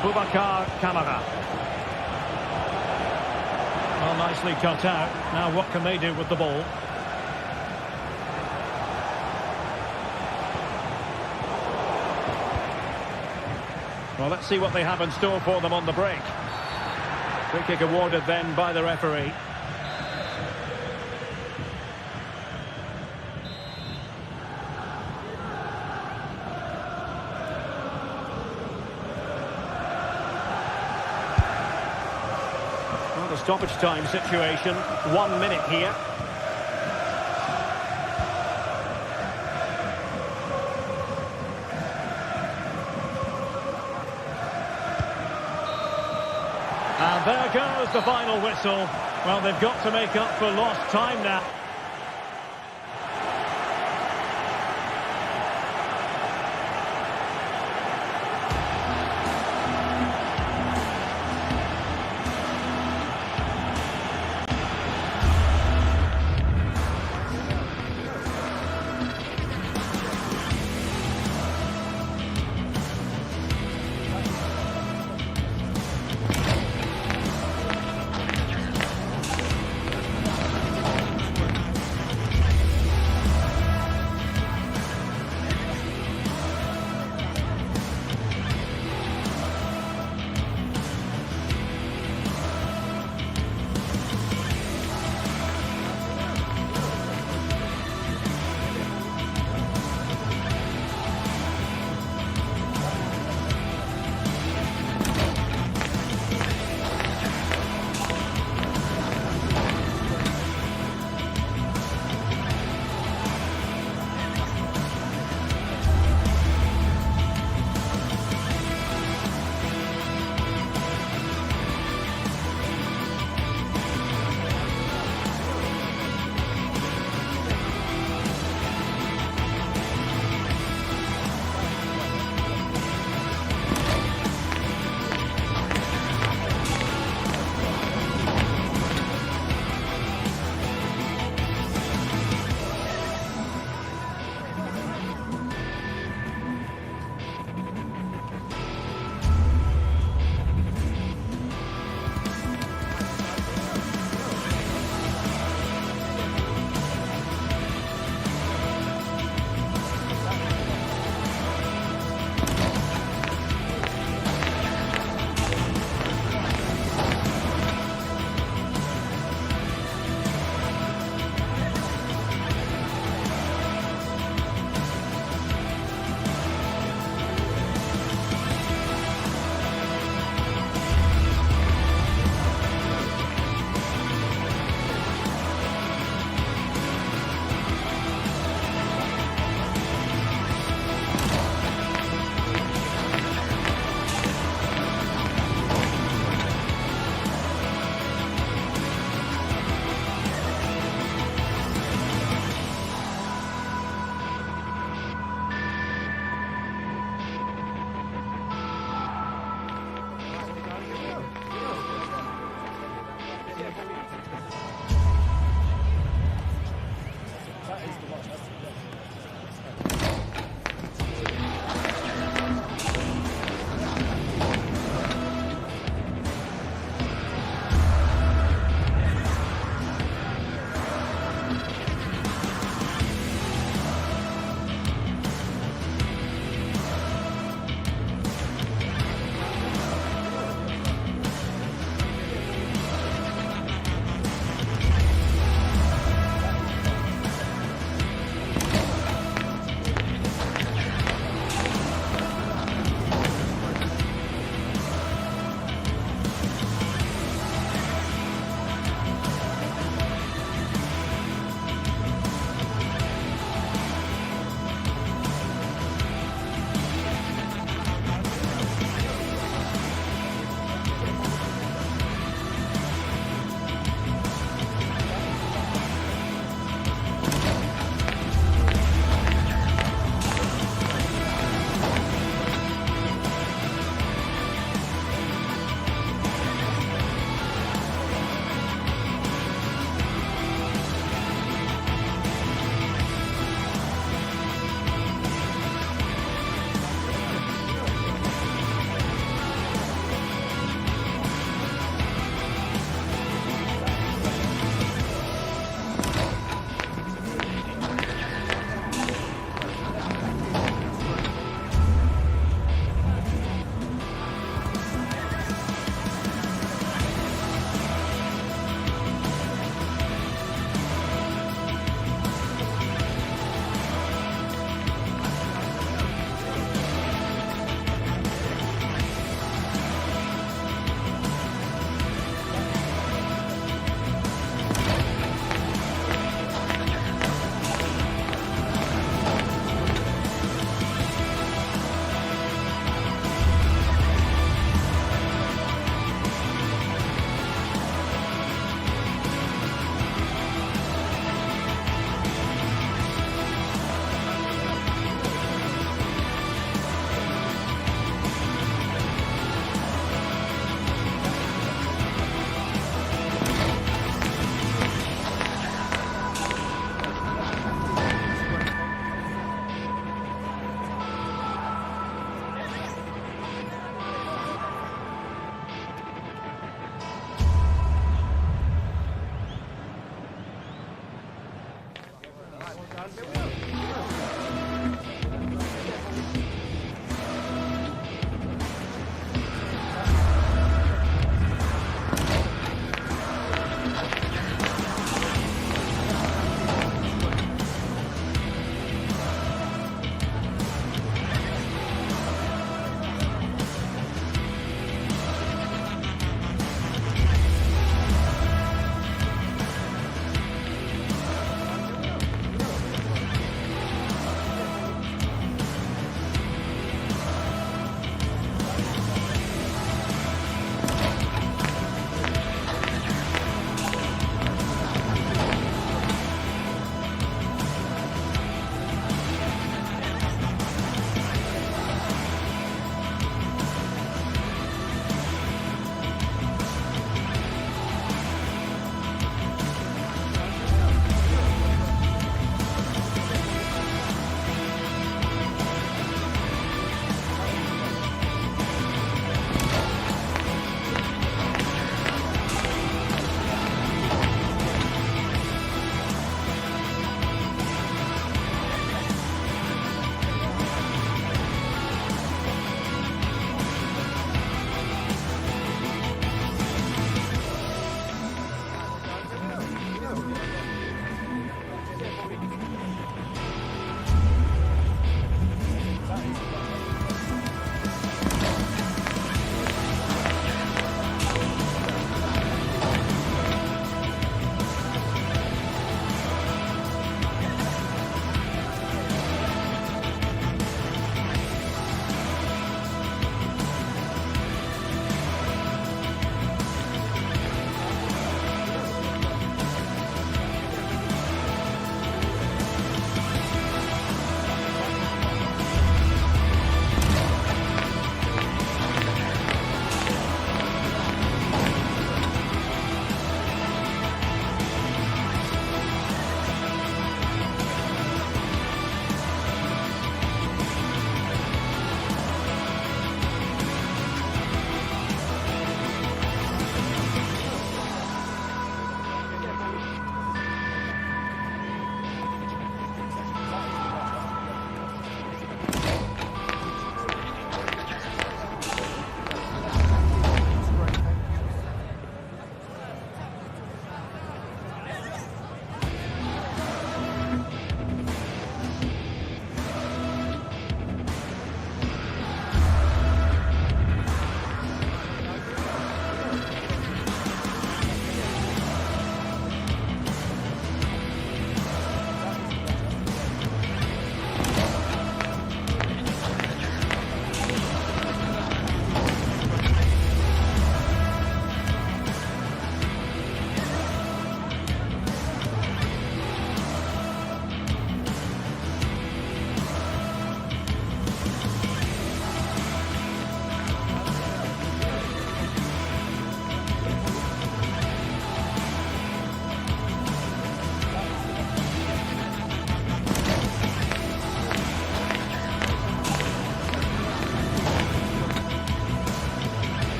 Boubacar Camara. Well, nicely cut out. Now what can they do with the ball? Well, let's see what they have in store for them on the break. Free kick awarded then by the referee. Well, the stoppage time situation, 1 minute here. And there goes the final whistle. Well, they've got to make up for lost time now.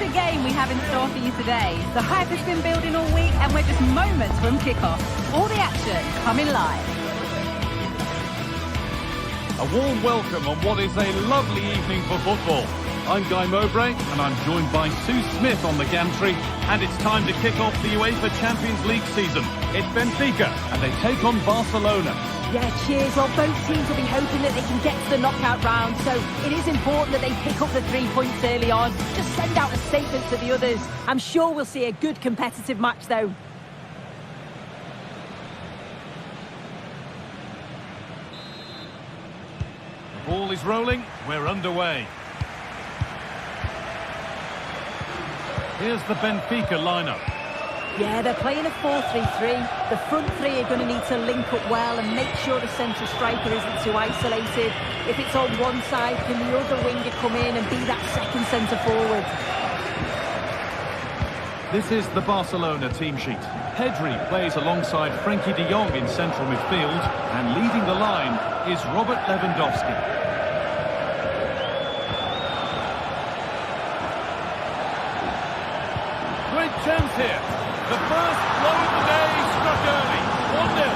a game we have in store for you today. The hype has been building all week and we're just moments from kickoff. All the action coming live. A warm welcome on what is a lovely evening for football. I'm Guy Mowbray and I'm joined by Sue Smith on the gantry, and it's time to kick off the UEFA Champions League season. It's Benfica and they take on Barcelona. Yeah, cheers. Well, both teams will be hoping that they can get to the knockout round, so it is important that they pick up the 3 points early on. Just send out a statement to the others. I'm sure we'll see a good competitive match, though. The ball is rolling, we're underway. Here's the Benfica lineup. Yeah, they're playing a 4-3-3. The front three are going to need to link up well and make sure the central striker isn't too isolated. If it's on one side, can the other winger come in and be that second centre forward? This is the Barcelona team sheet. Pedri plays alongside Frenkie de Jong in central midfield, and leading the line is Robert Lewandowski. Great chance here. The first blow of the day struck early. 1-0.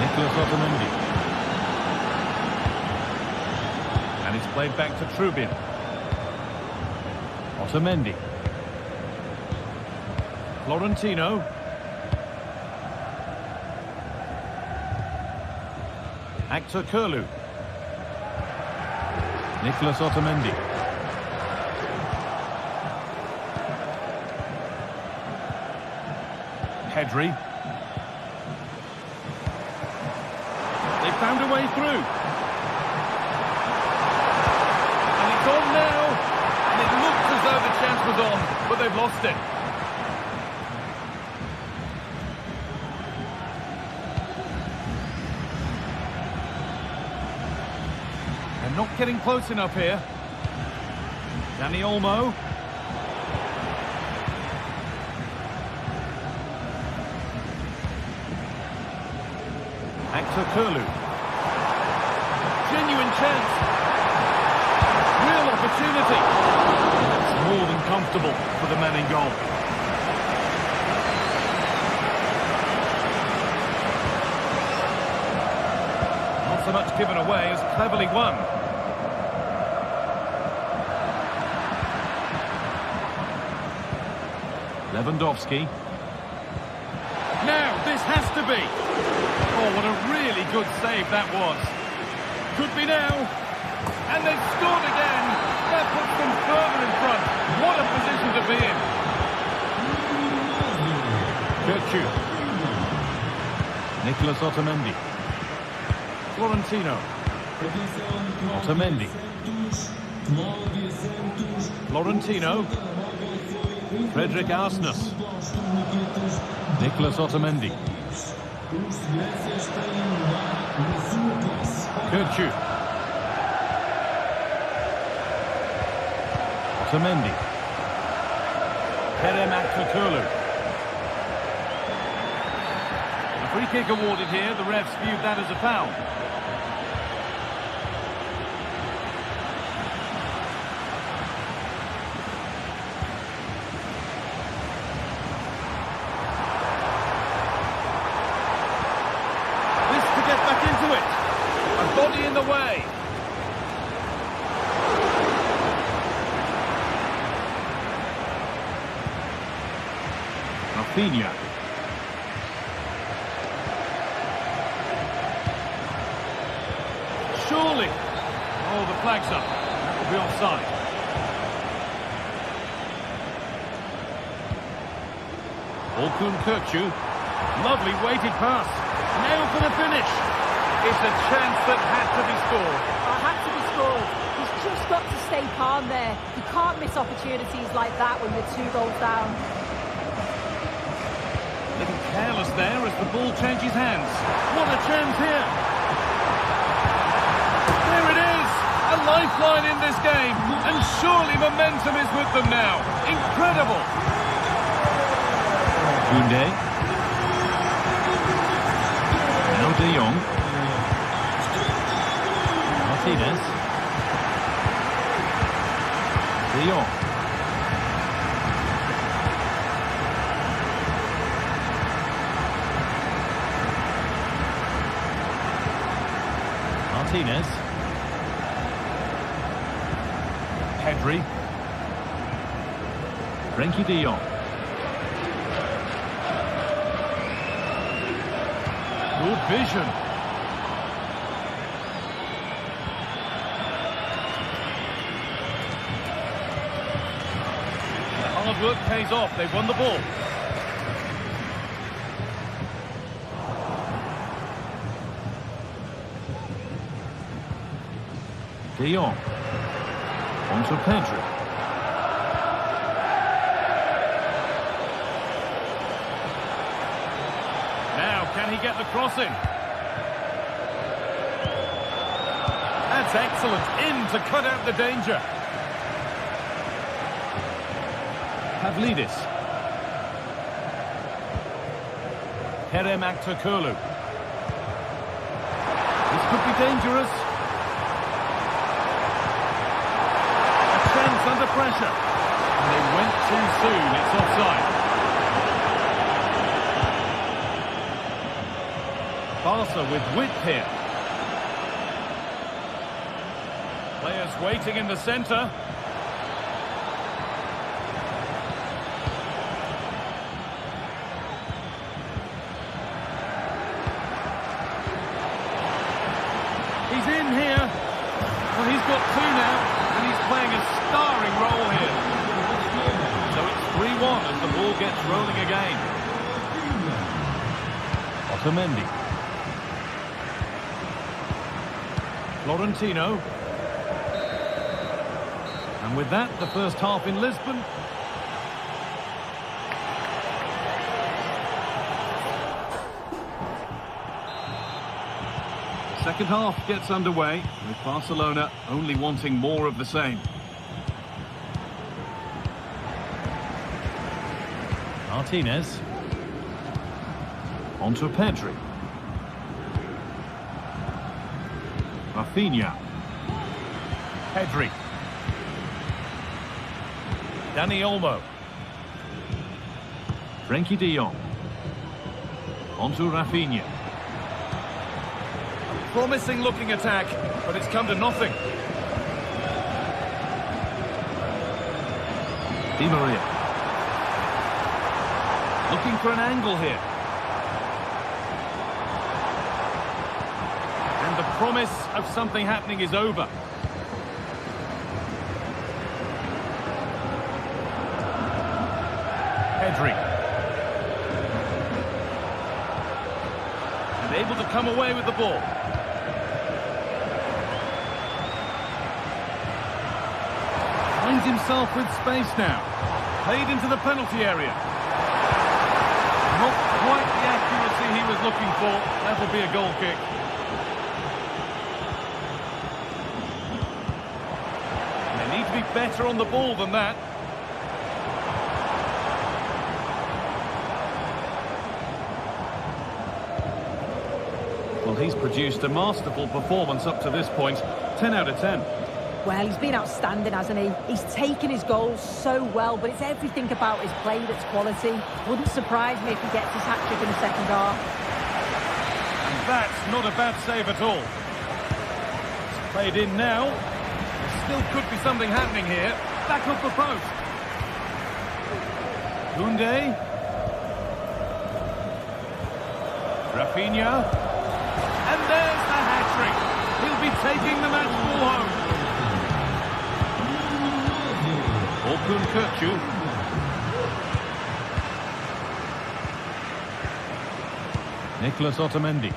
Nicolas Otamendi. And it's played back to Trubin. Otamendi. Florentino. Actor Curlew. Nicolas Otamendi. Pedri. They found a way through. And it's on now. And it looks as though the chance was on, but they've lost it. Not getting close enough here. Dani Olmo. Actor Curlew. Genuine chance. Real opportunity. It's more than comfortable for the man in goal. Not so much given away as cleverly won. Lewandowski. Now, this has to be. Oh, what a really good save that was. Could be now. And they've scored again. That puts them further in front. What a position to be in. Gertrude. Nicolas Otamendi. Florentino. Otamendi. Florentino. Frederick Arsnus. Nicolas Otamendi. Gertrude. Otamendi. Kerem Aktürkoğlu. A free kick awarded here. The refs viewed that as a foul. Body in the way. Rafinha. Surely. Oh, the flag's up. That will be offside. Orkun Kökçü. Lovely weighted pass. Now for the finish. It's a chance that had to be scored. Oh, had to be scored. He's just got to stay calm there. You can't miss opportunities like that when you're 2 goals down. A little careless there as the ball changes hands. What a chance here. There it is. A lifeline in this game. And surely momentum is with them now. Incredible. Koundé. No De Jong. Martinez. De Jong. Martinez. Pedri. Frenkie de Jong. Good vision. The hard work pays off. They've won the ball. De Jong. On to Pedri. Now, can he get the crossing? That's excellent. In to cut out the danger. Pavlidis. Kerem Aktürkoğlu. This could be dangerous. Under pressure, and they went too soon. It's offside. Barca with width here. Players waiting in the centre. He's in here. Well, he's got two now, and he's playing a starring role here. So it's 3-1 as the ball gets rolling again. Otamendi. Florentino. And with that, the first half in Lisbon. Second half gets underway, with Barcelona only wanting more of the same. Martinez. On to Pedri. Rafinha. Pedri. Dani Olmo. Frenkie de Jong. On to Rafinha. Promising looking attack, but it's come to nothing. Di Maria. Looking for an angle here. And the promise of something happening is over. Pedri. And able to come away with the ball. Finds himself with space now. Played into the penalty area. Not quite the accuracy he was looking for. That'll be a goal kick. They need to be better on the ball than that. Well, he's produced a masterful performance up to this point. 10 out of 10. Well, he's been outstanding, hasn't he? He's taken his goals so well, but it's everything about his play that's quality. Wouldn't surprise me if he gets his hat-trick in the second half. And that's not a bad save at all. It's played in now. There still could be something happening here. Back off the post. Koundé. Rafinha. And there's the hat-trick. He'll be taking the match ball home. Orkun. Nicolas Otamendi.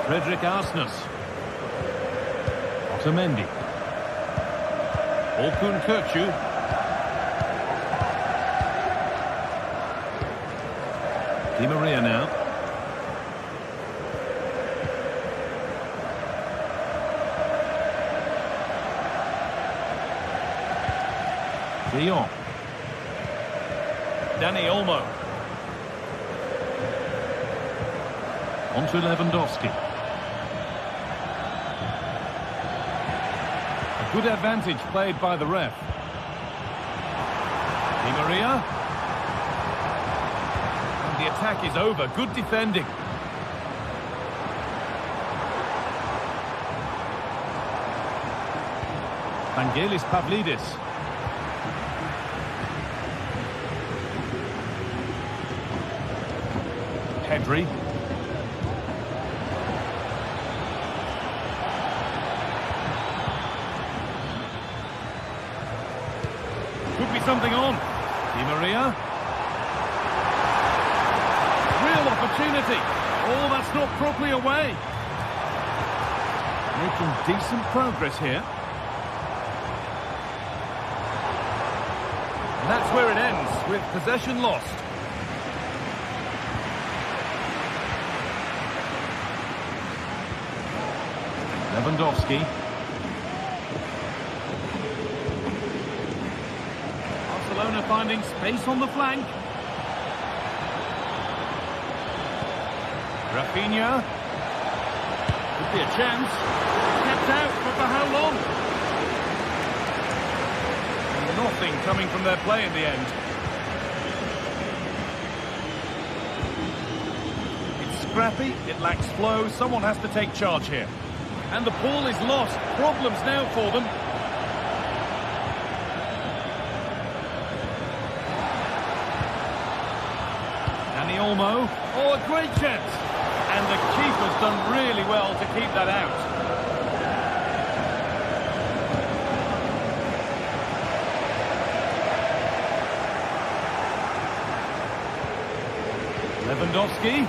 Frederick Arsnes. Otamendi. Orkun. Di Maria now. De Jong. Dani Olmo. On to Lewandowski. Good advantage played by the ref. Di Maria. And the attack is over. Good defending. Vangelis Pavlidis. Pedri. Could be something on. Di Maria. Real opportunity. Oh, that's not properly away. Making decent progress here. And that's where it ends, with possession lost. Lewandowski. Barcelona finding space on the flank. Rafinha. Could be a chance. Kept out, but for how long? Nothing coming from their play in the end. It's scrappy, it lacks flow, someone has to take charge here. And the ball is lost. Problems now for them. Dani Olmo. Oh, a great chance. And the keeper's done really well to keep that out. Lewandowski.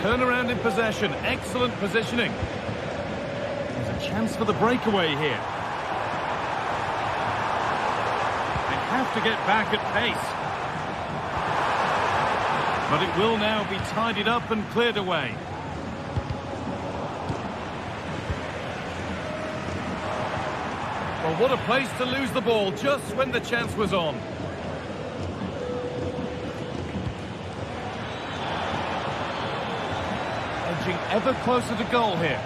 Turnaround in possession. Excellent positioning. There's a chance for the breakaway here. They have to get back at pace. But it will now be tidied up and cleared away. Well, what a place to lose the ball just when the chance was on. Edging ever closer to goal here.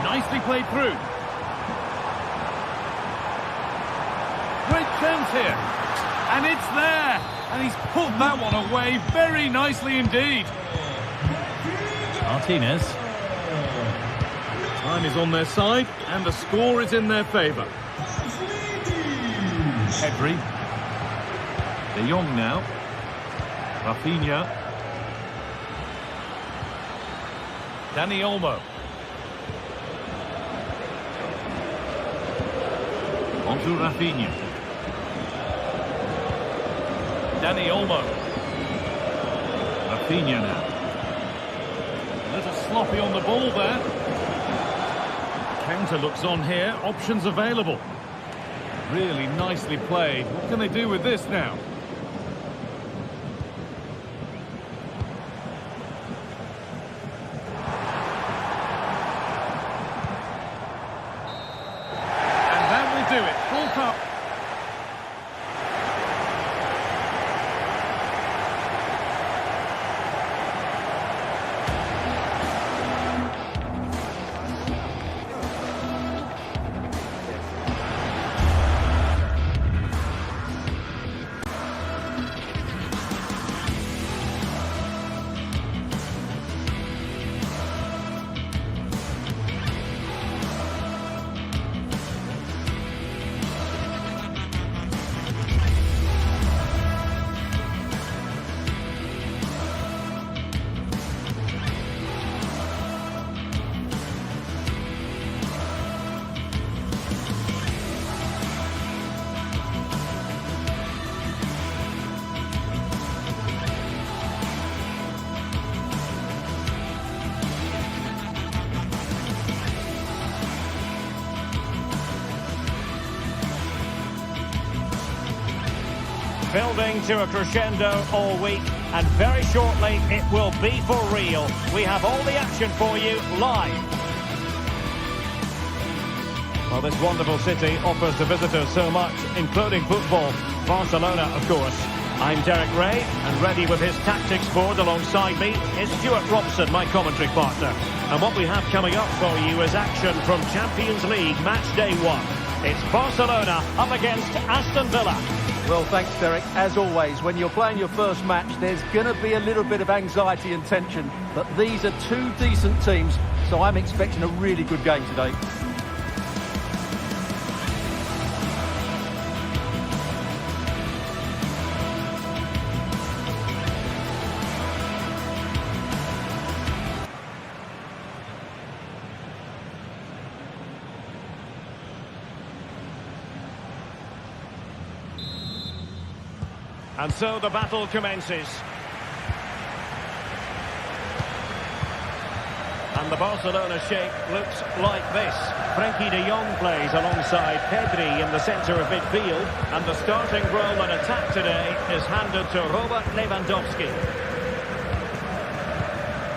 Nicely played through. Great chance here. And it's there. And he's put that one away very nicely indeed. Martinez. Time is on their side and the score is in their favour. Pedri. De Jong now. Rafinha. Dani Olmo. On to Rafinha. Dani Olmo. Rafinha now. A little sloppy on the ball there. Counter looks on here. Options available. Really nicely played. What can they do with this now? Do it. Full cup. Building to a crescendo all week, and very shortly it will be for real. We have all the action for you live. Well, this wonderful city offers the visitors so much, including football. Barcelona, of course. I'm Derek Ray, and ready with his tactics board alongside me is Stuart Robson, my commentary partner. And what we have coming up for you is action from Champions League match day 1. It's Barcelona up against Aston Villa. Well, thanks, Derek. As always, when you're playing your first match, there's going to be a little bit of anxiety and tension. But these are two decent teams, so I'm expecting a really good game today. And so the battle commences. And the Barcelona shape looks like this. Frenkie de Jong plays alongside Pedri in the centre of midfield. And the starting role in attack today is handed to Robert Lewandowski.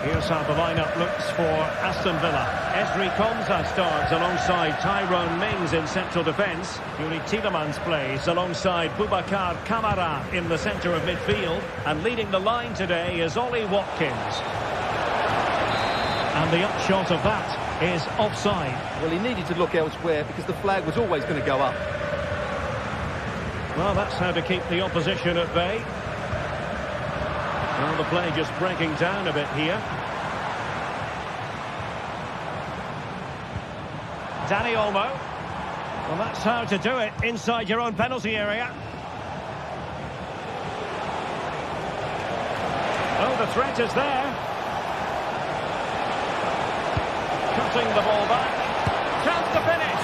Here's how the lineup looks for Aston Villa. Ezri Konsa starts alongside Tyrone Mings in central defence. Yuri Tielemans plays alongside Boubacar Kamara in the centre of midfield. And leading the line today is Ollie Watkins. And the upshot of that is offside. Well, he needed to look elsewhere because the flag was always going to go up. Well, that's how to keep the opposition at bay. Well, the play just breaking down a bit here. Dani Olmo. Well, that's how to do it inside your own penalty area. Oh, the threat is there. Cutting the ball back. Chance to finish.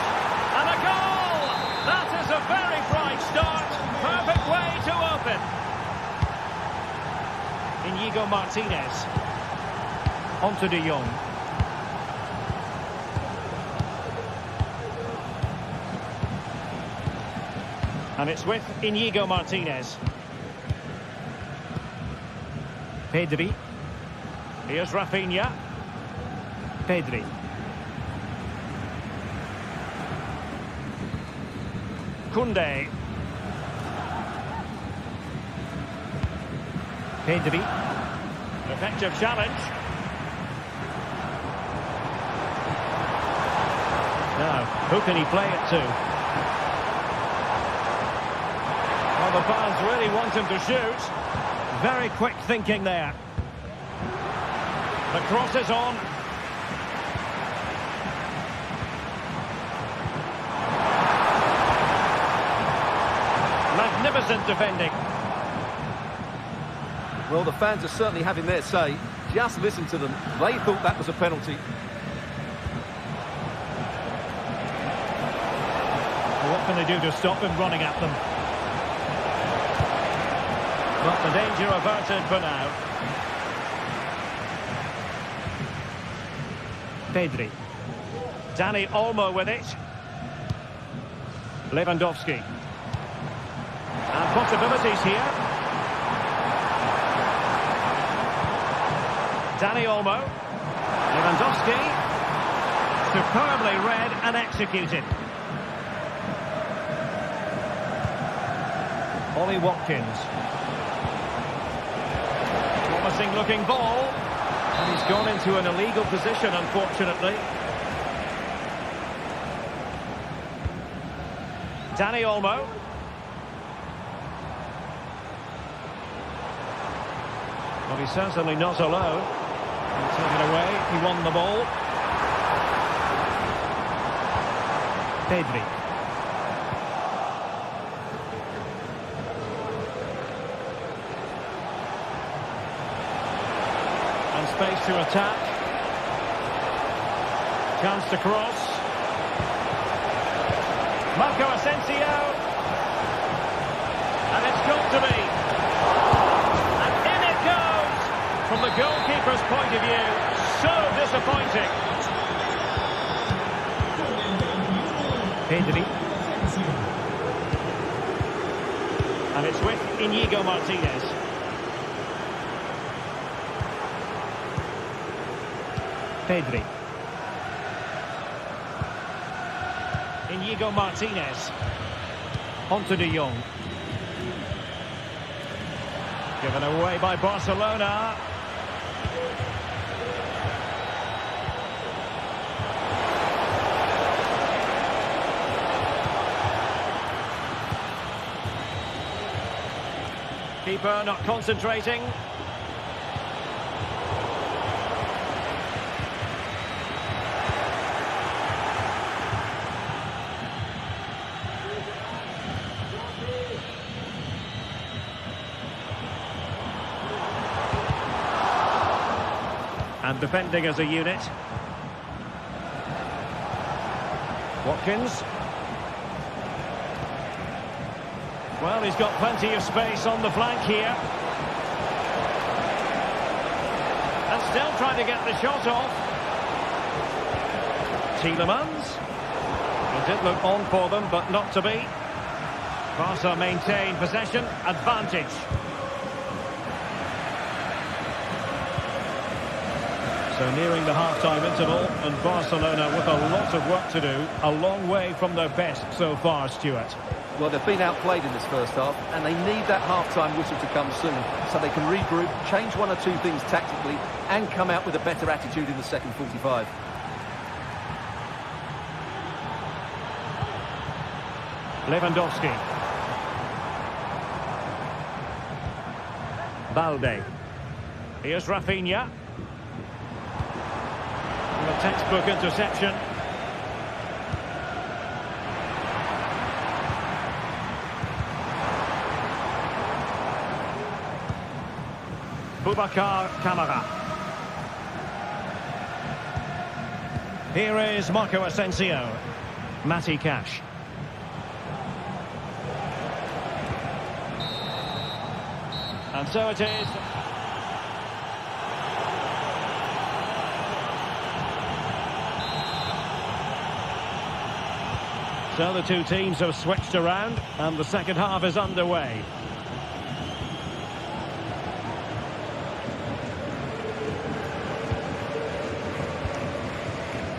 And a goal! That is a very bright start. Perfect way to open. Inigo Martinez. Onto de Jong. And it's with Inigo Martinez. Pedri. Here's Rafinha. Pedri. Koundé. Pedri. Effective challenge. Now, who can he play it to? Well, the fans really want him to shoot. Very quick thinking there. The cross is on. Magnificent defending. Well, the fans are certainly having their say. Just listen to them. They thought that was a penalty. What can they do to stop him running at them? But the danger averted for now. Pedri. Dani Olmo with it. Lewandowski. And possibilities here. Dani Olmo. Lewandowski. Superbly read and executed. Ollie Watkins. Promising looking ball. And he's gone into an illegal position, unfortunately. Dani Olmo. Well, he's certainly not alone. He'll take it away. He won the ball. Pedri. And space to attack. Chance to cross. Marco Asensio. And it's got to be. And in it goes. From the goalkeeper's point of view, so disappointing. Pedri. And it's with Inigo Martinez. Pedri. Inigo Martinez. Onto de Jong. Given away by Barcelona. Keeper not concentrating. And defending as a unit. Watkins. Well, he's got plenty of space on the flank here. And still trying to get the shot off. Tielemans. It did look on for them, but not to be. Barca maintain possession, advantage. So nearing the half-time interval, and Barcelona with a lot of work to do. A long way from their best so far, Stuart. Well, they've been outplayed in this first half, and they need that half-time whistle to come soon, so they can regroup, change one or two things tactically, and come out with a better attitude in the second 45. Lewandowski. Balde. Here's Rafinha. And a textbook interception. Boubacar Kamara. Here is Marco Asensio. Matty Cash. And so it is. So the two teams have switched around, and the second half is underway.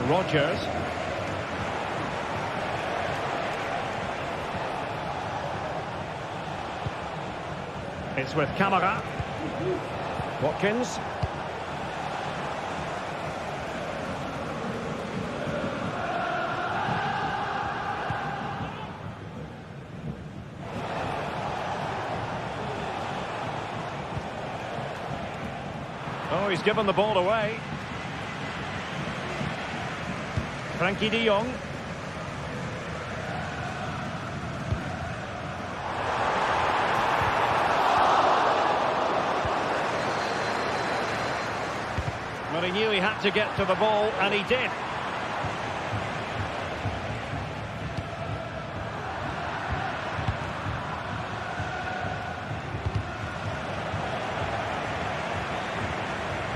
Rodgers. It's with Kamara. Watkins. Oh, he's given the ball away. Frankie de Jong. But he knew he had to get to the ball, and he did.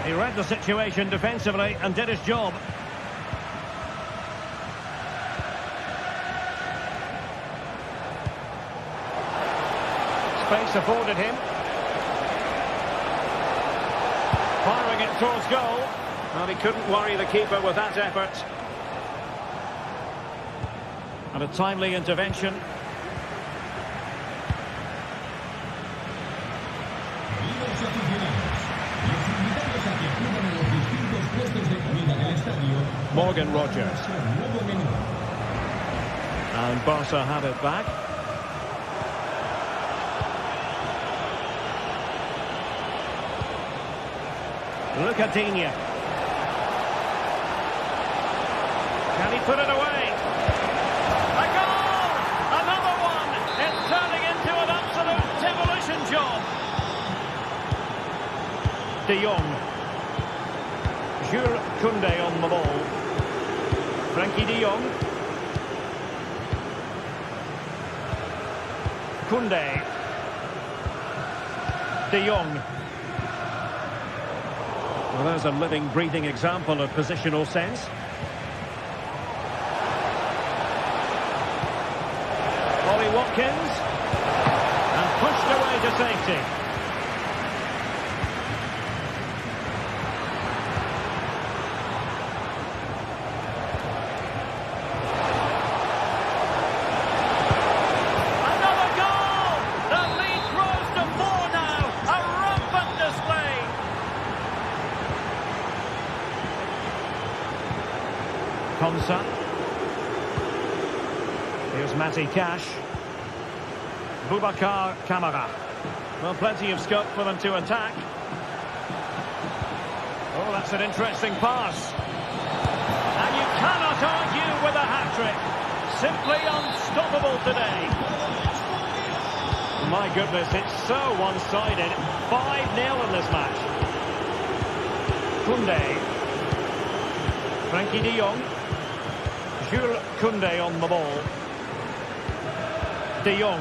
He read the situation defensively and did his job. Space afforded him. Firing it towards goal. Well, he couldn't worry the keeper with that effort. And a timely intervention. Morgan Rodgers. And Barca have it back. Lucadinha. Can he put it away? A goal! Another one! It's turning into an absolute demolition job. De Jong. Jules Koundé on the ball. Frankie de Jong. Koundé. De Jong. Well, there's a living, breathing example of positional sense. Ollie Watkins. And pushed away to safety. Another goal! The lead grows to 4 now. A Konsa. Here's Matty Cash. Boubacar Kamara. Well, plenty of scope for them to attack. Oh, that's an interesting pass. And you cannot argue with a hat-trick. Simply unstoppable today. My goodness, it's so one-sided. 5-0 in this match. Koundé. Frankie de Jong. Jules Koundé on the ball. De Jong.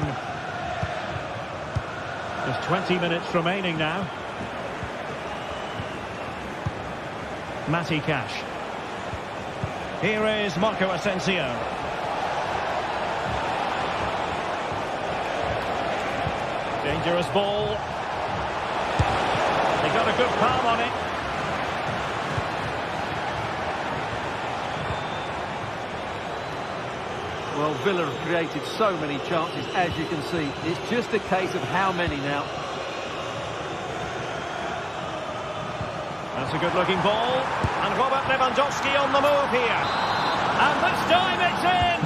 There's 20 minutes remaining now. Matty Cash. Here is Marco Asensio. Dangerous ball. They got a good palm on it. Well, Villa have created so many chances, as you can see. It's just a case of how many now. That's a good-looking ball. And Robert Lewandowski on the move here. And this time it's in!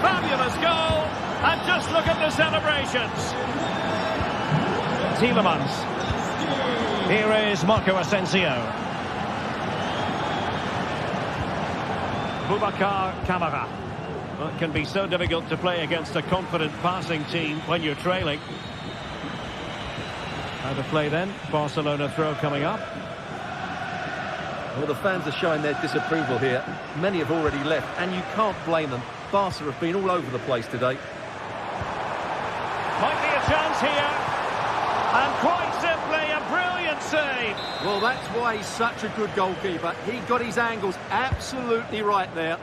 Fabulous goal! And just look at the celebrations. Tielemans. Here is Marco Asensio. Boubacar Kamara. Well, it can be so difficult to play against a confident passing team when you're trailing. How to play then? Barcelona throw coming up. Well, the fans are showing their disapproval here. Many have already left, and you can't blame them. Barca have been all over the place today. Might be a chance here. And quite simply, a brilliant save. Well, that's why he's such a good goalkeeper. He got his angles absolutely right there.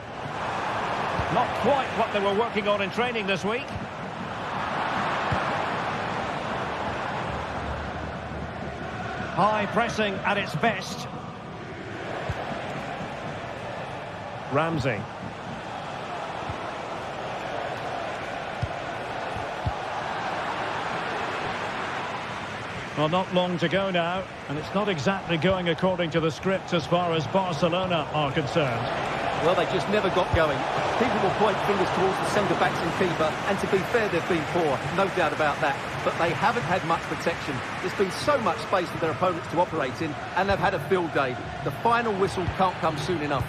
Not quite what they were working on in training this week. High pressing at its best. Ramsey. Well, not long to go now, and it's not exactly going according to the script as far as Barcelona are concerned. Well, they just never got going. People will point fingers towards the centre-backs and keeper, and to be fair, they've been poor, no doubt about that. But they haven't had much protection. There's been so much space for their opponents to operate in, and they've had a field day. The final whistle can't come soon enough.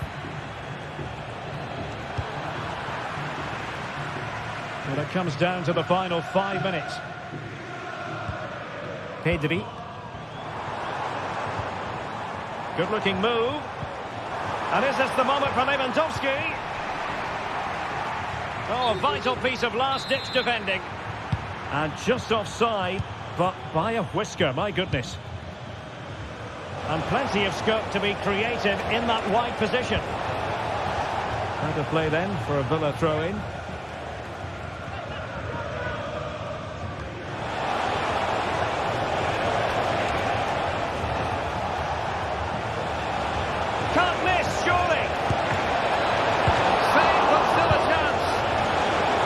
Well, it comes down to the final 5 minutes. Pedri. Good-looking move. And is this the moment for Lewandowski? Oh, a vital piece of last-ditch defending. And just offside, but by a whisker, my goodness. And plenty of scope to be creative in that wide position. How to play then for a Villa throw-in. Can't miss, surely. Save, but still a chance.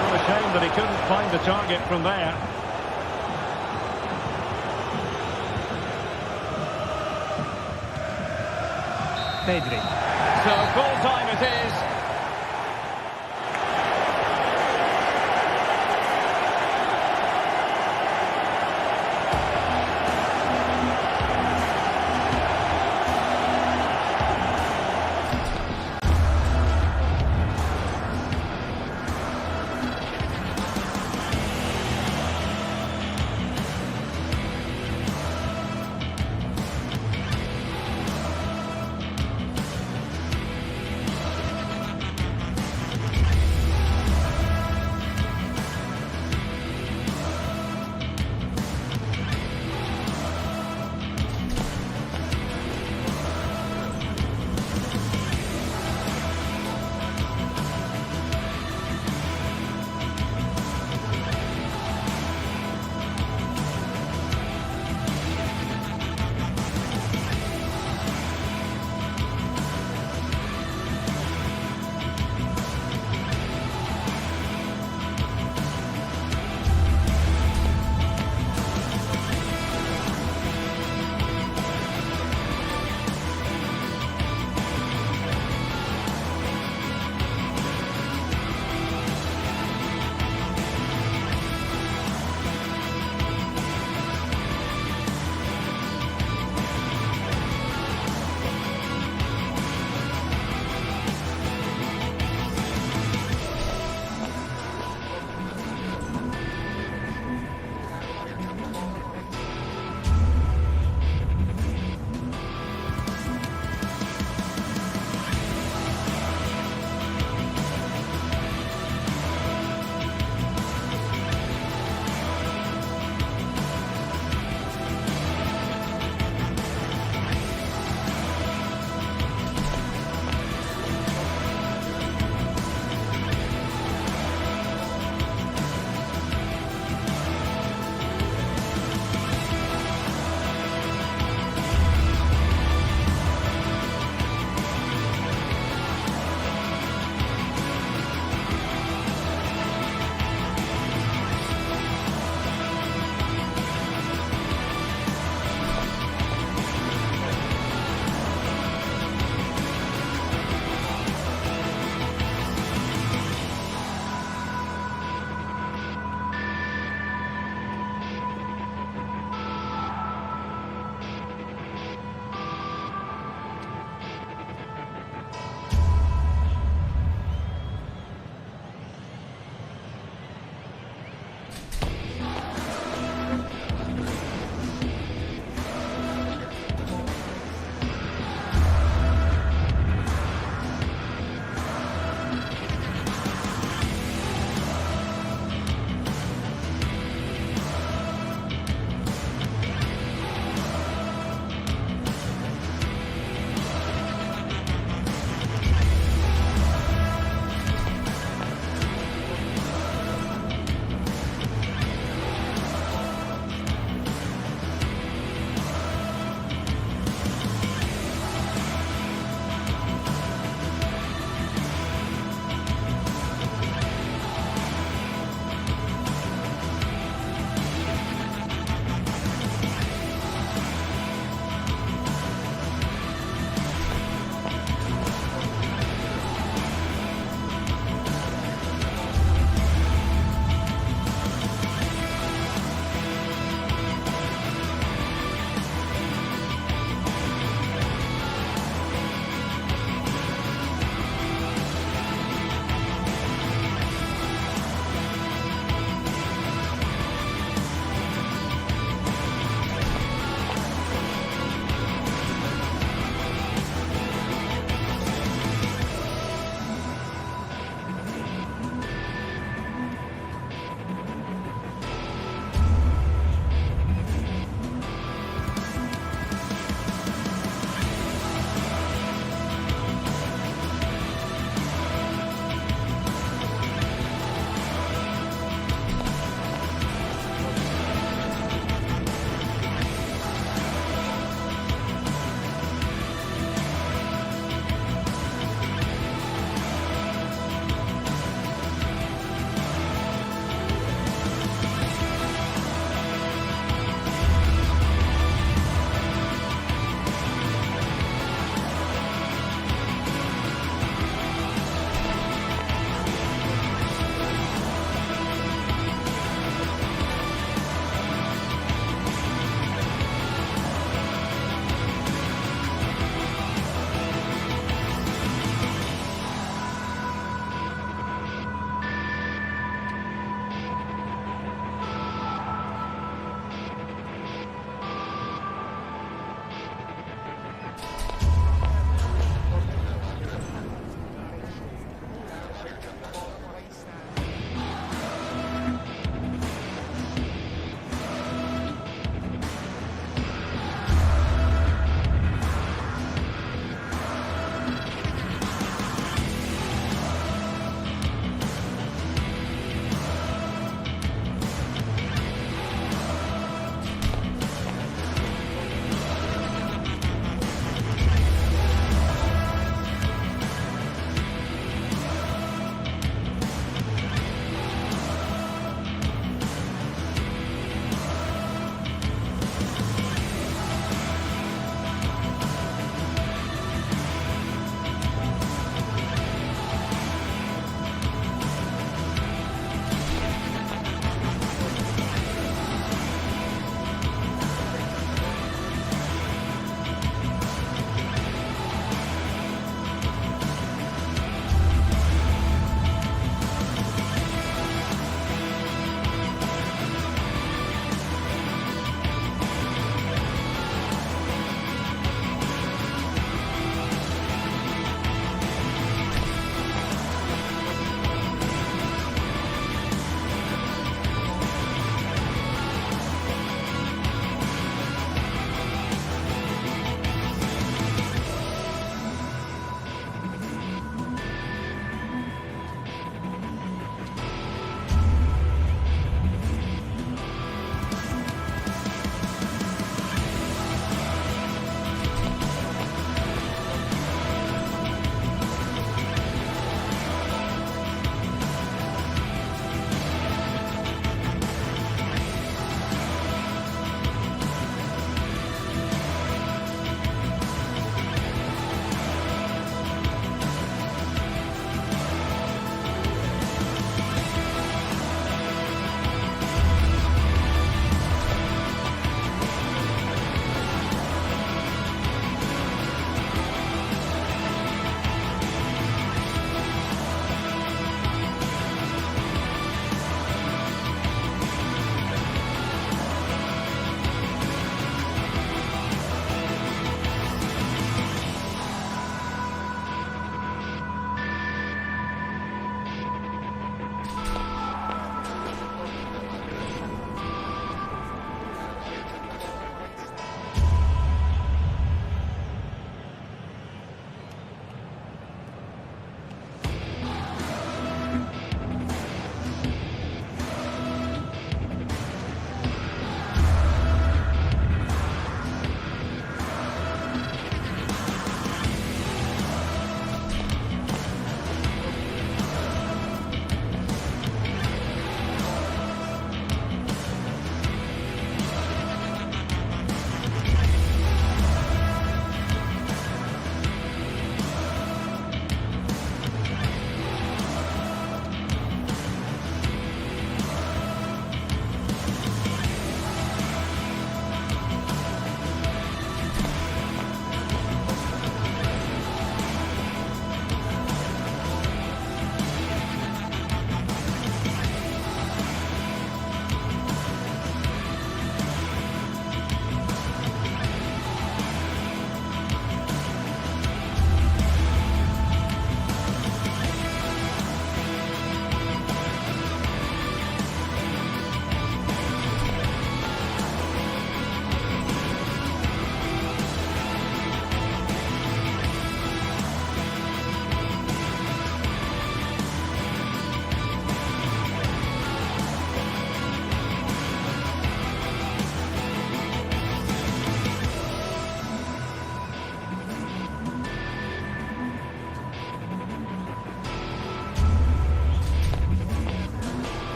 What a shame that he couldn't find the target from there. Pedri. So full time it is.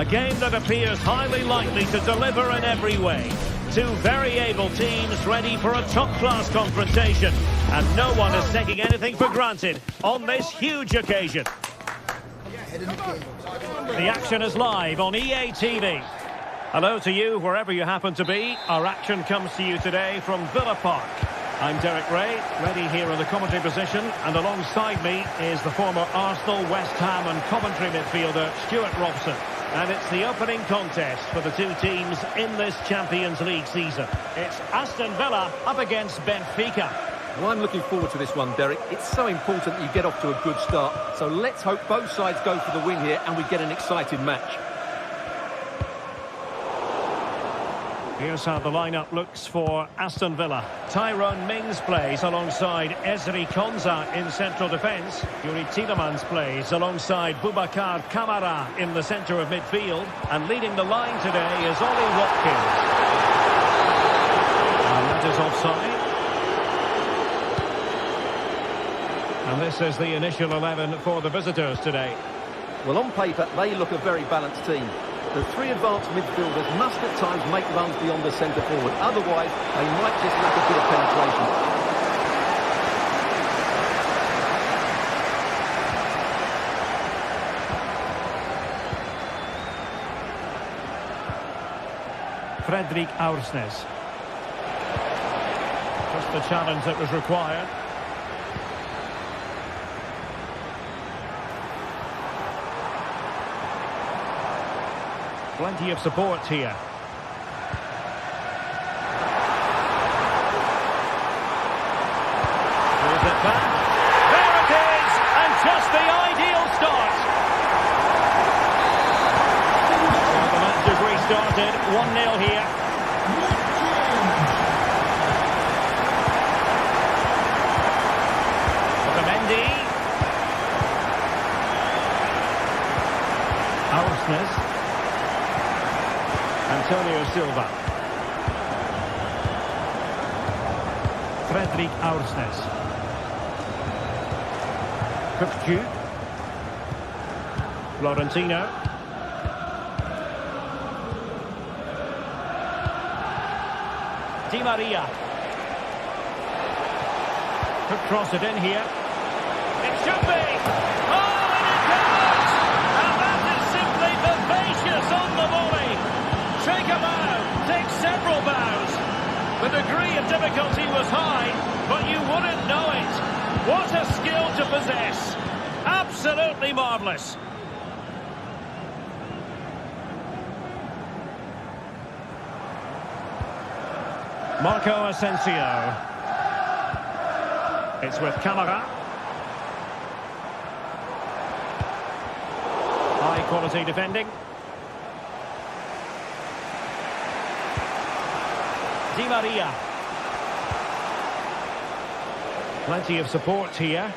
A game that appears highly likely to deliver in every way. Two very able teams ready for a top-class confrontation. And no one is taking anything for granted on this huge occasion. The action is live on EA TV. Hello to you, wherever you happen to be. Our action comes to you today from Villa Park. I'm Derek Ray, ready here in the commentary position, and alongside me is the former Arsenal, West Ham and Coventry midfielder, Stuart Robson. And it's the opening contest for the two teams in this Champions League season. It's Aston Villa up against Benfica. Well, I'm looking forward to this one, Derek. It's so important that you get off to a good start. So let's hope both sides go for the win here and we get an exciting match. Here's how the lineup looks for Aston Villa. Tyrone Mings plays alongside Ezri Konsa in central defence. Yuri Tielemans plays alongside Boubacar Kamara in the centre of midfield. And leading the line today is Ollie Watkins. And that is offside. And this is the initial 11 for the visitors today. Well, on paper, they look a very balanced team. The three advanced midfielders must at times make runs beyond the centre forward. Otherwise, they might just lack a bit of penetration. Fredrik Aursnes. Just the challenge that was required. Plenty of support here. Here's it back. There it is! And just the ideal start. Well, the match has restarted. 1-0 here. Otamendi. Aursnes. Antonio Silva. Fredrik Aursnes. Kukcu. Florentino. Di Maria. Could cross it in here. It should be! Oh, and it goes! And that is simply vivacious on the volley. Take a bow, take several bows. The degree of difficulty was high, but you wouldn't know it. What a skill to possess. Absolutely marvellous. Marco Asensio. It's with Kamara. High quality defending. Di Maria. Plenty of support here.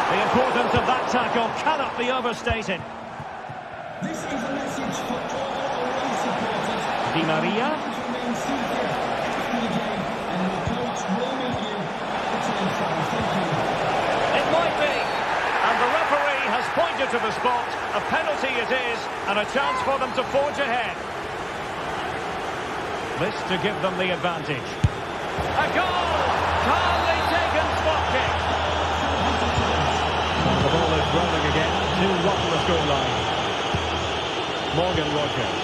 The importance of that tackle cannot be overstated. This is a message for all away supporters. Di Maria. Remain seated after the game, and your coach will meet you at the telephone. Thank you. It might be. And the referee has pointed to the spot. A penalty it is, and a chance for them to forge ahead. This to give them the advantage. A goal! Calmly taken spot kick. The ball is rolling again. 2-1 the scoreline. Morgan Rogers.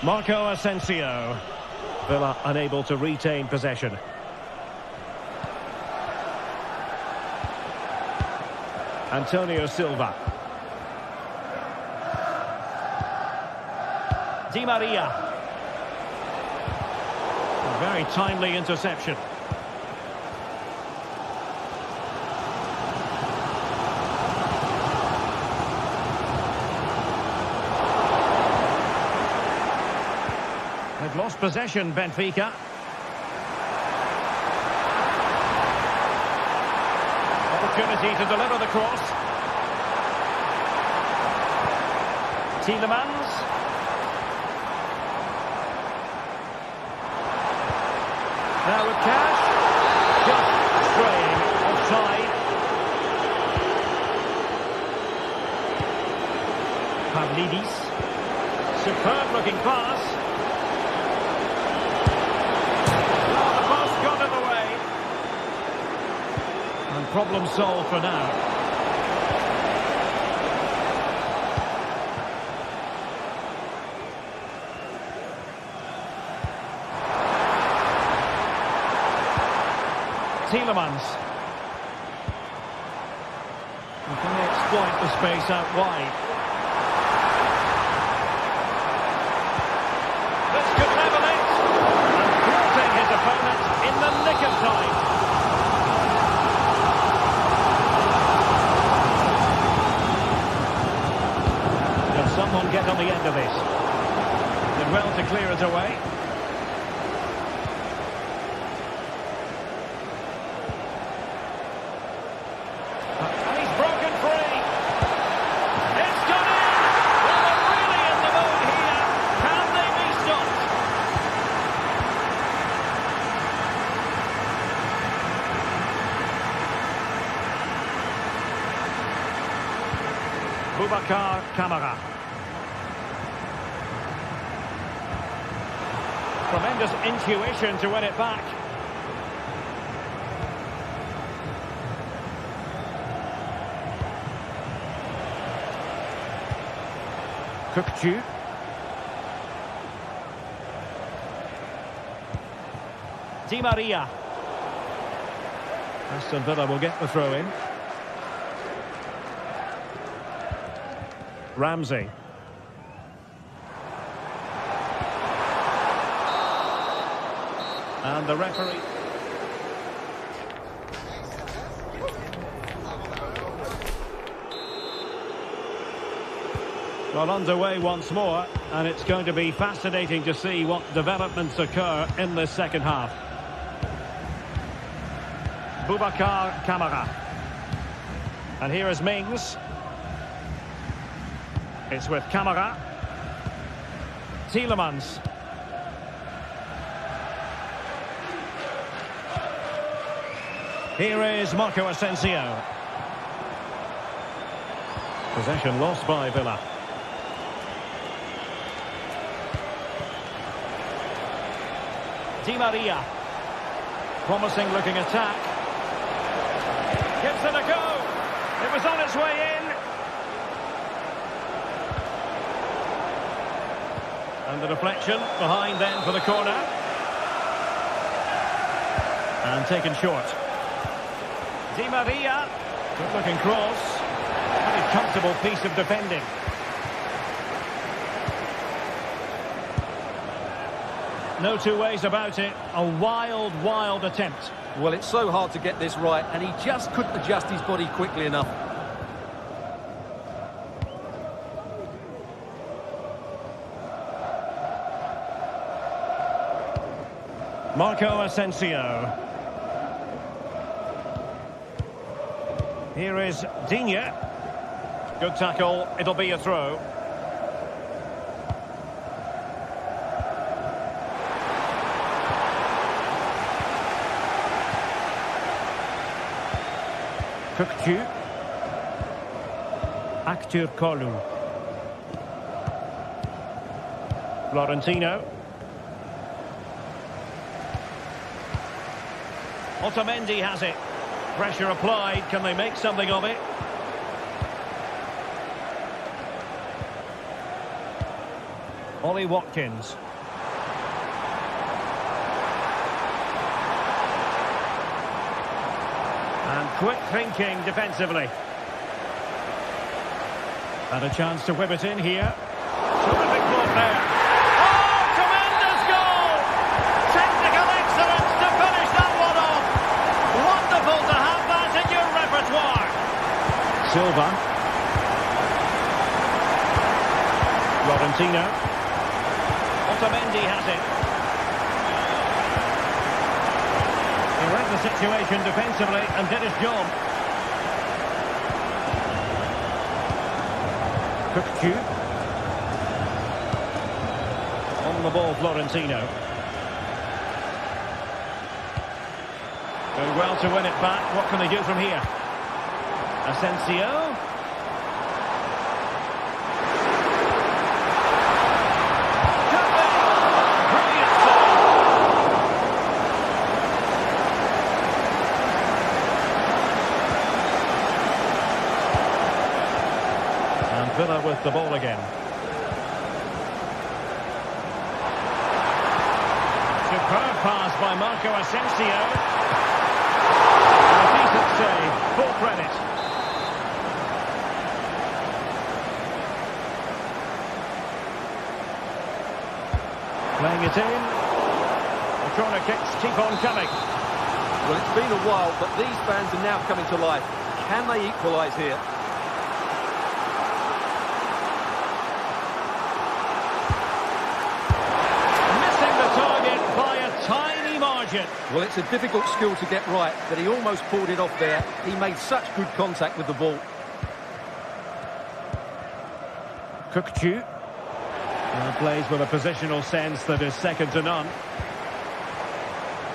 Marco Asensio. Villa unable to retain possession. Antonio Silva. Di Maria. A very timely interception. They've lost possession, Benfica. Opportunity to deliver the cross. Tielemans. Now with Cash. Just straying offside. Pavlidis. Superb looking pass. Oh, the post got in the way. And problem solved for now. Tielemans. And can they exploit the space out wide? This could level it. And thwarting his opponent in the nick of time. Will someone get on the end of this? Did well to clear it away. Camara. Tremendous intuition to win it back. Kukçu. Di Maria. Aston Villa will get the throw in. Ramsey. And the referee. Well, underway once more, and it's going to be fascinating to see what developments occur in this second half. Boubacar Kamara. And here is Mings. It's with Kamara. Tielemans. Here is Marco Asensio. Possession lost by Villa. Di Maria. Promising looking attack. Gives it a go. It was on its way in. And the deflection behind then for the corner. And taken short. Di Maria. Good looking cross. Very comfortable piece of defending. No two ways about it. A wild, wild attempt. Well, it's so hard to get this right, and he just couldn't adjust his body quickly enough. Marco Asensio. Here is Digne. Good tackle. It'll be a throw. Kukçu. Aktür Kolu. Florentino. Otamendi has it. Pressure applied. Can they make something of it? Ollie Watkins. And quick thinking defensively. And a chance to whip it in here. Terrific block there. Oh, tremendous goal! Technical excellence to finish that one off. Wonderful to have that in your repertoire. Silva. Florentino. Otamendi has it. He read the situation defensively and did his job. Kukçu. the ball, Florentino. Doing well to win it back. What can they do from here? Asensio. Brilliant save. And Villa with the ball again. Superb pass by Marco Asensio. A decent save, full credit. Playing it in. The corner kicks keep on coming. Well, it's been a while, but these fans are now coming to life. Can they equalise here? Missing the target by a tiny margin. Well, it's a difficult skill to get right, but he almost pulled it off there. He made such good contact with the ball. Cookchu. Plays with a positional sense that is second to none.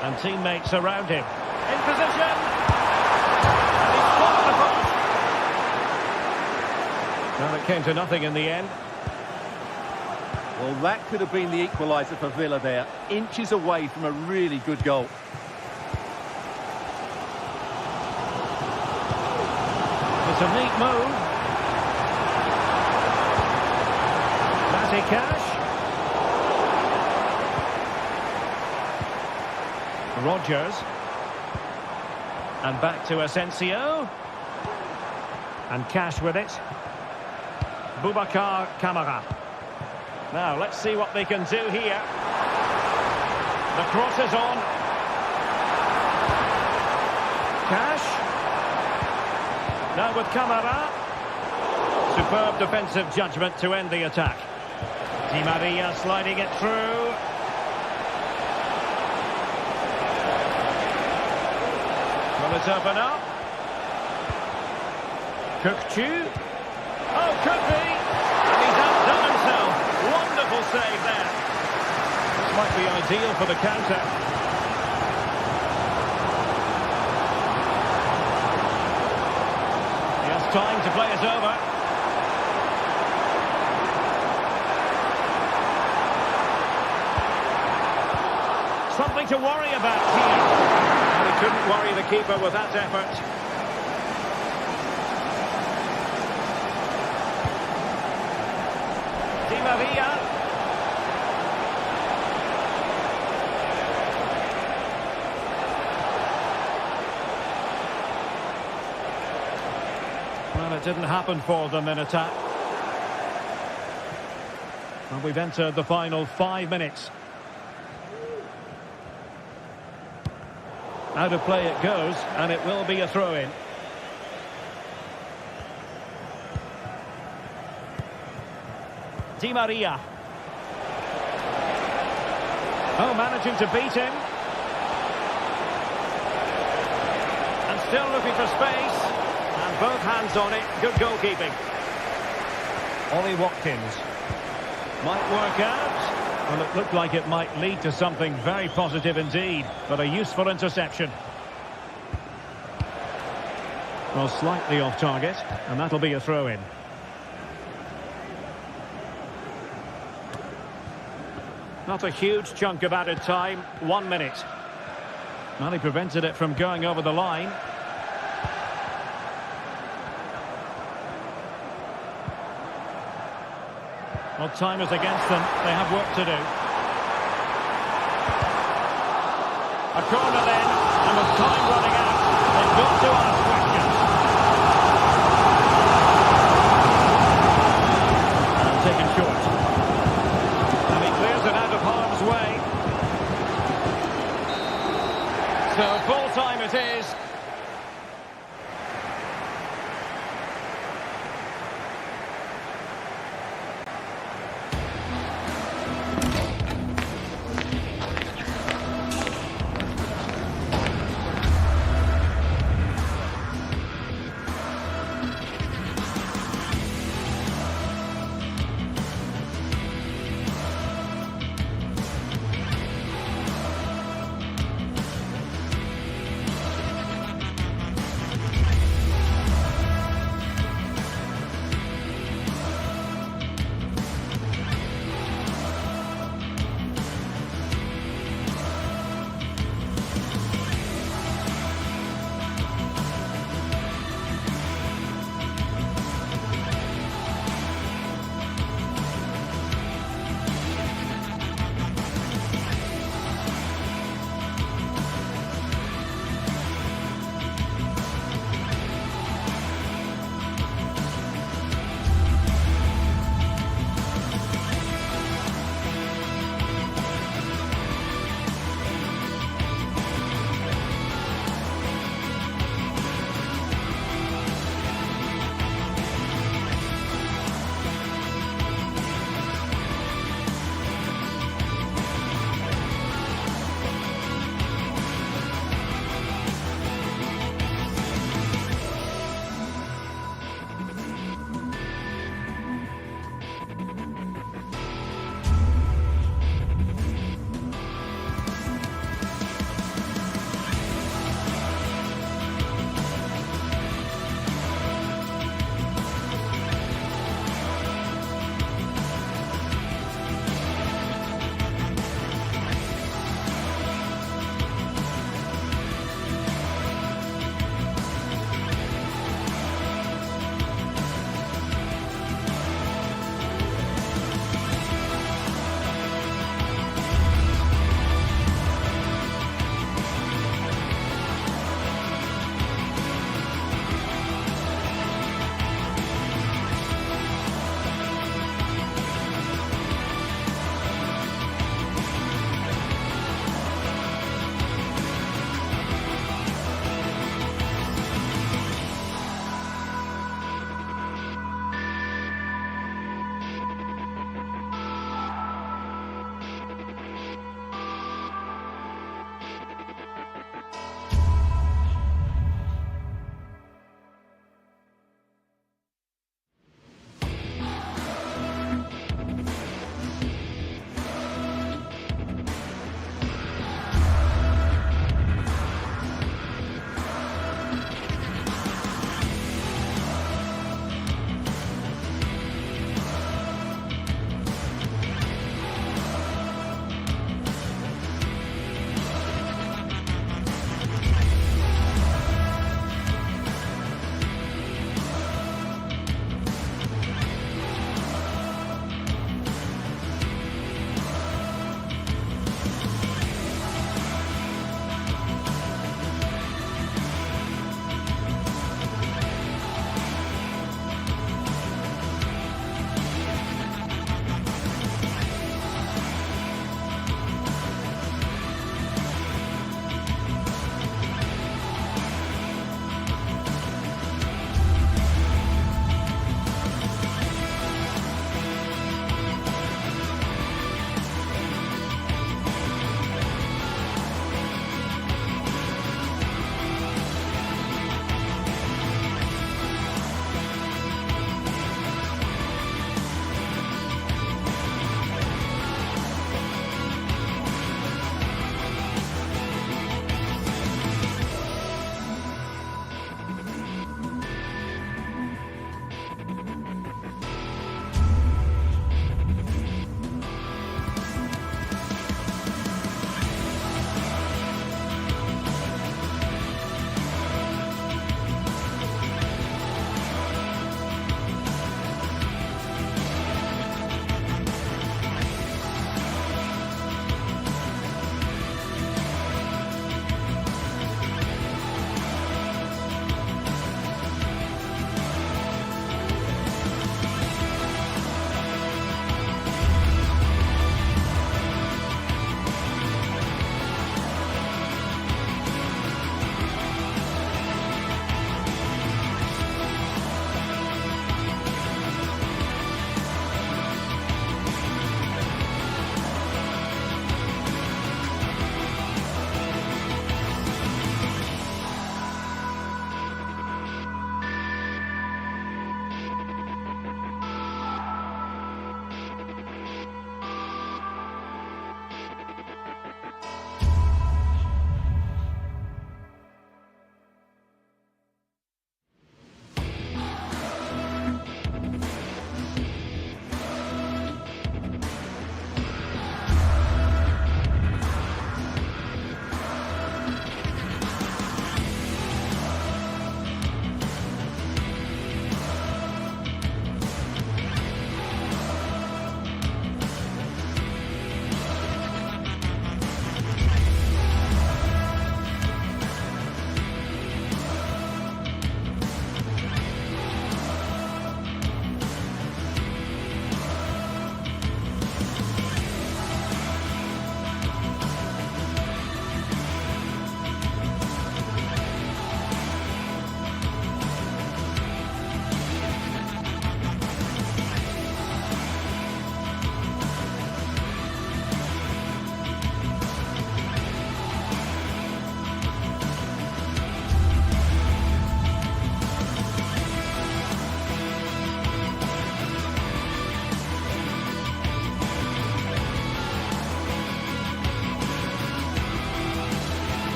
And teammates around him. In position! And he's caught the ball. Well, it came to nothing in the end. Well, that could have been the equaliser for Villa there. Inches away from a really good goal. It's a neat move. Cash. Rodgers. And back to Asensio. And Cash with it. Boubacar Kamara. Now, let's see what they can do here. The cross is on. Cash. Now with Kamara. Superb defensive judgment to end the attack. Di Maria sliding it through. Will it open up? Cookchu. Oh, could be. And he's outdone himself. Wonderful save there. This might be ideal for the counter. He has time to play it over. Something to worry about here. And he couldn't worry the keeper with that effort. Di Maria. Well, it didn't happen for them in attack. And we've entered the final 5 minutes. Out of play it goes, and it will be a throw-in. Di Maria. Oh, managing to beat him. And still looking for space. And both hands on it. Good goalkeeping. Ollie Watkins. Might work out. Well, it looked like it might lead to something very positive indeed, but a useful interception. Well, slightly off target, and that'll be a throw-in. Not a huge chunk of added time, 1 minute. Well, he prevented it from going over the line. Well, time is against them. They have work to do. A corner then, and with time running out, they've got to ask questions. And taken short. And he clears it out of harm's way. So full time it is.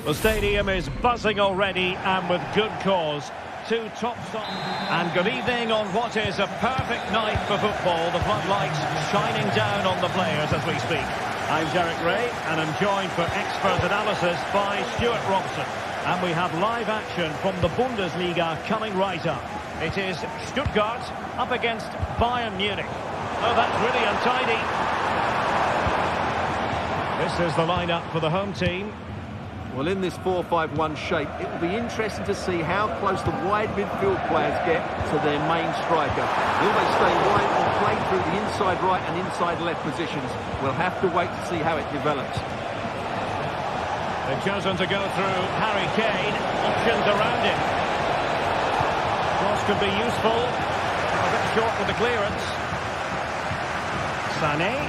The stadium is buzzing already, and with good cause. Two top stop. And good evening on what is a perfect night for football. The floodlights shining down on the players as we speak. I'm Derek Ray, and I'm joined for expert analysis by Stuart Robson. And we have live action from the Bundesliga coming right up. It is Stuttgart up against Bayern Munich. Oh, that's really untidy. This is the lineup for the home team. Well, in this 4-5-1 shape, it will be interesting to see how close the wide midfield players get to their main striker. Will they stay wide or play through the inside right and inside left positions? We'll have to wait to see how it develops. They've chosen to go through Harry Kane. Options around him. Cross could be useful. A bit short with the clearance. Sané.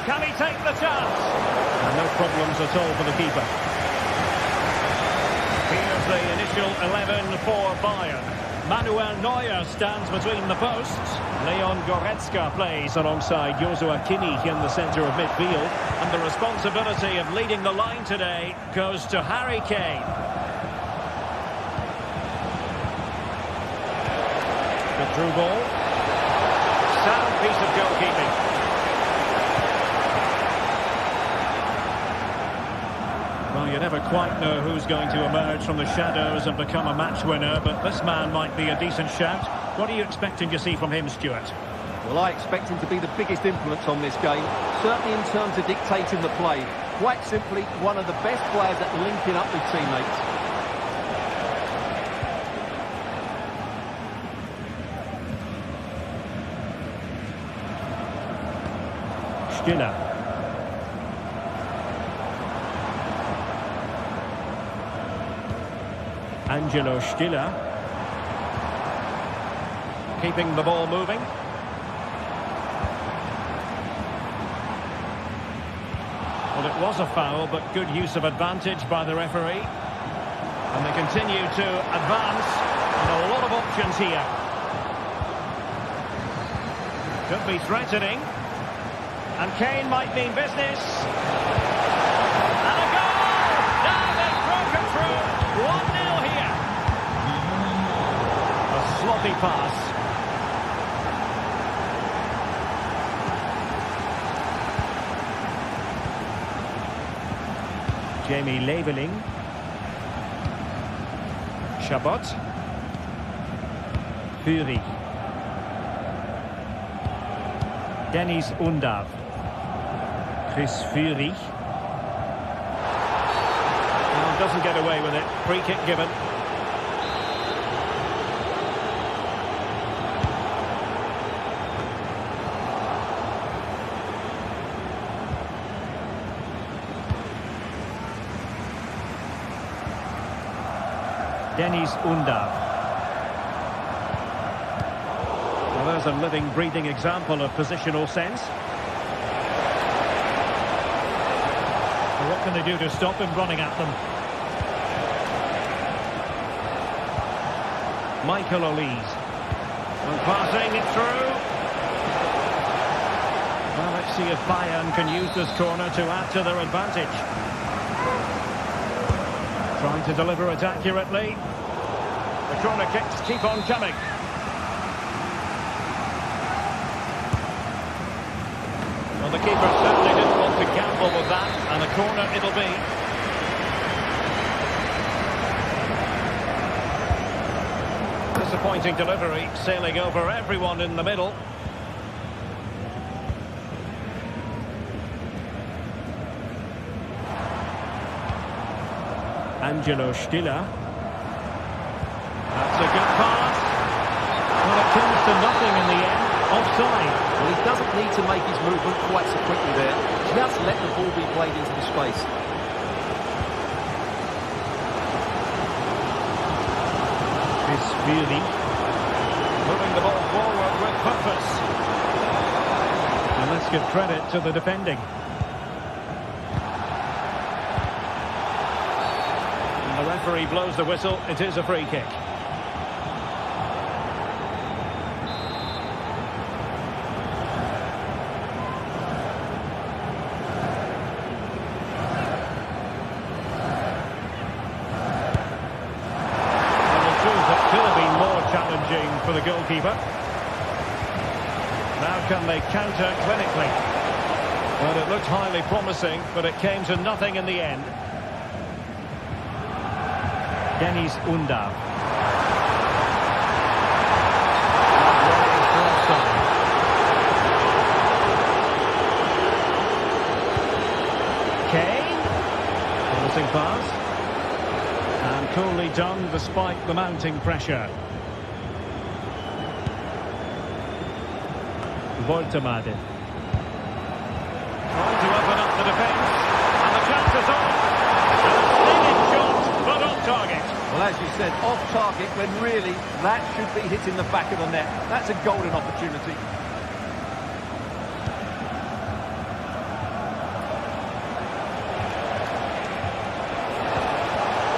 Can he take the chance? And no problems at all for the keeper. Here's the initial 11 for Bayern. Manuel Neuer stands between the posts. Leon Goretzka plays alongside Joshua Kimmich in the centre of midfield. And the responsibility of leading the line today goes to Harry Kane. The through ball. Sound piece of goalkeeping. Well, you never quite know who's going to emerge from the shadows and become a match winner, but this man might be a decent shout. What are you expecting to see from him, Stuart? Well, I expect him to be the biggest influence on this game, certainly in terms of dictating the play. Quite simply, one of the best players at linking up with teammates. Stiller. Angelo Stiller. Keeping the ball moving. Well, it was a foul, but good use of advantage by the referee. And they continue to advance. And a lot of options here. Could be threatening. And Kane might mean business. And a goal! Now they've broken through. 1-0 here. A sloppy pass. Jamie Leveling. Chabot. Fury. Dennis Undav. Chris Fury. Well, doesn't get away with it. Free kick given. Dennis Undav. Well, there's a living, breathing example of positional sense. Well, what can they do to stop him running at them? Michael Olise. And passing it through. Well, let's see if Bayern can use this corner to add to their advantage. Trying to deliver it accurately. The corner kicks keep on coming. Well, the keeper certainly didn't want to gamble with that, and a corner it'll be. Disappointing delivery, sailing over everyone in the middle. Angelo Stiller. That's a good pass. Well, it comes to nothing in the end. Offside. Well, he doesn't need to make his movement quite so quickly there. Just let the ball be played into the space. Chris Fury. Moving the ball forward with purpose. And let's give credit to the defending. The referee blows the whistle. It is a free kick. for the goalkeeper. Now can they counter clinically? Well, it looked highly promising, but it came to nothing in the end. Dennis Undav. Kane. Promising pass. And coolly done despite the mounting pressure. Voltemade. Trying to open up the defence. And the chance is on. And a stinging shot, but off target. Well, as you said, off target when really that should be hitting the back of the net. That's a golden opportunity.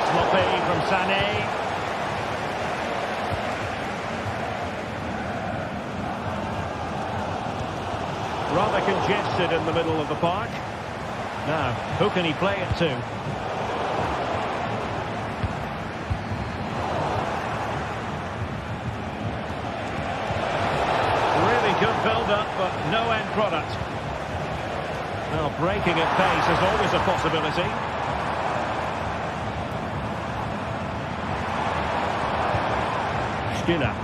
Sloppy from Sané. Rather congested in the middle of the park. Now, who can he play it to? Really good build-up, but no end product. Now, breaking at pace is always a possibility. Stiller.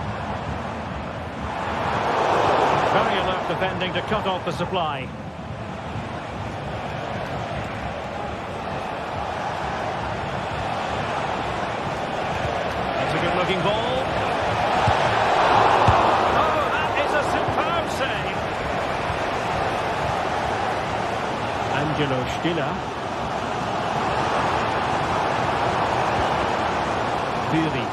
Very alert defending to cut off the supply. That's a good-looking ball. Oh, that is a superb save. Angelo Stiller. Fury.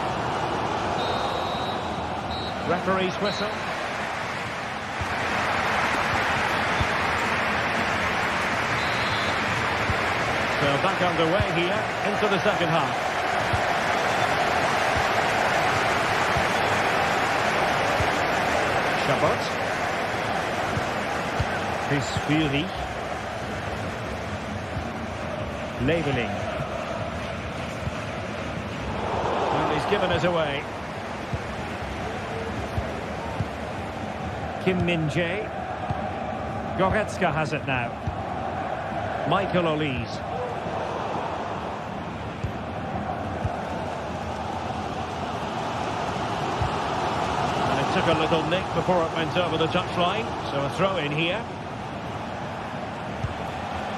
Referee's whistle. So back underway here into the second half. Chabot. Chris Fury. Leveling. And he's given us away. Kim Min-jae. Goretzka has it now. Michael Olise. And it took a little nick before it went over the touchline. So a throw in here.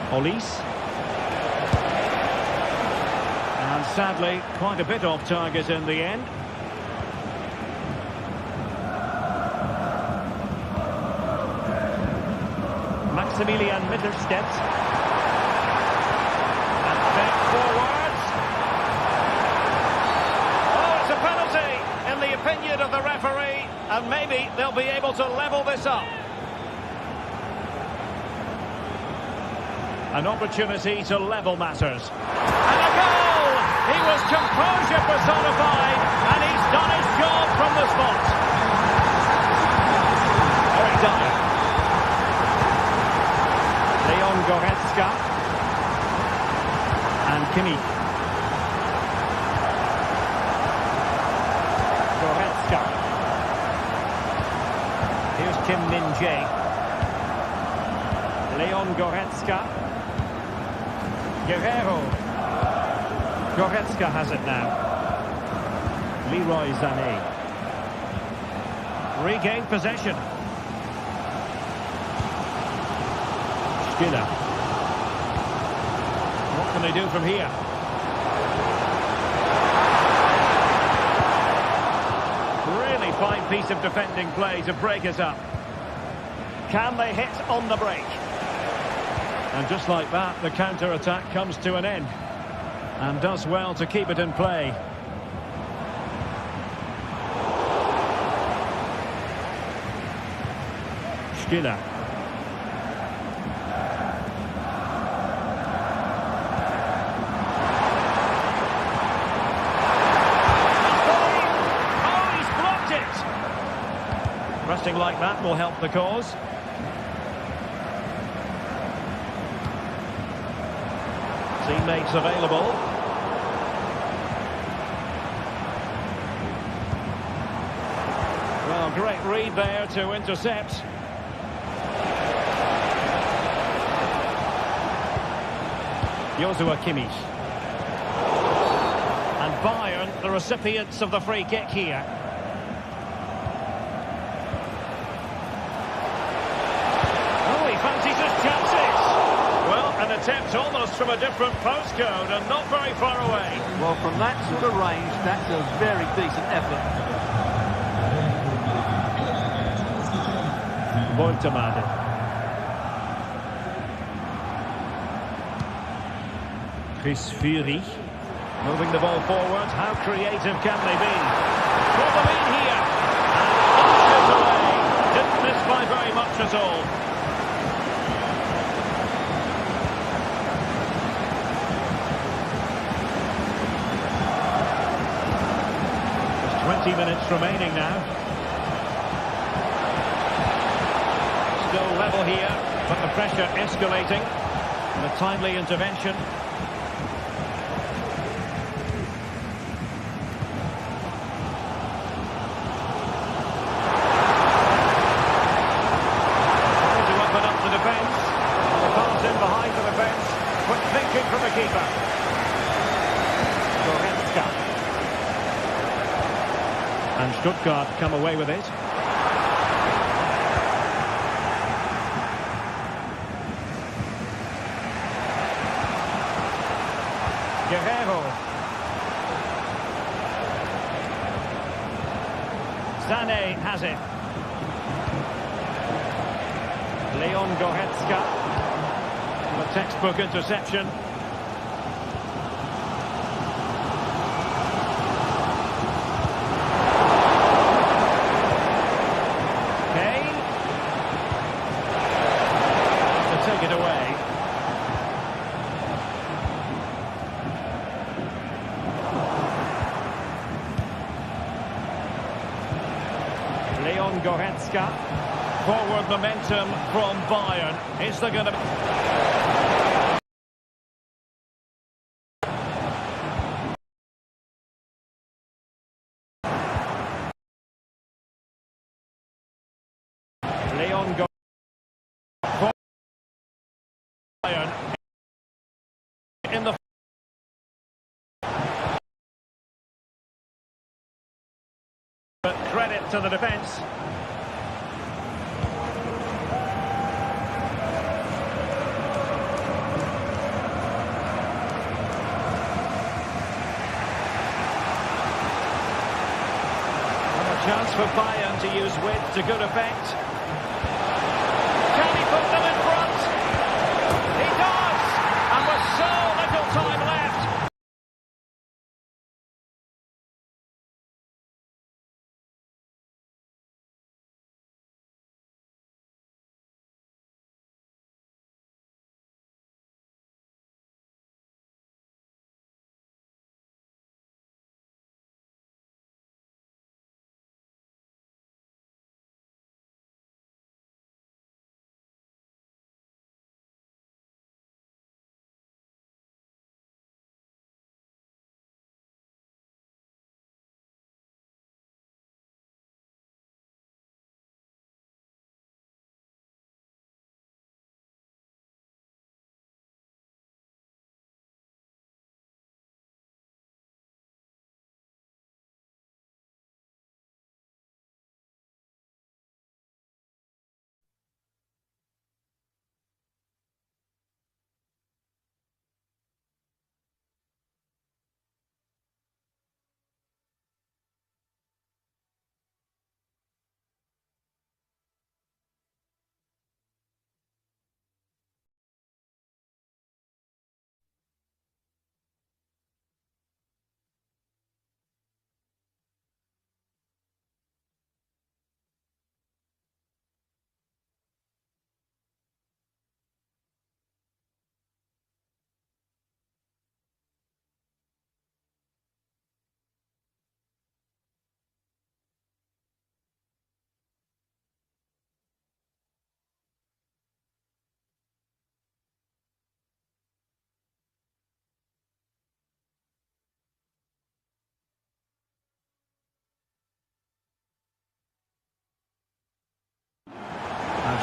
Olise. And sadly, quite a bit off target in the end. Maximilian Mittelstädt. And back forwards. Oh, it's a penalty in the opinion of the referee. And maybe they'll be able to level this up. An opportunity to level matters. And a goal! He was composure personified, and he's done his job from the spot. Eric Dyer. Leon Goretzka. And Kimmich. Goretzka. Here's Kim Min-jae. Leon Goretzka. Guerrero. Goretzka has it now. Leroy Sané. Regained possession. Stiller. What can they do from here? Really fine piece of defending play to break us up. Can they hit on the break? And just like that, the counter-attack comes to an end. And does well to keep it in play. Stiller. Oh, he's blocked it! Resting like that will help the cause. Teammates available. great read there to intercept. Joshua Kimmich. And Bayern, the recipients of the free kick here. Oh, he fancies his chances. Well, an attempt almost from a different postcode and not very far away. Well, from that sort of range, that's a very decent effort. Buildup. Chris Fury. Moving the ball forward. How creative can they be? For the lead here. And pushes away. Didn't miss by very much at all. There's 20 minutes remaining now. Still level here, but the pressure escalating. And a timely intervention. From the keeper. Goretzka. And Stuttgart come away with it. Guerrero. Sané has it. Leon Goretzka. A textbook interception. Take it away. Leon Goretzka. Forward momentum from Bayern. Is there going to... Leon Goretzka. In the but credit to the defence. And a chance for Bayern to use width to good effect. Can he put them in front? He does! And with so little time left.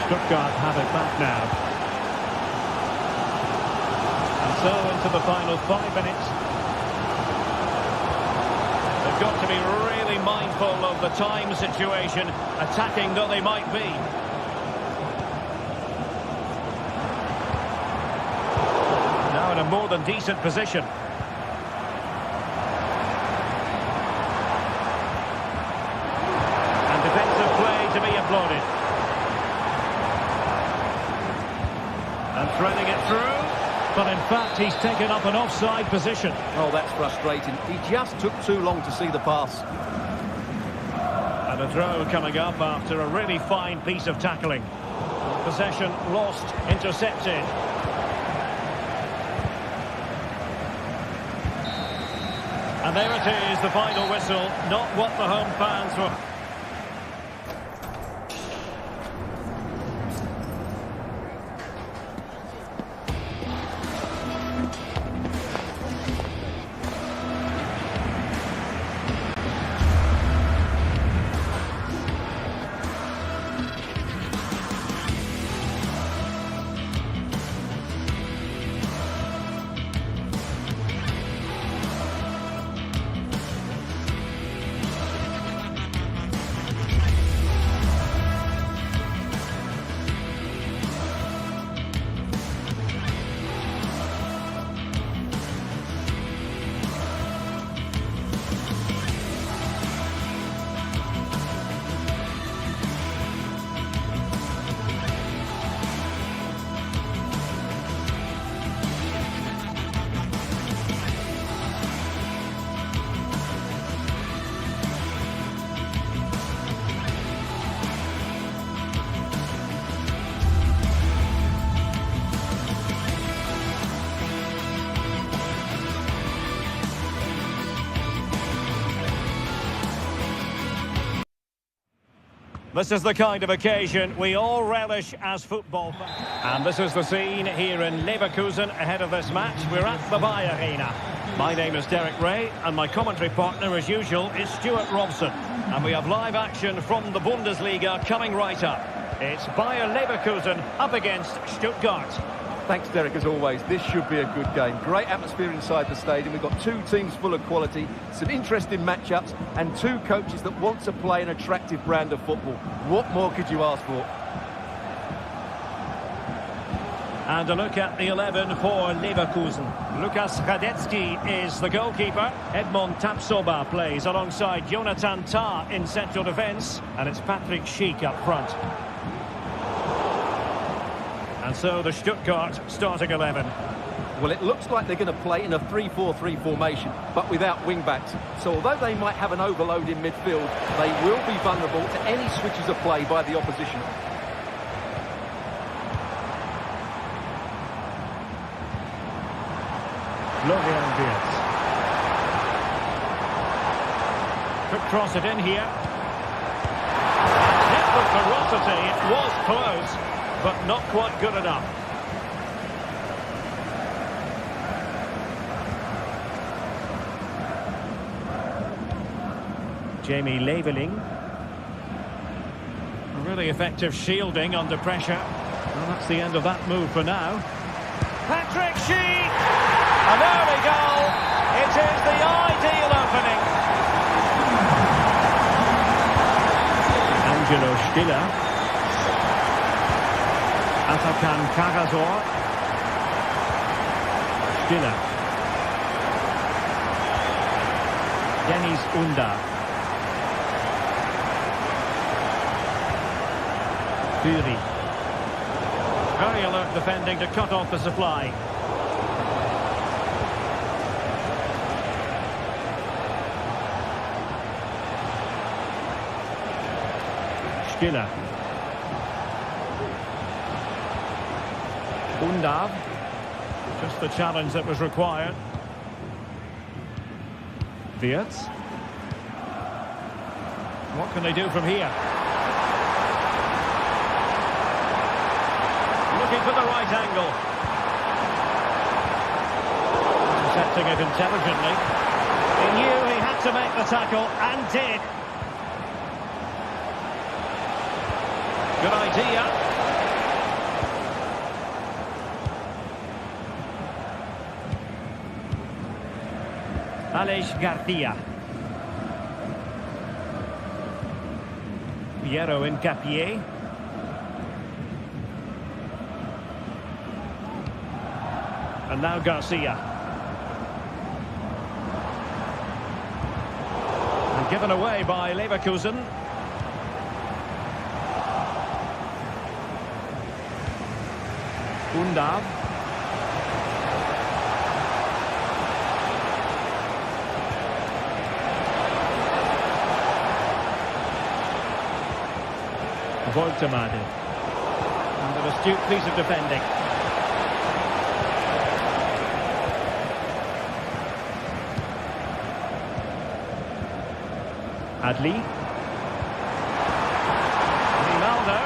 Stuttgart have it back now. And so into the final 5 minutes. They've got to be really mindful of the time situation, attacking though they might be. Now in a more than decent position. And defensive play to be applauded. And threading it through. But in fact, he's taken up an offside position. Oh, that's frustrating. He just took too long to see the pass. And a throw coming up after a really fine piece of tackling. Possession lost, intercepted. And there it is, the final whistle. Not what the home fans were. This is the kind of occasion we all relish as football fans. And this is the scene here in Leverkusen ahead of this match. We're at the Bayer Arena. My name is Derek Ray, and my commentary partner, as usual, is Stuart Robson. And we have live action from the Bundesliga coming right up. It's Bayer Leverkusen up against Stuttgart. Thanks, Derek, as always. This should be a good game. Great atmosphere inside the stadium. We've got two teams full of quality, some interesting matchups, and two coaches that want to play an attractive brand of football. What more could you ask for? And a look at the 11 for Leverkusen. Lukas Radetzky is the goalkeeper. Edmond Tapsoba plays alongside Jonathan Tah in central defence. And it's Patrick Schick up front. And so the Stuttgart starting 11. Well, it looks like they're going to play in a 3-4-3 formation, but without wing-backs. So although they might have an overload in midfield, they will be vulnerable to any switches of play by the opposition. Florian Wirtz. Quick cross it in here. Hit with ferocity. It was close, but not quite good enough. Jamie Leveling. Really effective shielding under pressure. Well, that's the end of that move for now. Patrick Schick! And there we go! It is the ideal opening. Angelo Stiller. Atakan Karasor. Stiller. Dennis Unda. Fury. Very alert defending to cut off the supply. Stiller. Undav. Just the challenge that was required. Wirtz. What can they do from here? Looking for the right angle. Intercepting it intelligently. He knew he had to make the tackle and did. Good idea. Aleix Garcia. Piero Hincapié. And now Garcia. And given away by Leverkusen. Buildup. Voltemade. And an astute piece of defending. Adli. Ronaldo.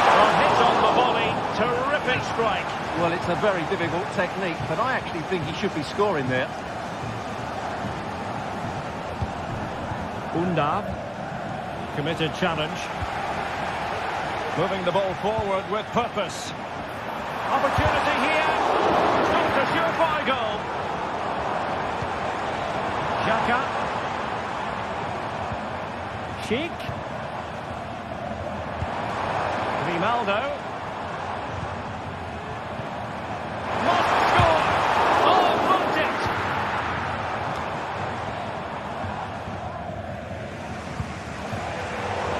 Well, hit on the volley. Terrific strike. Well, it's a very difficult technique, but I actually think he should be scoring there. Buildup. Committed challenge. Moving the ball forward with purpose. Opportunity here. Not a surefire goal. Xhaka. Cheek. Ronaldo. Must score. Oh, blocked it.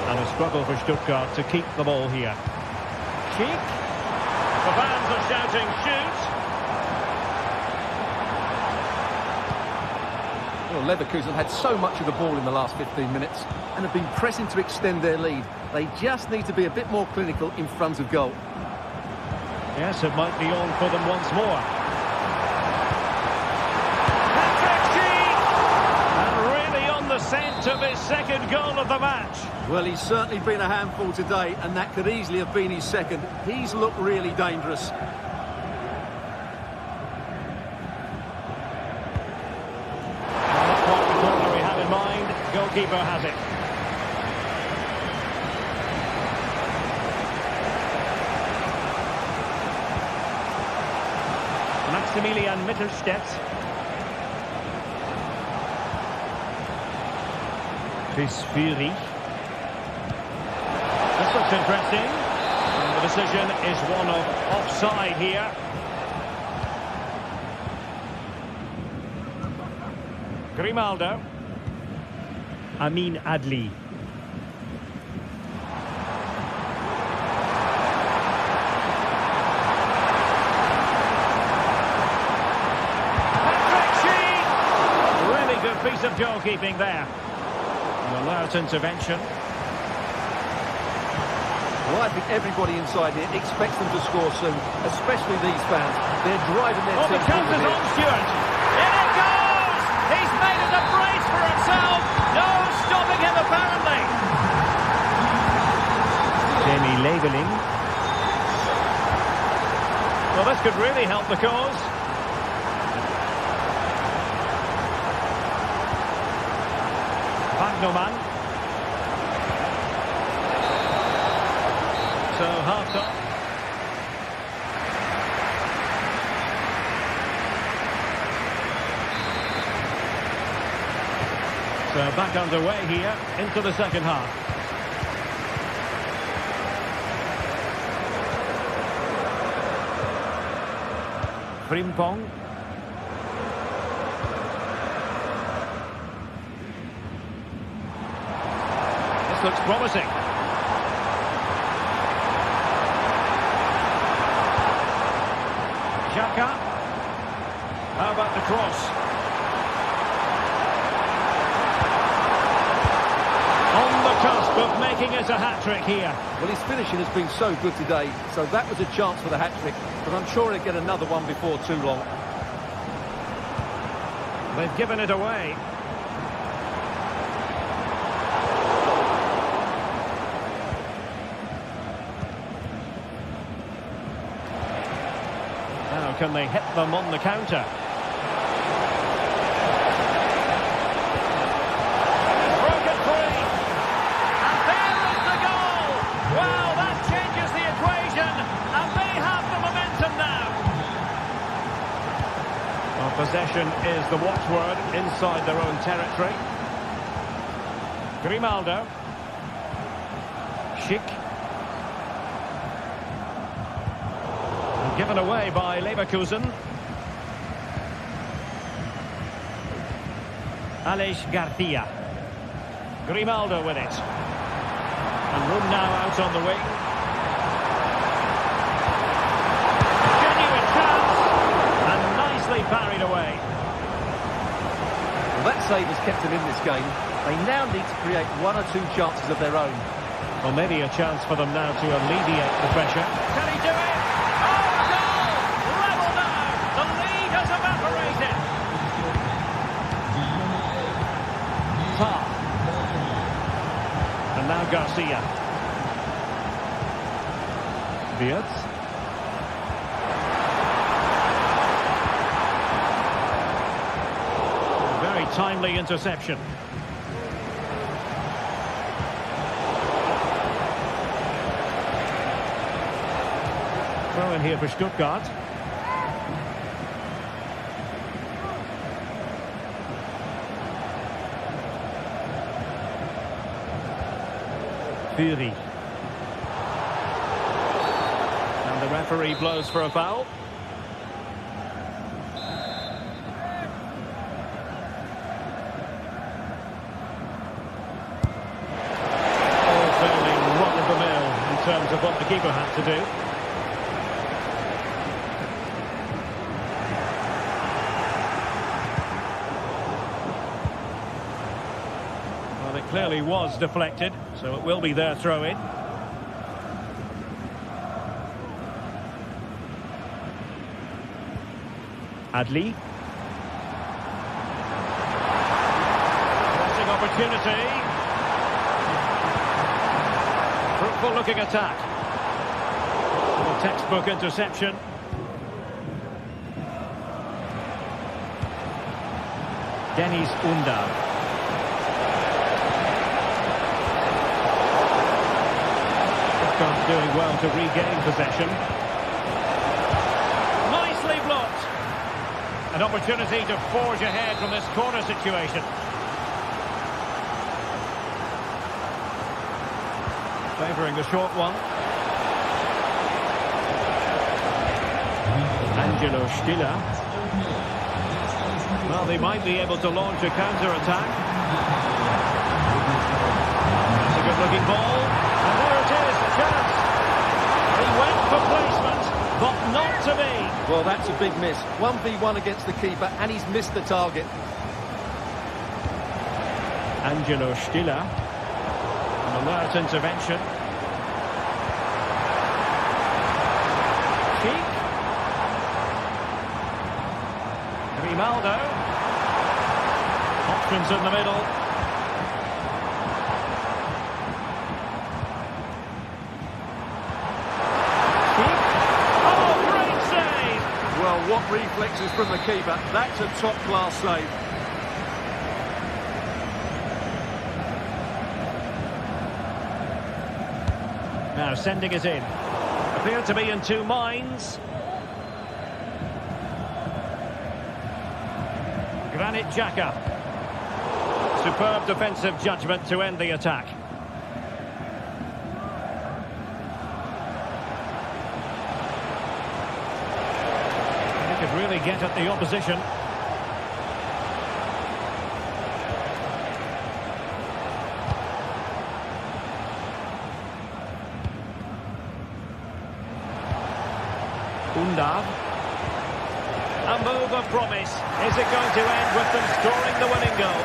And a struggle for Stuttgart to keep the ball here. Cheek. The fans are shouting, shoot. Well, Leverkusen had so much of the ball in the last 15 minutes and have been pressing to extend their lead. They just need to be a bit more clinical in front of goal. Yes, it might be on for them once more. And really on the scent of his second goal of the match. Well, he's certainly been a handful today, and that could easily have been his second. He's looked really dangerous. Not quite the corner he had in mind. Goalkeeper has it. Maximilian Mittelstädt. Chris Fury. This looks interesting. And the decision is one of offside here. Grimaldo. Amin Adli. Really good piece of goalkeeping there. An alert intervention. Well, I think everybody inside here expects them to score soon, especially these fans. They're driving their Oh, the team chance forward is here. on, Stuart. In it goes! He's made it a brace for himself. No stopping him, apparently. Jamie Labeling. Well, this could really help the cause. Wagnerman. So half time. So back underway here into the second half. Frimpong. This looks promising. Xhaka. How about the cross? On the cusp of making it a hat-trick here. Well, his finishing has been so good today, so that was a chance for the hat-trick, but I'm sure he'll get another one before too long. They've given it away. Now can they hit them on the counter? Broken free. And there is the goal. Wow, that changes the equation. And they have the momentum now. Possession is the watchword inside their own territory. Grimaldo. Schick. And given away by Leverkusen. Aleix Garcia. Grimaldo with it. And room now out on the wing. Genuine chance. And nicely parried away. Well, that save has kept them in this game. They now need to create one or two chances of their own. Well, maybe a chance for them now to alleviate the pressure. Can he do it? Oh, goal! Level now! The lead has evaporated. Park. And now Garcia. Wirtz. Very timely interception. Throw in here for Stuttgart. Fury. And the referee blows for a foul. All fairly run-of-the-mill in terms of what the keeper had to do. It clearly was deflected, so it will be their throw-in. Adli. Crossing opportunity. Fruitful looking attack. A textbook interception. Deniz Ünder. Doing well to regain possession. Nicely blocked. An opportunity to forge ahead from this corner situation. Favouring the short one. Angelo Stiller. Well, they might be able to launch a counter-attack. That's a good-looking ball. And there it is, a chance. He went for placement, but not to be. Well, that's a big miss. 1v1 against the keeper, and he's missed the target. Angelo Stiller. An alert intervention. Cheek. Grimaldo. Options in the middle. What reflexes from the keeper. That's a top-class save. Now sending it in. Appear to be in two minds. Granit Xhaka. Superb defensive judgment to end the attack. Really get at the opposition. Undav. A move of promise. Is it going to end with them scoring the winning goal?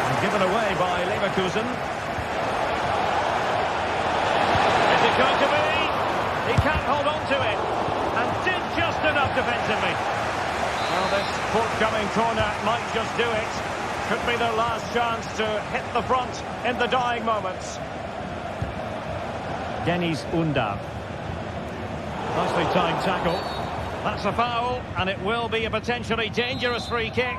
And given away by Leverkusen. Is it going to be? He can't hold on to it. And did just enough defensively. Well, this forthcoming corner might just do it. Could be their last chance to hit the front in the dying moments. Deniz Ünder. Nicely timed tackle. That's a foul, and it will be a potentially dangerous free kick.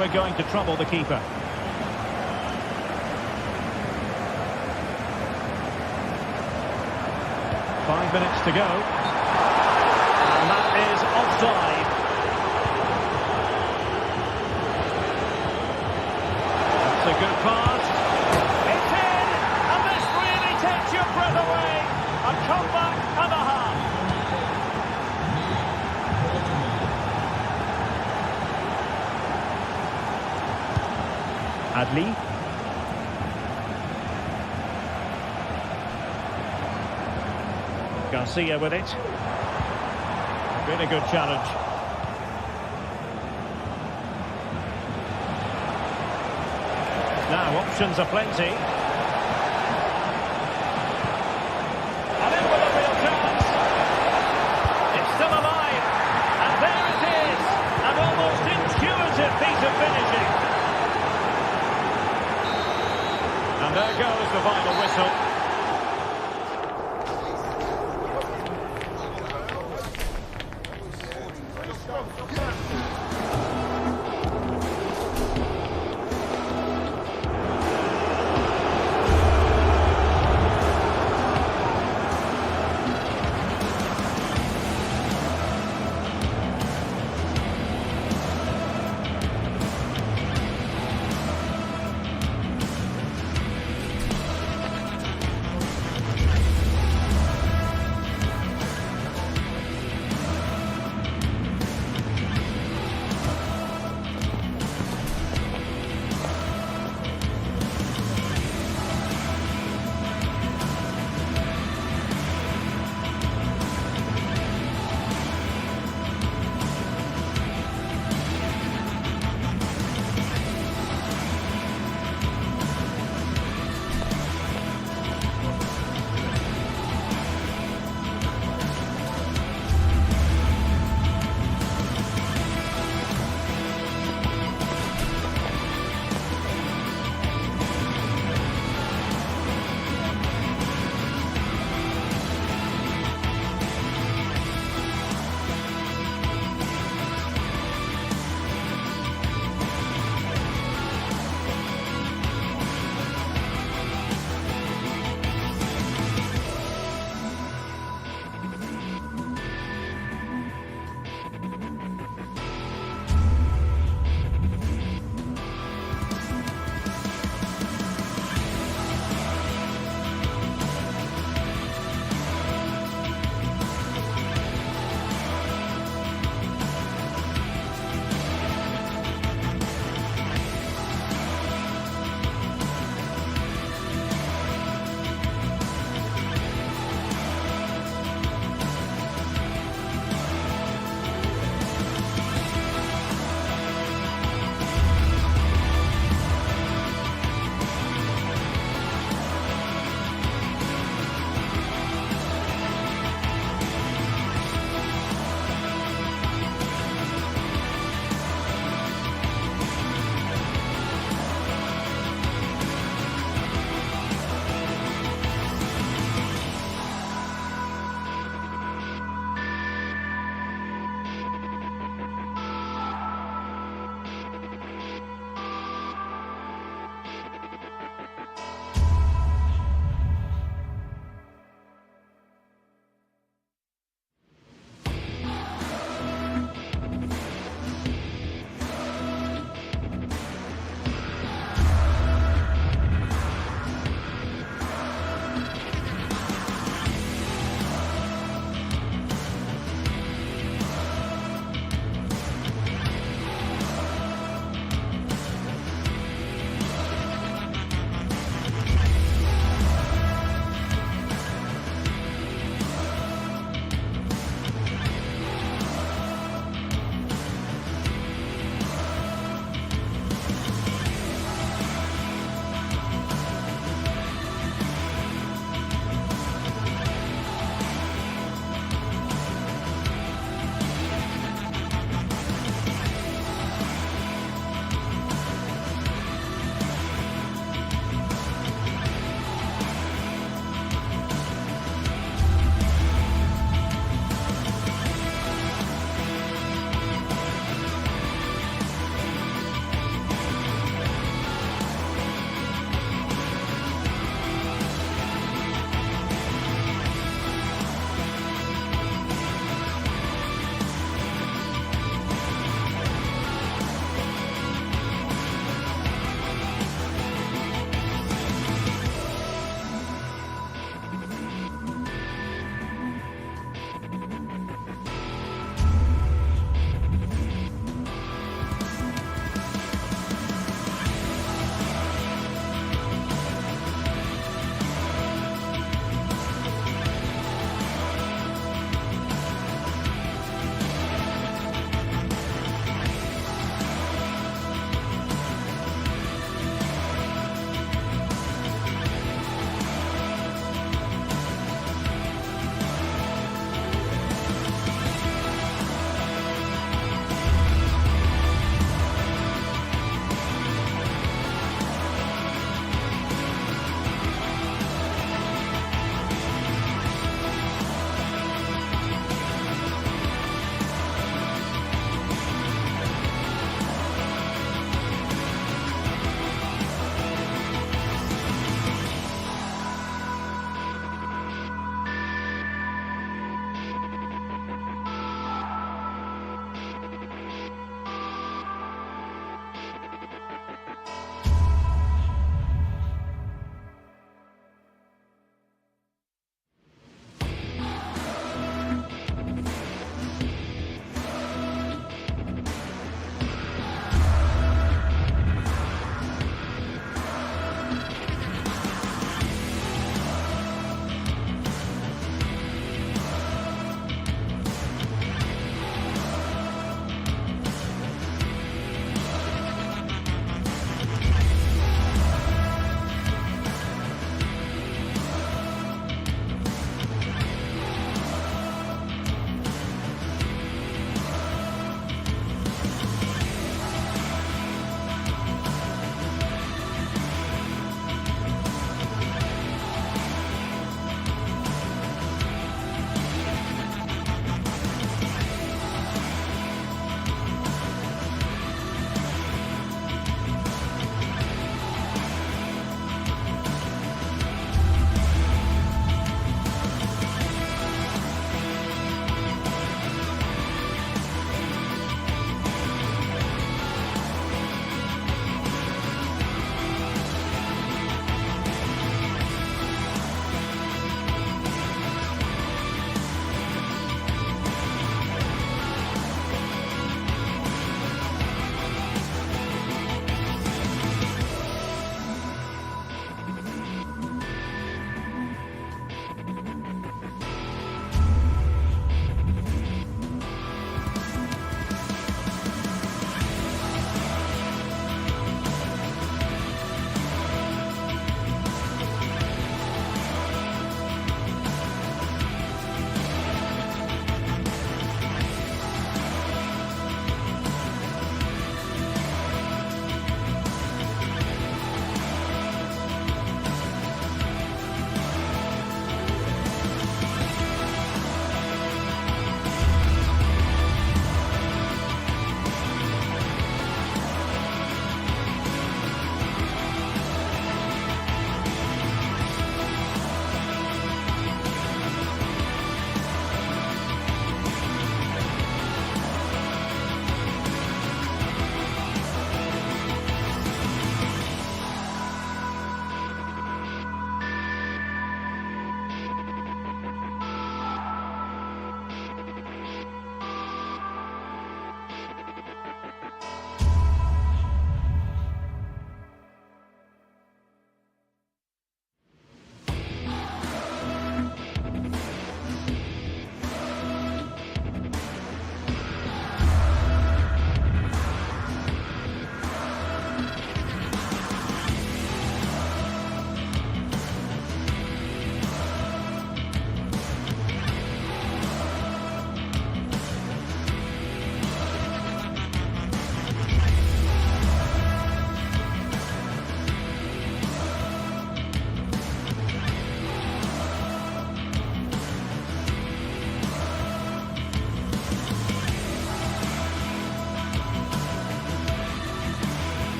never going to trouble the keeper. 5 minutes to go. And that is offside. That's a good pass. It's in! And this really takes your breath away. A comeback and a half. Adli. Garcia with it. Been a good challenge. Now options are plenty. And in with a real chance. It's still alive. And there it is. An almost intuitive piece of finishing. And there goes the final whistle.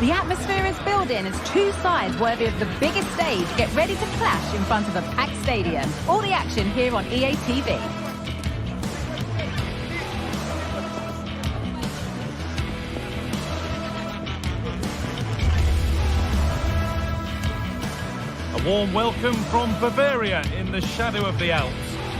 The atmosphere is building as two sides worthy of the biggest stage get ready to clash in front of a packed stadium. All the action here on EA TV. A warm welcome from Bavaria in the shadow of the Alps.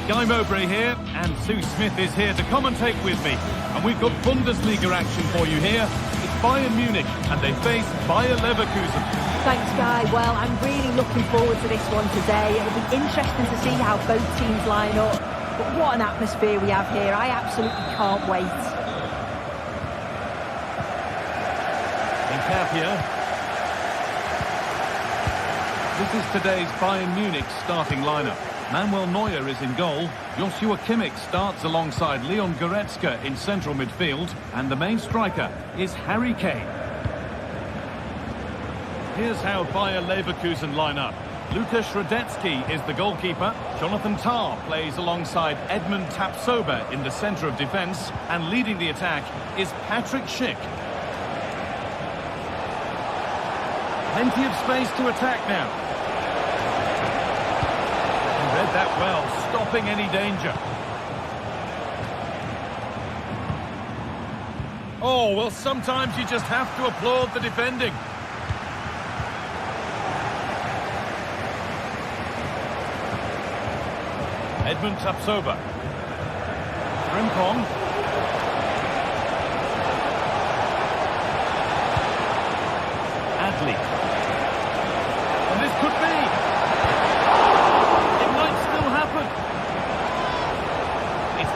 Guy Mowbray here, and Sue Smith is here to commentate with me. And we've got Bundesliga action for you here. It's Bayern Munich, and they face Bayer Leverkusen. Thanks, Guy. Well, I'm really looking forward to this one today. It'll be interesting to see how both teams line up. But what an atmosphere we have here. I absolutely can't wait. Incapia. This is today's Bayern Munich starting lineup. Manuel Neuer is in goal. Joshua Kimmich starts alongside Leon Goretzka in central midfield. And the main striker is Harry Kane. Here's how Bayer Leverkusen line up. Lukas Radetzky is the goalkeeper. Jonathan Tah plays alongside Edmund Tapsoba in the centre of defence. And leading the attack is Patrick Schick. Plenty of space to attack now. Read that well, stopping any danger. Oh, well, sometimes you just have to applaud the defending. Edmund Tapsoba. Frimpong. Adli. And this could be.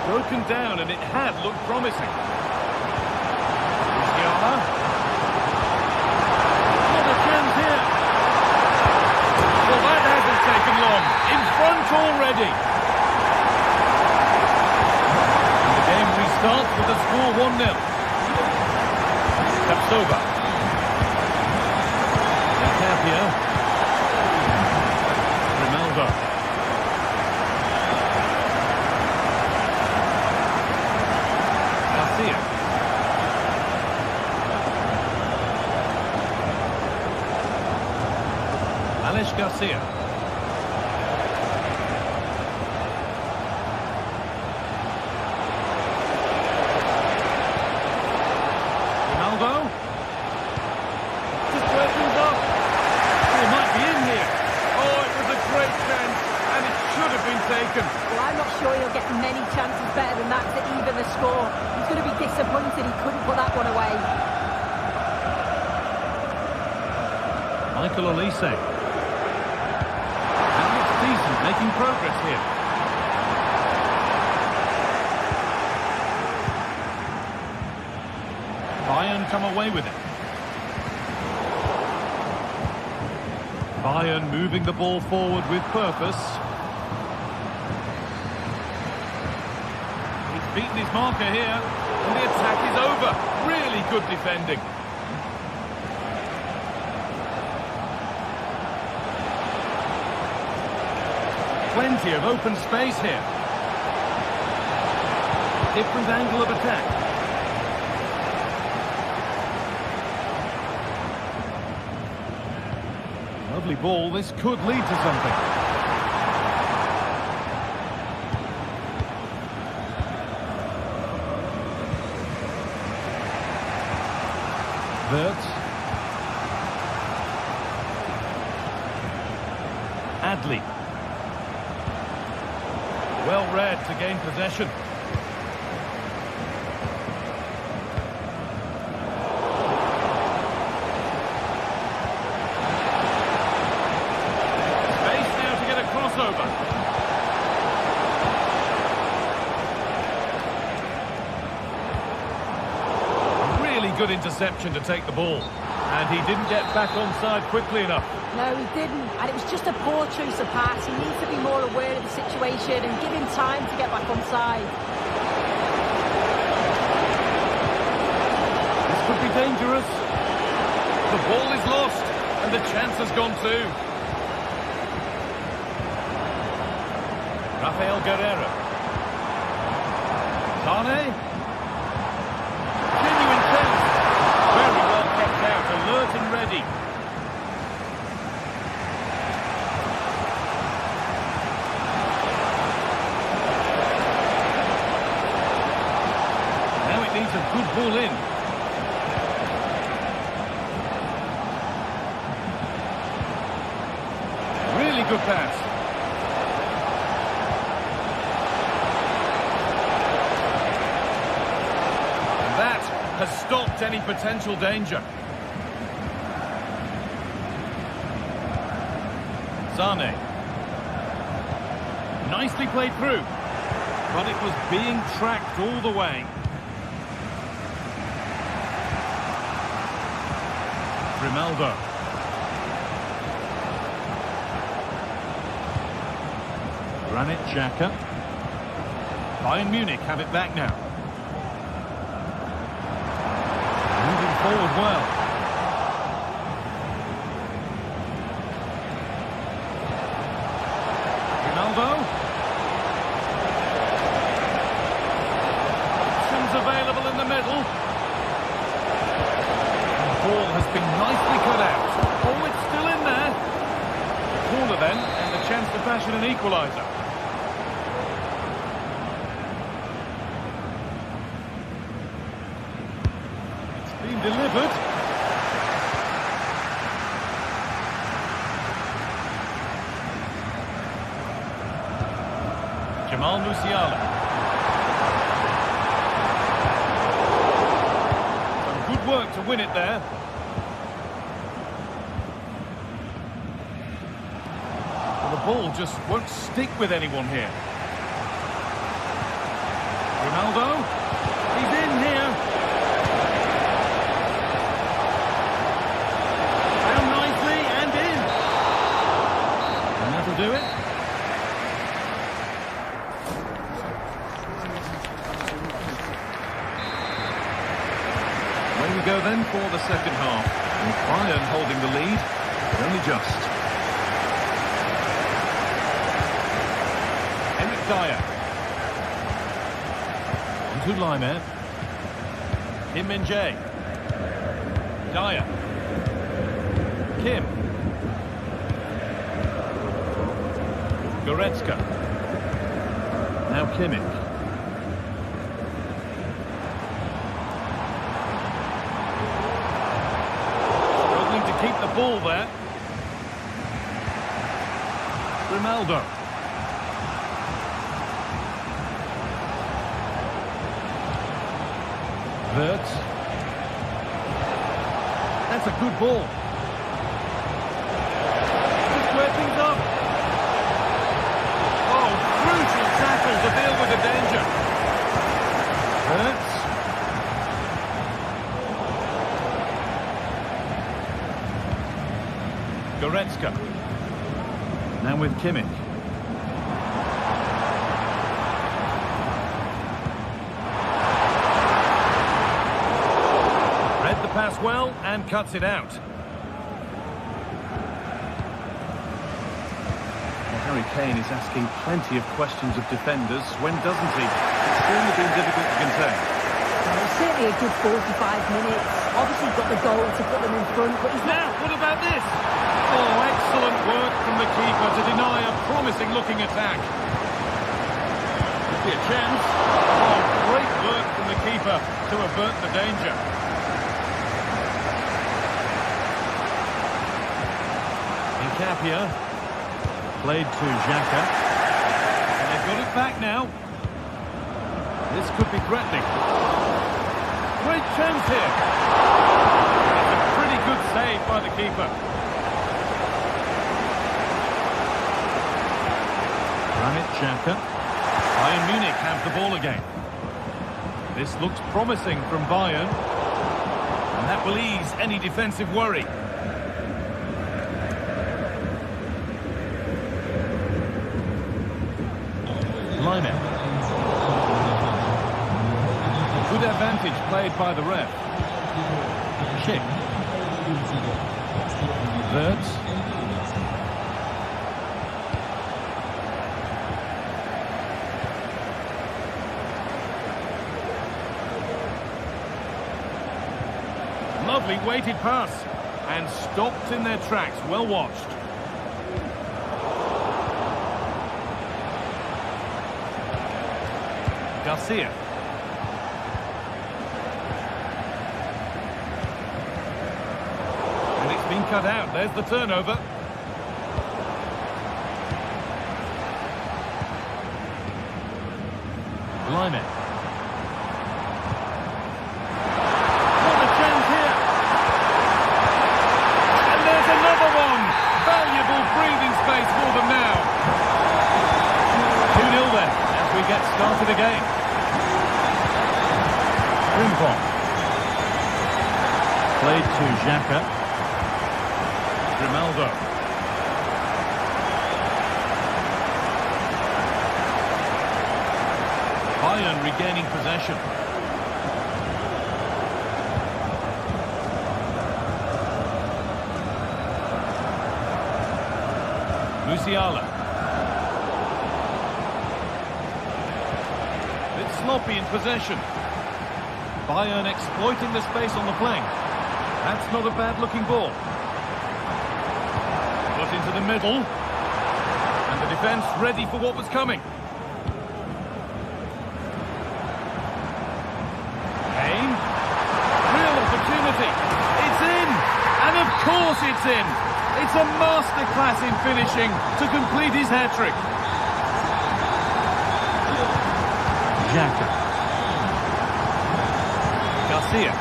Broken down, and it had looked promising. Musiala. What a chance here. Well, that hasn't taken long. In front already. And the game restarts with the score 1-0. Tapsoba. Incapia. Ronaldo. Garcia. Ronaldo. Just opens up. He might be in here. Oh, it was a great chance, and it should have been taken. Well, I'm not sure he'll get many chances better than that to even the score. He's going to be disappointed he couldn't put that one away. Michael Olise. Decent, making progress here. Bayern come away with it. Bayern moving the ball forward with purpose. He's beaten his marker here, and the attack is over. Really good defending. Plenty of open space here. Different angle of attack. Lovely ball. This could lead to something. Wirtz. Adli. Well read to gain possession. Space now to get a crossover. Really good interception to take the ball. And he didn't get back onside quickly enough. No, he didn't, and it was just a poor choice of pass. He needs to be more aware of the situation and give him time to get back onside. This could be dangerous. The ball is lost, and the chance has gone too. Rafael Guerreiro. Tane. Genuine chance. Very well kept out, alerting ball in. Really good pass. And that has stopped any potential danger. Sane. Nicely played through. But it was being tracked all the way. Grimaldo. Granit Xhaka. Bayern Munich have it back now. Moving forward well. Ronaldo. Options available in the middle. The ball has been nicely cut out. Oh, it's still in there. Corner then, and the chance to fashion an equaliser. It's been delivered. Jamal Musiala. Some good work to win it there. Well, the ball just won't stick with anyone here. Ronaldo. He's in here. Down nicely and in. And that'll do it. Away we go then for the second half. And Bayern holding the lead, but only just. Eric Dyer. Onto Laimer. Kim Min-jae. Dyer. Kim. Goretzka. Now Kimmich. Keep the ball there. Ronaldo. Wirtz. That's a good ball. Just square things up. Oh, crucial tackle to deal with the danger. Wirtz. Goretzka. Now with Kimmich. Read the pass well and cuts it out. Well, Harry Kane is asking plenty of questions of defenders. When doesn't he? It's really been difficult to contain. Well, certainly a good 45 minutes. Obviously got the goal to put them in front, but he's Now, what about this? Oh, excellent work from the keeper to deny a promising-looking attack. Could be a chance. Oh, great work from the keeper to avert the danger. Nkapia. Played to Xhaka. And they've got it back now. This could be threatening. Great chance here. It's a pretty good save by the keeper. Granit Xhaka. Bayern Munich have the ball again. This looks promising from Bayern. And that will ease any defensive worry. Laimer. Good advantage played by the ref. Schick. Wirtz. Lovely weighted pass. And stopped in their tracks. Well watched. Garcia. cut out. There's the turnover. Blimey. What a chance here. And there's another one. Valuable breathing space for them now. 2-0 then, as we get started again. Frimpong. Played to Xhaka. Grimaldo. Bayern regaining possession. Musiala. Bit sloppy in possession. Bayern exploiting the space on the flank. That's not a bad-looking ball. Put into the middle. And the defence ready for what was coming. Kane. Real opportunity. It's in! And of course it's in! It's a masterclass in finishing to complete his hat-trick. Xhaka. Garcia.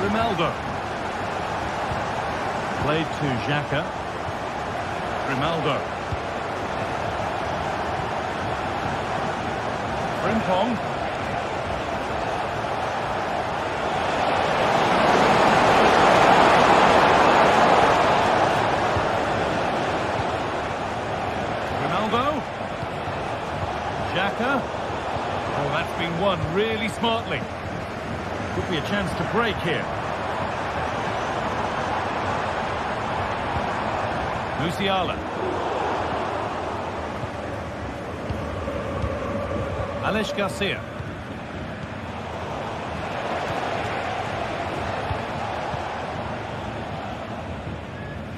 Grimaldo. Played to Xhaka. Grimaldo. Frimpong. Grimaldo. Xhaka. Oh, that's been won really smartly. Could be a chance to break here. Musiala. Alex Garcia.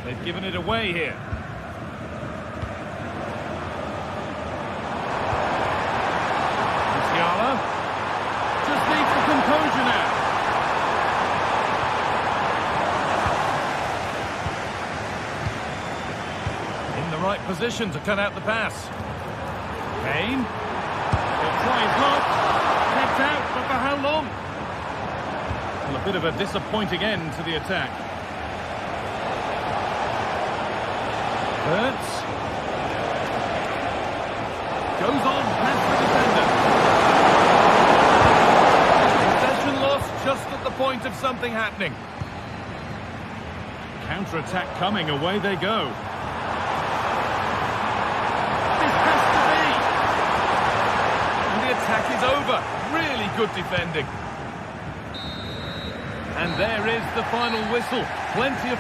They've given it away here. Musiala. Just needs the composure now. In the right position to cut out the pass. Kane. He'll try his luck. Kept out, but for how long? Well, a bit of a disappointing end to the attack. Hurts. Goes on past the defender. Possession lost just at the point of something happening. Counter-attack coming, away they go. This has to be! And the attack is over. Really good defending. And there is the final whistle. Plenty of...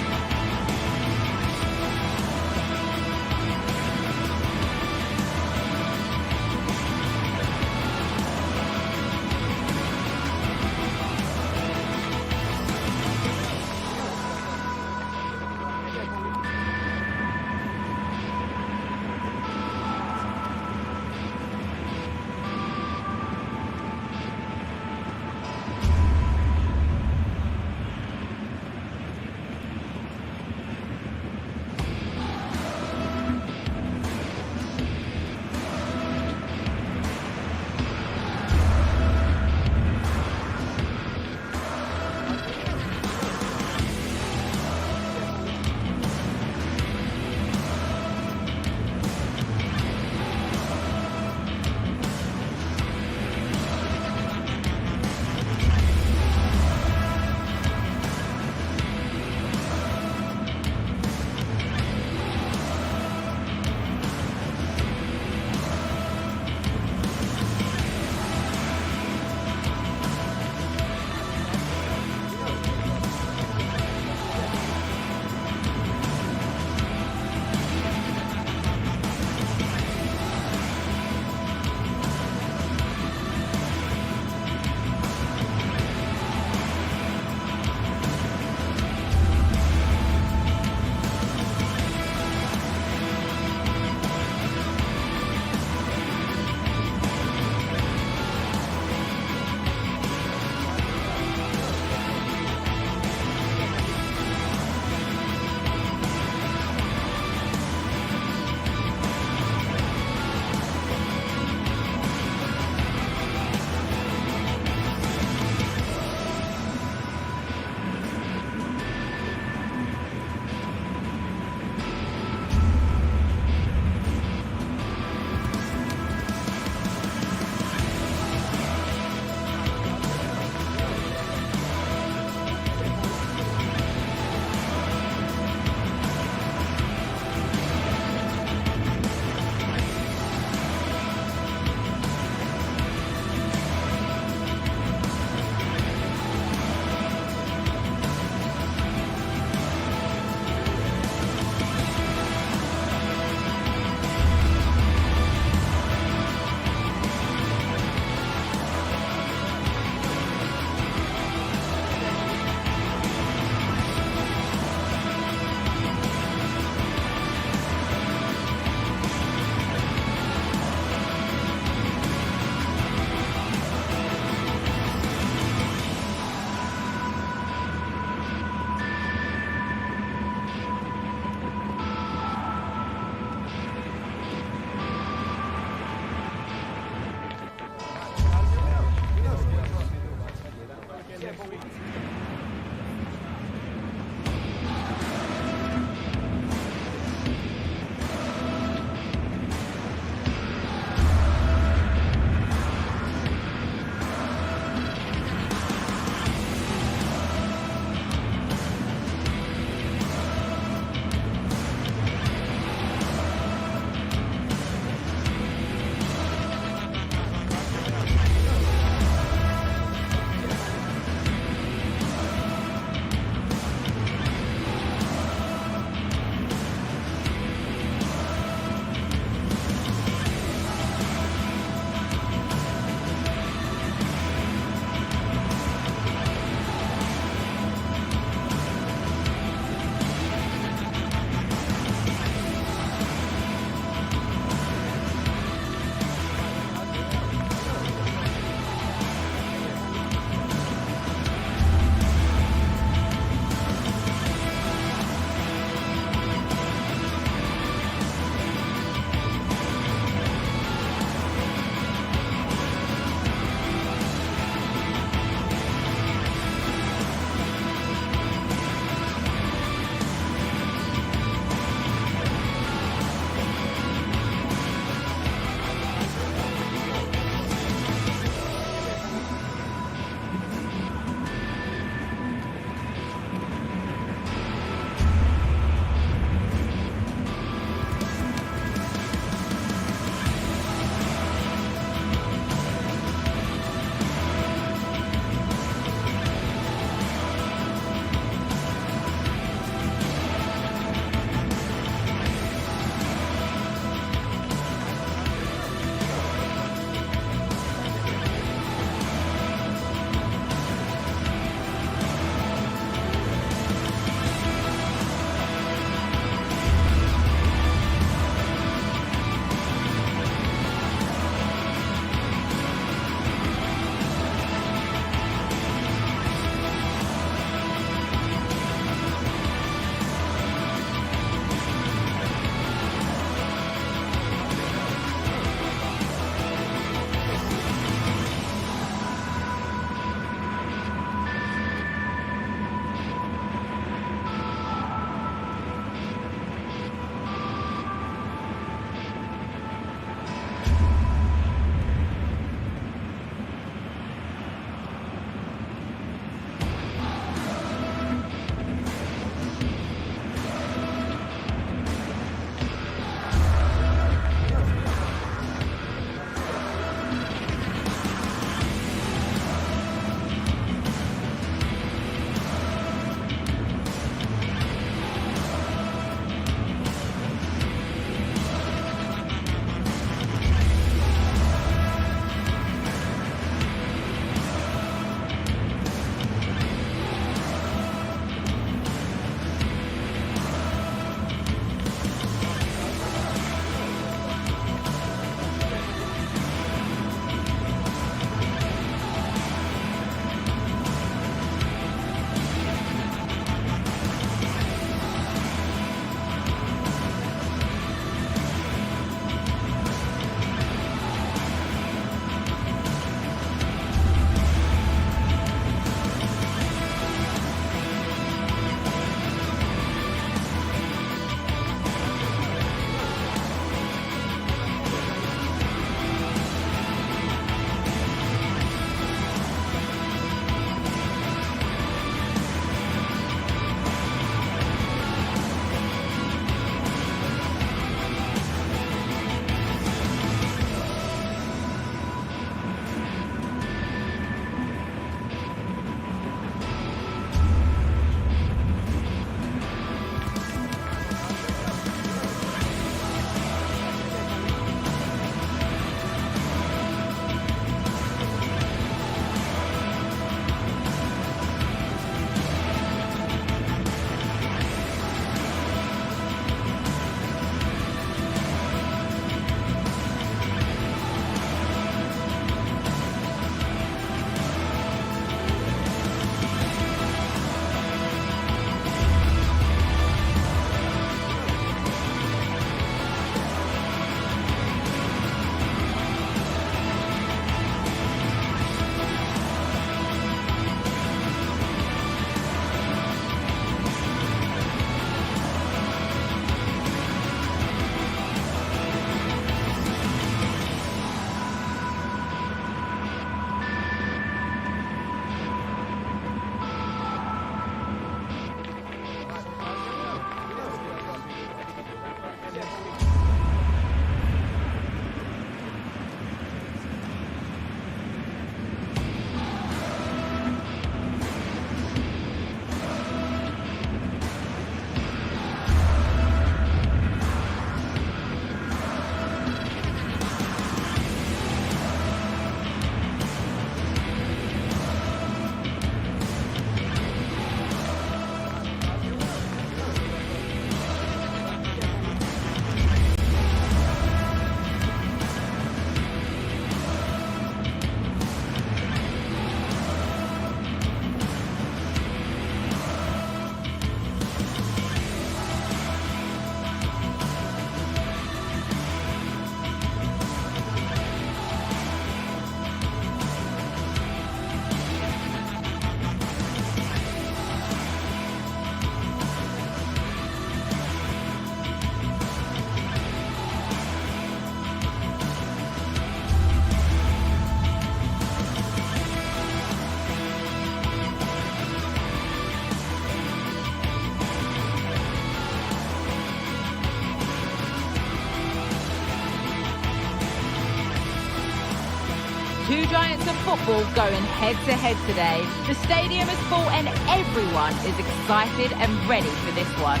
two giants of football going head-to-head today. The stadium is full and everyone is excited and ready for this one.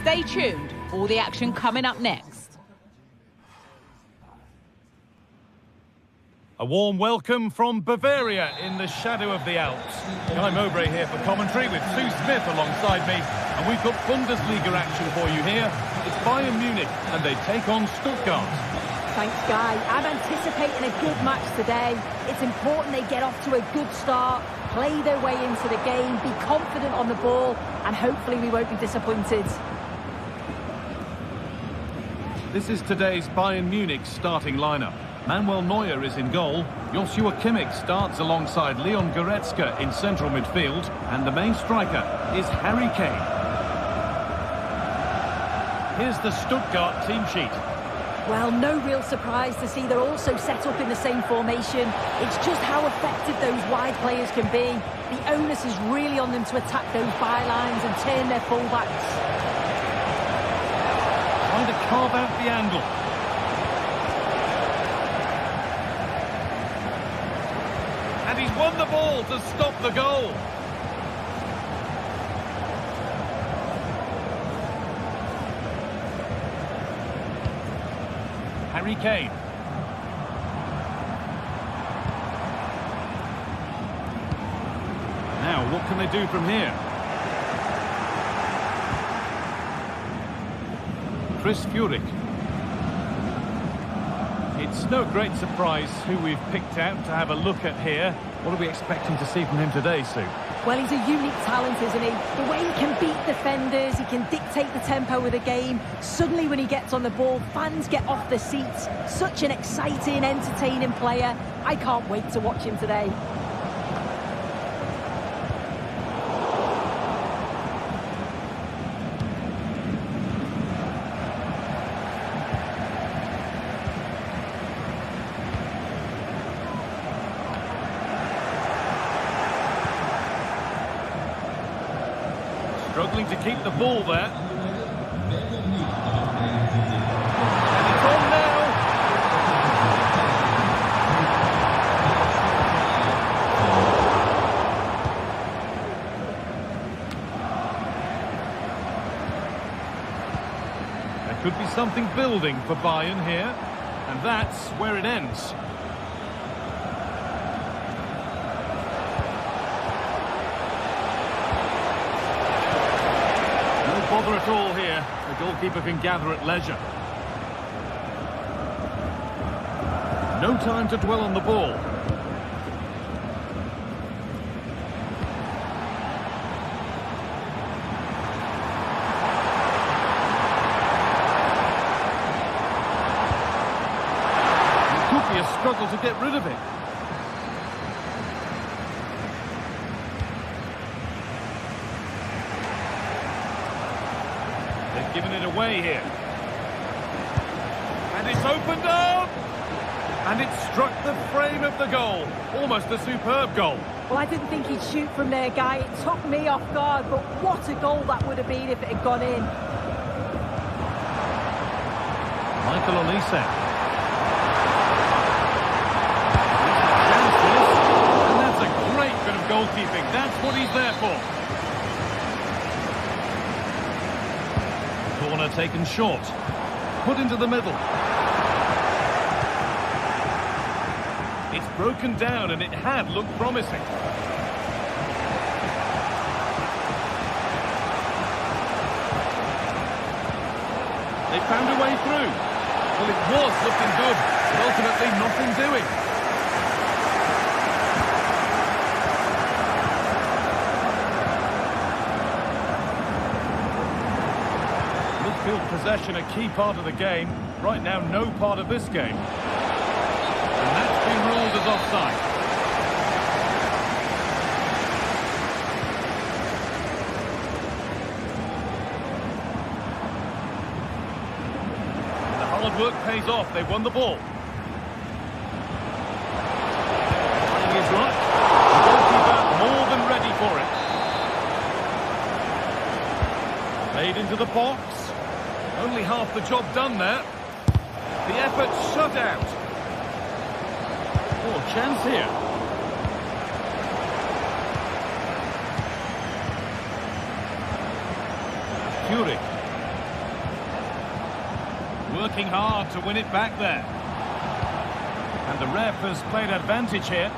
Stay tuned. All the action coming up next. A warm welcome from Bavaria in the shadow of the Alps. Guy Mowbray here for commentary with Sue Smith alongside me. And we've got Bundesliga action for you here. It's Bayern Munich and they take on Stuttgart. Thanks, Guy. I'm anticipating a good match today. It's important they get off to a good start, play their way into the game, be confident on the ball, and hopefully we won't be disappointed. This is today's Bayern Munich starting lineup. Manuel Neuer is in goal. Joshua Kimmich starts alongside Leon Goretzka in central midfield. And the main striker is Harry Kane. Here's the Stuttgart team sheet. Well, no real surprise to see they're also set up in the same formation. It's just how effective those wide players can be. The onus is really on them to attack those bylines and turn their fullbacks. Trying to carve out the angle. And he's won the ball to stop the goal. Harry Kane. Now, what can they do from here? Chris Furyk. It's no great surprise who we've picked out to have a look at here. What are we expecting to see from him today, Sue? Well, he's a unique talent, isn't he? The way he can beat defenders, he can dictate the tempo of the game. Suddenly, when he gets on the ball, fans get off their seats. Such an exciting, entertaining player. I can't wait to watch him today. Struggling to keep the ball there. And it's on now. There could be something building for Bayern here. And that's where it ends. Bother at all here. The goalkeeper can gather at leisure. No time to dwell on the ball. It could be a struggle to get rid of it. Giving it away here. And it's opened up! And it struck the frame of the goal. Almost a superb goal. Well, I didn't think he'd shoot from there, Guy. It took me off guard, but what a goal that would have been if it had gone in. Michael Olise. And that's a great bit of goalkeeping. That's what he's there for. Corner taken short. Put into the middle. It's broken down and it had looked promising. They found a way through. Well, it was looking good, but ultimately nothing doing. Midfield possession, a key part of the game. Right now, no part of this game. And that's been ruled as offside. The hard work pays off. They've won the ball. Finding his luck. The goalkeeper more than ready for it. Played into the box. Only half the job done there. The effort shut out. Oh, chance here. Fury. Working hard to win it back there. And the ref has played advantage here.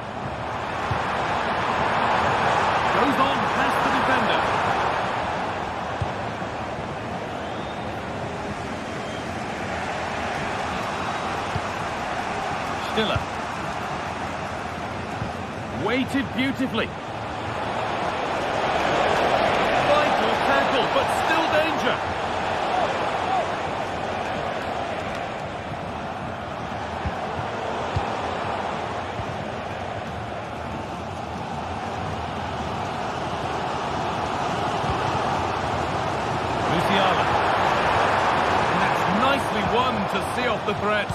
Goes on past the defender. Stiller. Weighted beautifully. Vital tackle, but still danger. Musiala. And that's nicely won to see off the threat.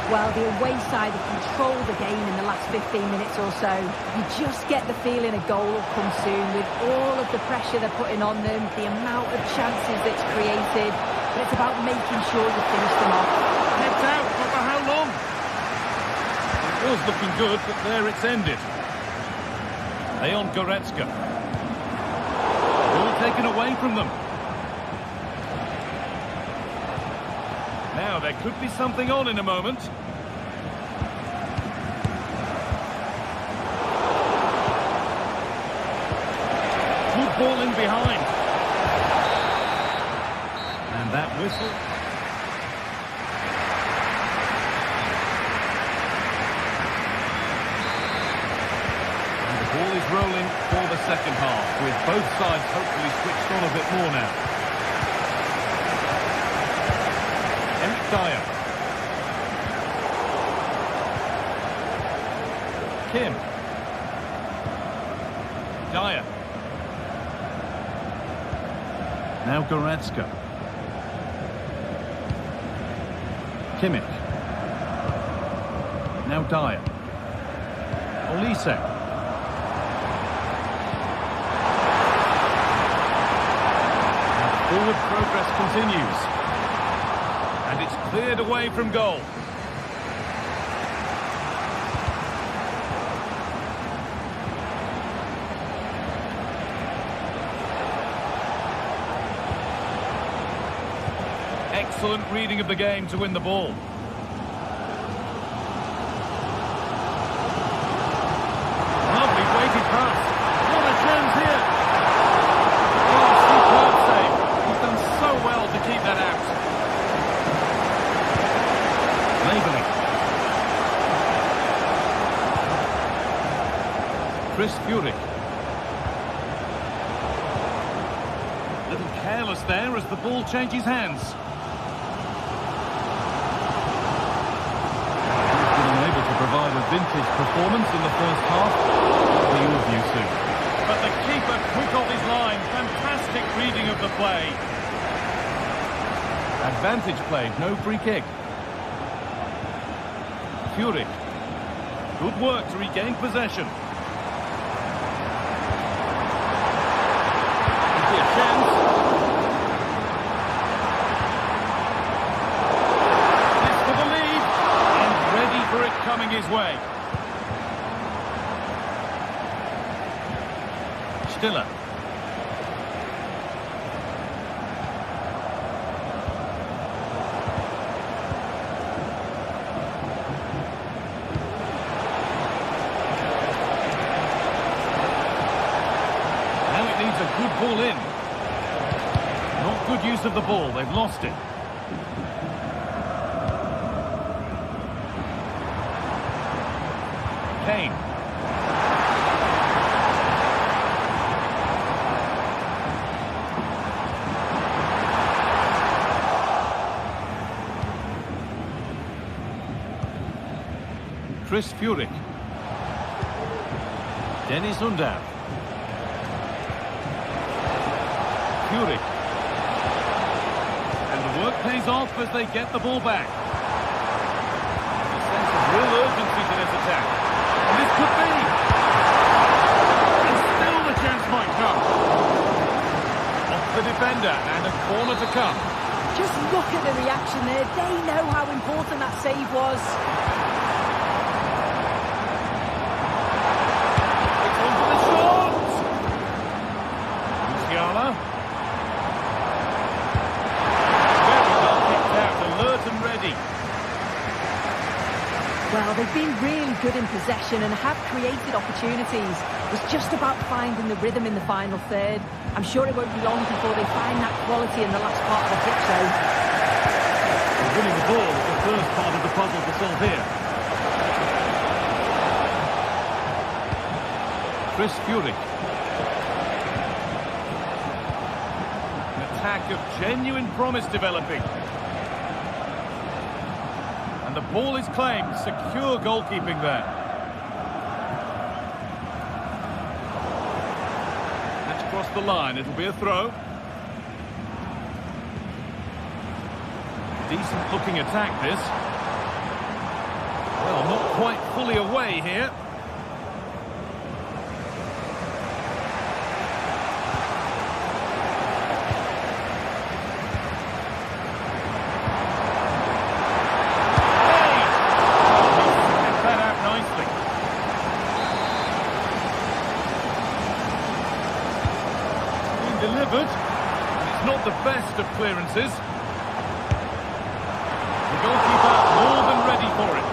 Well, the away side have controlled the game in the last 15 minutes or so. You just get the feeling a goal will come soon with all of the pressure they're putting on them, the amount of chances that's created. But it's about making sure you finish them off. Heads out, but for how long? It was looking good, but there it's ended. Leon Goretzka. Ball taken away from them. Now, there could be something on in a moment. Good ball in behind. And that whistle. And the ball is rolling for the second half, with both sides hopefully switched on a bit more now. Dyer. Kim. Dyer. Now Goretzka. Kimmich. Now Dyer. Olise. Forward progress continues. And it's cleared away from goal. Excellent reading of the game to win the ball. Lovely weighted pass. What a chance here. Oh, superb save. He's done so well to keep that out. Chris Fury. Little careless there as the ball changes hands. He's been unable to provide a vintage performance in the first half. The view soon. But the keeper took off his line. Fantastic reading of the play. Advantage played, no free kick. Fury. Good work to regain possession. Could be a chance. This for the lead. And ready for it coming his way. Stiller. Good ball in. Not good use of the ball. They've lost it. Kane. Chris Furyk. Dennis Undav. Fury. And the work pays off as they get the ball back. A sense of real urgency to this attack. And this could be. And still the chance might come. Off the defender and a corner to to come. Just look at the reaction there. They know how important that save was. It's on for the shot! Musiala. Very well kicked out, alert and ready. Well, they've been really good in possession and have created opportunities. It's just about finding the rhythm in the final third. I'm sure it won't be long before they find that quality in the last part of the pitch, though. Winning the ball is the first part of the puzzle to solve here. Chris Furyk. An attack of genuine promise developing. And the ball is claimed. Secure goalkeeping there. That's crossed the line. It'll be a throw. Decent looking attack, this. Well, not quite fully away here. Delivered. It's not the best of clearances. The goalkeeper more than ready for it.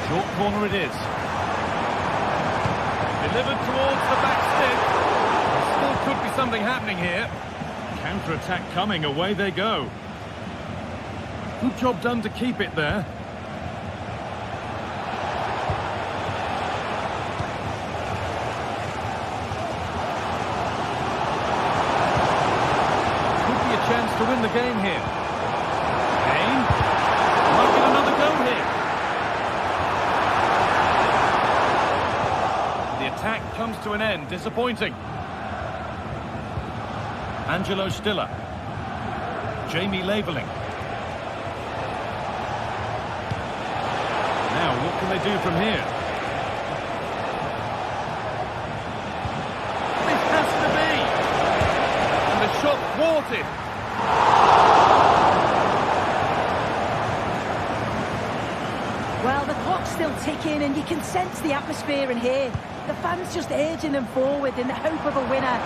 Short corner it is. Delivered towards the back stick. Still could be something happening here. Counter-attack coming, away they go. Good job done to keep it there. Chance to win the game here. Kane might get another go here. The attack comes to an end. Disappointing. Angelo Stiller. Jamie Laveling. Now, what can they do from here? This has to be. And the shot thwarted. Well, the clock's still ticking and you can sense the atmosphere in here. The fans just urging them forward in the hope of a winner.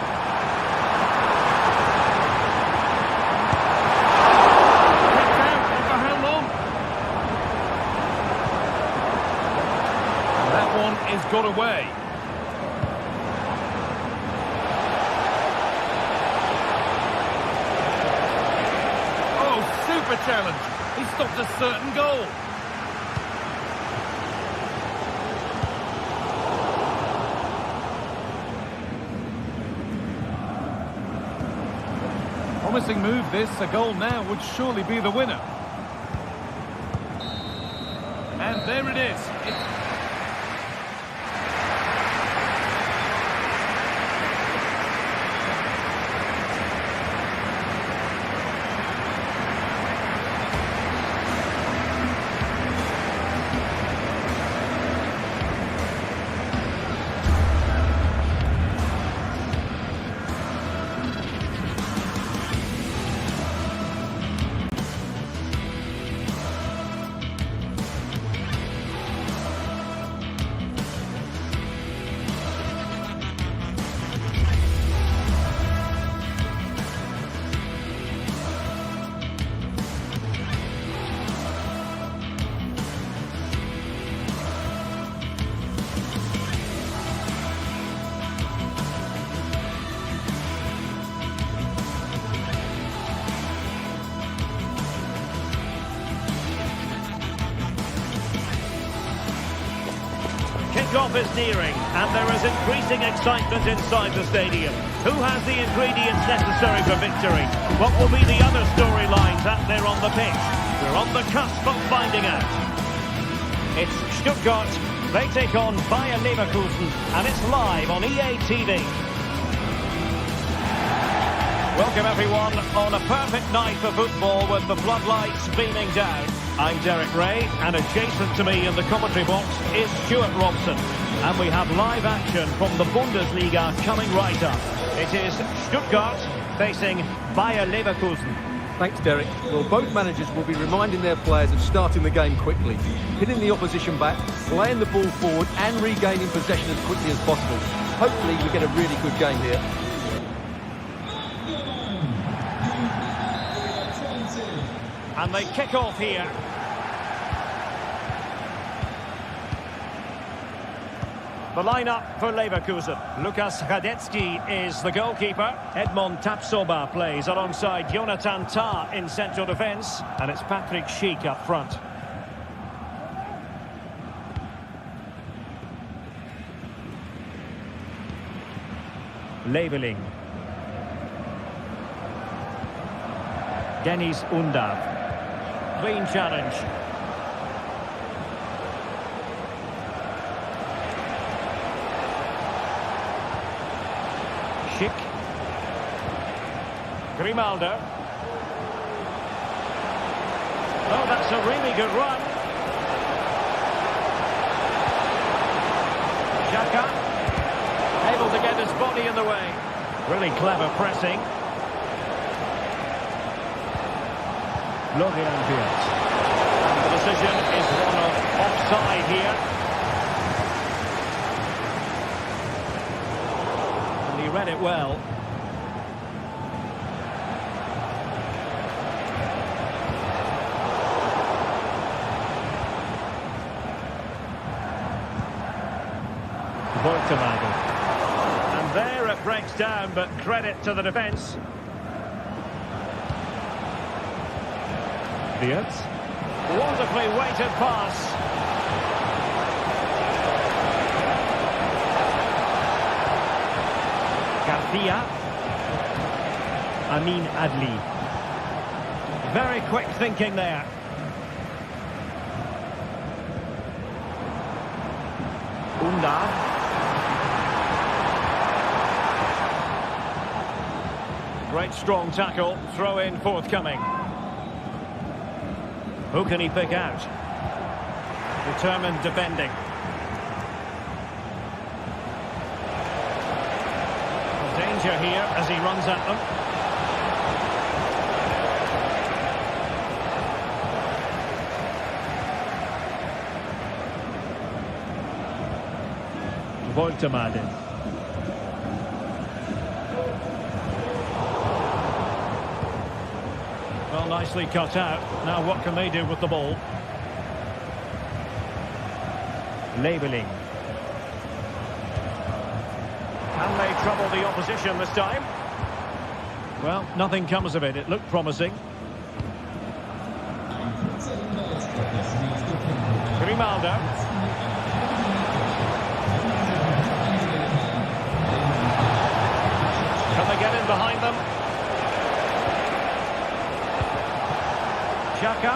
Kicked out, for how long? That one is got away. Super challenge. He stopped a certain goal. Promising move this. A goal now would surely be the winner. And there it is. Kickoff is nearing, and there is increasing excitement inside the stadium. Who has the ingredients necessary for victory? What will be the other storylines out there on the pitch? We're on the cusp of finding out. It's Stuttgart. They take on Bayer Leverkusen, and it's live on EA TV. Welcome everyone on a perfect night for football with the floodlights beaming down. I'm Derek Ray, and adjacent to me in the commentary box is Stuart Robson. And we have live action from the Bundesliga coming right up. It is Stuttgart facing Bayer Leverkusen. Thanks, Derek. Well, both managers will be reminding their players of starting the game quickly, hitting the opposition back, playing the ball forward and regaining possession as quickly as possible. Hopefully we get a really good game here. And they kick off here. The lineup for Leverkusen. Lukas Radetzky is the goalkeeper. Edmond Tapsoba plays alongside Jonathan Tah in central defence. And it's Patrick Schick up front. Leveling. Dennis Undav. Clean challenge. Schick. Grimaldo. Oh, that's a really good run. Xhaka. Able to get his body in the way. Really clever pressing. Florian Wirtz. And the decision is one of offside here. And he read it well. Woltemade. And there it breaks down, but credit to the defence. Wirtz. Wonderfully weighted pass. Garcia. Amin Adli. Very quick thinking there. Undav. Great strong tackle. Throw in forthcoming. Who can he pick out? Determined defending. Danger here as he runs at them. Woltemade. Well, nicely cut out. Now what can they do with the ball? Leveling. Can they trouble the opposition this time? Well, nothing comes of it. It looked promising. Grimaldo. Can they get in behind them? Xhaka.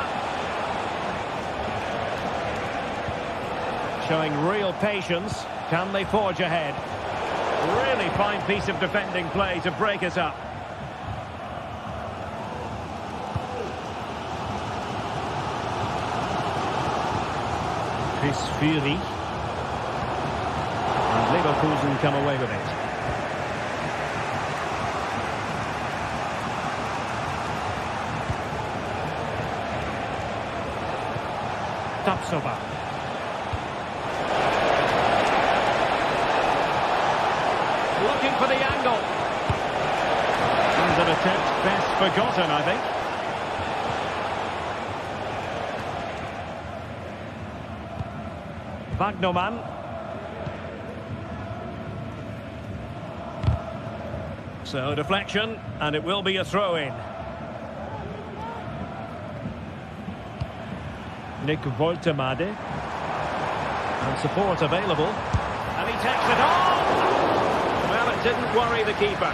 Showing real patience. Can they forge ahead? Really fine piece of defending play to break us up. Chris Fury. And Leverkusen come away with it. Tapsoba. Looking for the angle. And an attempt best forgotten, I think. Wagnerman. So deflection, and it will be a throw-in. Nick Woltemade. And support available. And he takes it on! Well, it didn't worry the keeper.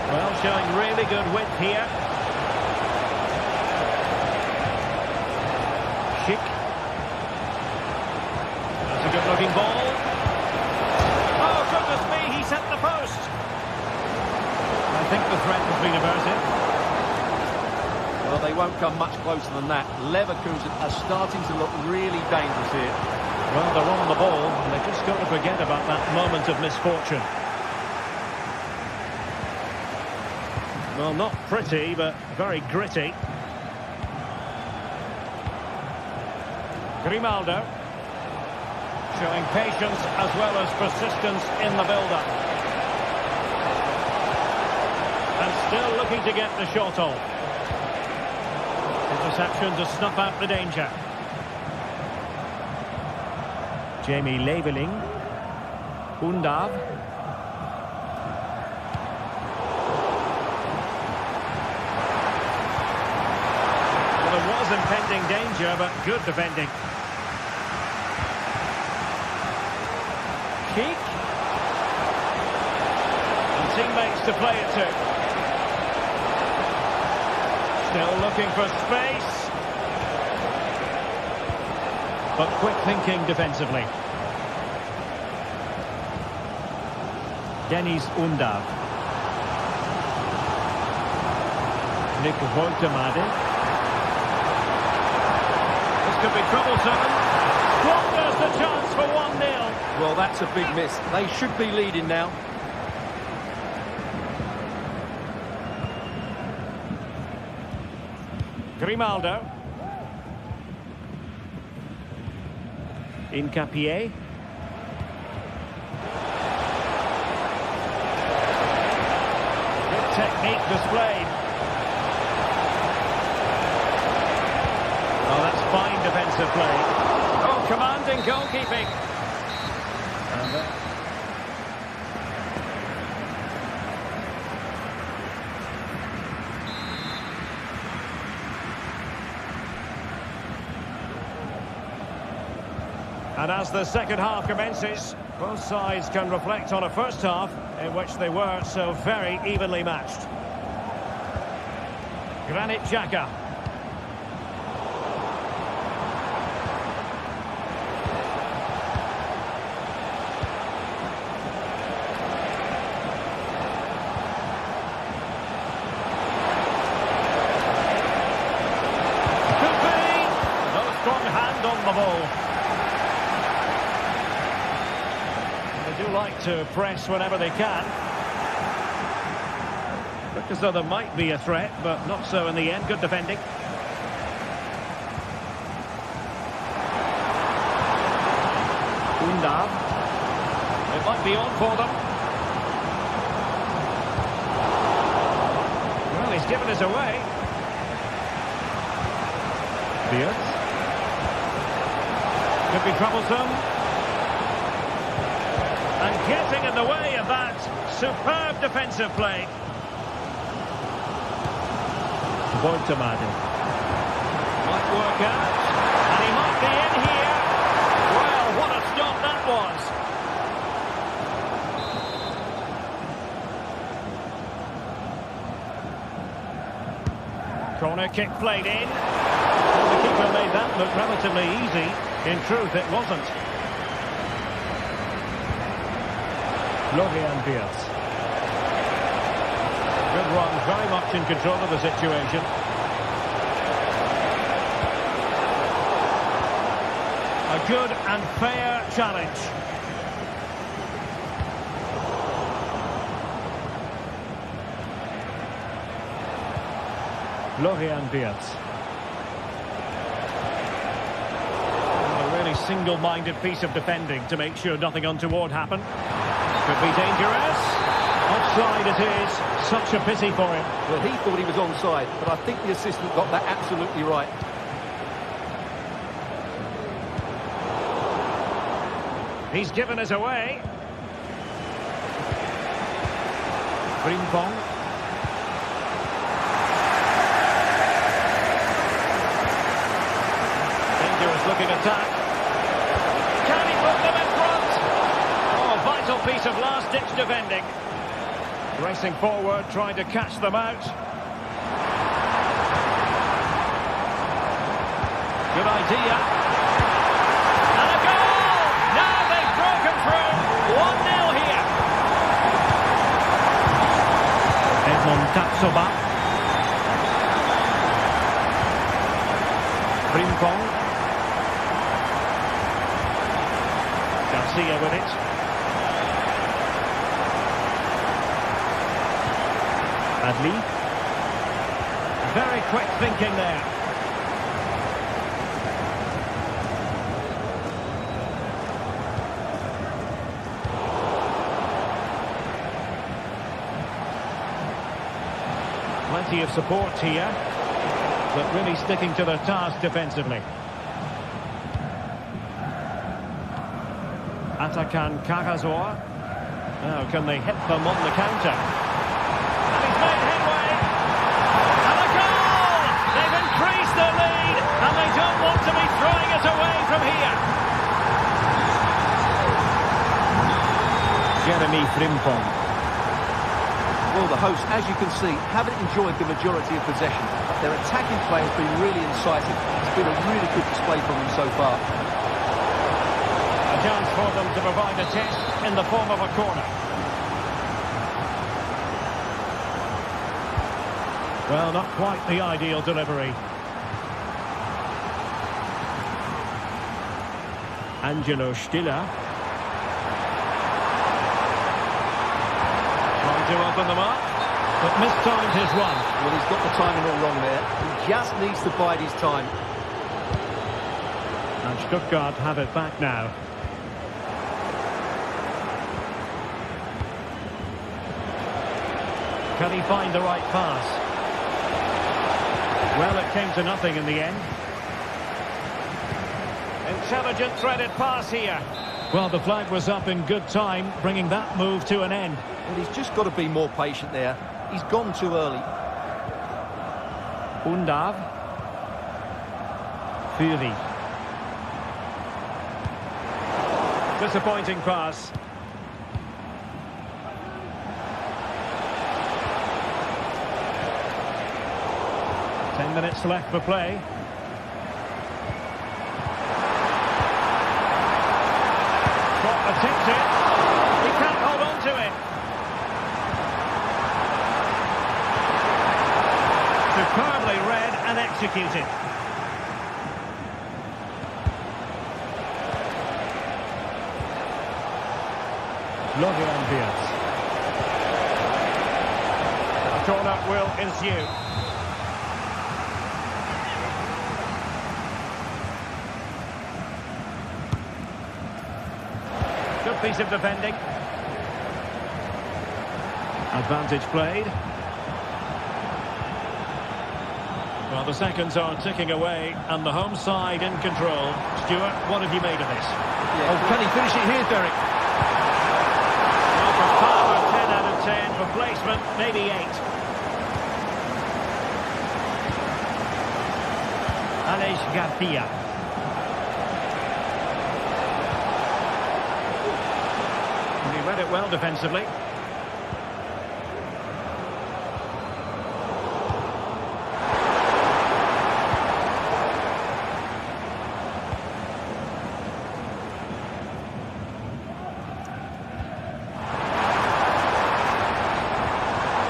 Well, showing really good width here. Schick. That's a good-looking ball. Oh, goodness me, he's hit the post. I think the threat has been averted. Well, they won't come much closer than that. Leverkusen are starting to look really dangerous here. Well, they're on the ball, and they've just got to forget about that moment of misfortune. Well, not pretty, but very gritty. Grimaldo. Showing patience as well as persistence in the build-up. And still looking to get the shot off. Interception to snuff out the danger. Jamie Leveling. Undav. Well, there was impending danger, but good defending. Keek. And teammates to play it to. Still looking for space. But quick thinking defensively. Dennis Undav. Nick Woltemade. This could be troublesome. Squanders the chance for 1-0. Well, that's a big miss. They should be leading now. Grimaldo. Incapié. Good technique displayed. Oh, that's fine defensive play. Oh, commanding goalkeeping. And And as the second half commences, both sides can reflect on a first half in which they were so very evenly matched. Granit Xhaka. Could be. No strong hand on the ball. They do like to press whenever they can. Look as though there might be a threat, but not so in the end. Good defending. Undav. It might be on for them. Well, he's given us away. Beard. Could be troublesome. And getting in the way of that superb defensive play. Woltemade. Might work out. And he might be in here. Well, what a stop that was. Corner kick played in. Well, the keeper made that look relatively easy. In truth, it wasn't. Florian Wirtz. Good run, very much in control of the situation. A good and fair challenge. Florian Wirtz. A really single-minded piece of defending to make sure nothing untoward happened. Could be dangerous. Offside it is. Such a pity for him. Well, he thought he was onside, but I think the assistant got that absolutely right. He's given us away. Frimpong. Dangerous looking attack. Can he put them in front? Oh, a vital piece of last-ditch defending. Racing forward, trying to catch them out. Good idea. And a goal! Now they've broken through. 1-0 here. Edmond Tapsoba. Frimpong. Garcia with it. Adli. Very quick thinking there. Plenty of support here, but really sticking to their task defensively. Atakan Karazor. Now, can they hit them on the counter? And he's made headway. And a goal! They've increased their lead, and they don't want to be throwing it away from here. Jeremy Frimpong. Well, the hosts, as you can see, haven't enjoyed the majority of possession. Their attacking play has been really incisive. It's been a really good display from them so far. A chance for them to provide a test in the form of a corner. Well, not quite the ideal delivery. Angelo Stiller. To open them up, but mistimed his run. Well, he's got the timing all wrong there. He just needs to bide his time. And Stuttgart have it back now. Can he find the right pass? Well, it came to nothing in the end. Intelligent threaded pass here. Well, the flag was up in good time, bringing that move to an end. Well, he's just got to be more patient there. He's gone too early. Undav. Fury. Disappointing pass. Ten minutes left for play. Attempts it. He can't hold on to it. Superbly read and executed. Florian Wirtz. A corner will ensue. Good piece of defending. Advantage played. Well, the seconds are ticking away, and the home side in control. Stuart, what have you made of this? Yeah. Oh, can he finish it here, Derek? Well, for power, 10 out of 10. For placement, maybe 8. Aleix Garcia. He read it well defensively.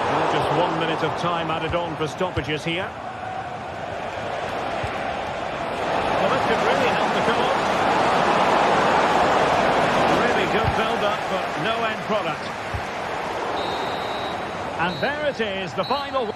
Well, just 1 minute of time added on for stoppages here. Well, this could really help the cause. Good build-up, but no end product. And there it is, the final.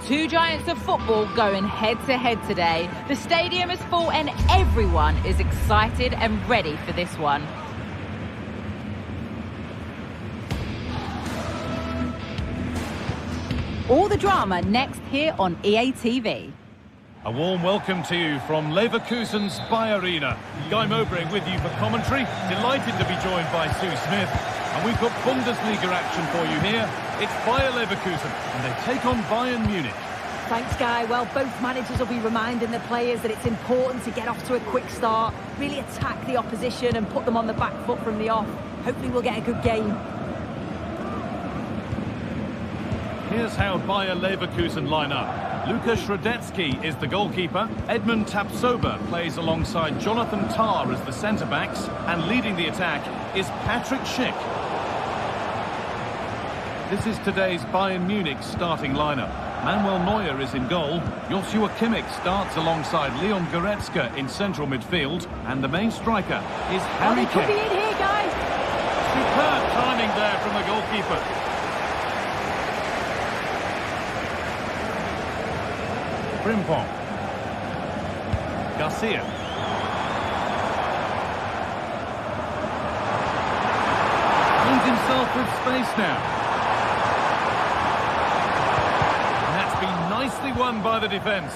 Two giants of football going head-to-head today. The stadium is full and everyone is excited and ready for this one. All the drama next here on EA TV. A warm welcome to you from Leverkusen's Bayer Arena. Guy Mowbray with you for commentary. Delighted to be joined by Sue Smith. And we've got Bundesliga action for you here. It's Bayer Leverkusen, and they take on Bayern Munich. Thanks, Guy. Well, both managers will be reminding the players that it's important to get off to a quick start, really attack the opposition and put them on the back foot from the off. Hopefully we'll get a good game. Here's how Bayer Leverkusen line up. Lukas Radetzky is the goalkeeper. Edmund Tapsoba plays alongside Jonathan Tah as the centre-backs. And leading the attack is Patrick Schick. This is today's Bayern Munich starting lineup. Manuel Neuer is in goal. Joshua Kimmich starts alongside Leon Goretzka in central midfield. And the main striker is Harry Kane. Could be in here, guys. Superb timing there from the goalkeeper. Frimpong. Garcia. Finds himself with space now. And that's been nicely won by the defence.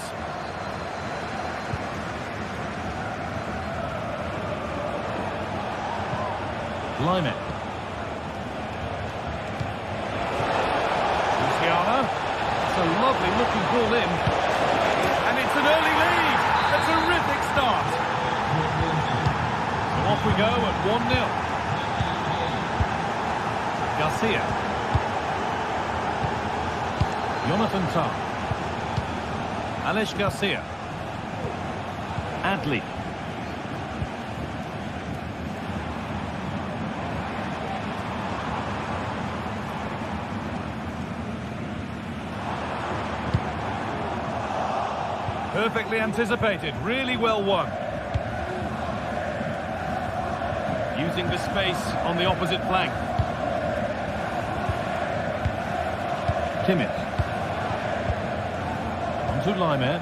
Line. Luciano. It's a lovely looking ball in. And it's an early lead. A terrific start. So off we go at 1-0. Garcia. Jonathan Tah. Alex Garcia. Adli. Perfectly anticipated, really well won. Using the space on the opposite flank. Kimmich. On to Laimer.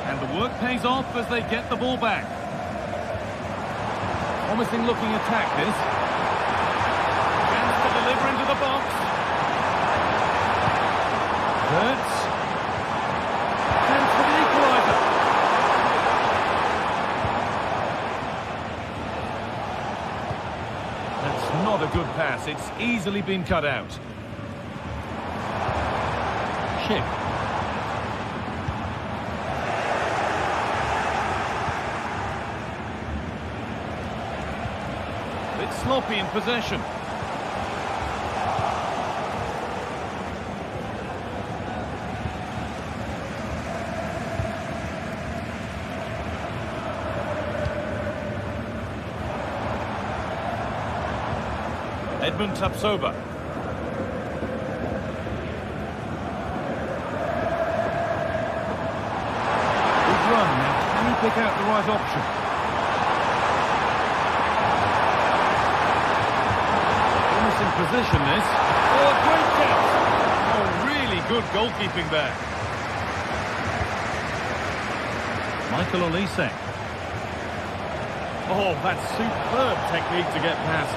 And the work pays off as they get the ball back. Promising looking attack this. Chance to deliver into the box. Hurts. Not a good pass, it's easily been cut out. Schick. Bit sloppy in possession. Edmund Tapsoba. Good run. Now, can he pick out the right option? Almost in position, this. Oh, a great catch. Oh, really good goalkeeping there. Michael Olise. Oh, that's superb technique to get past.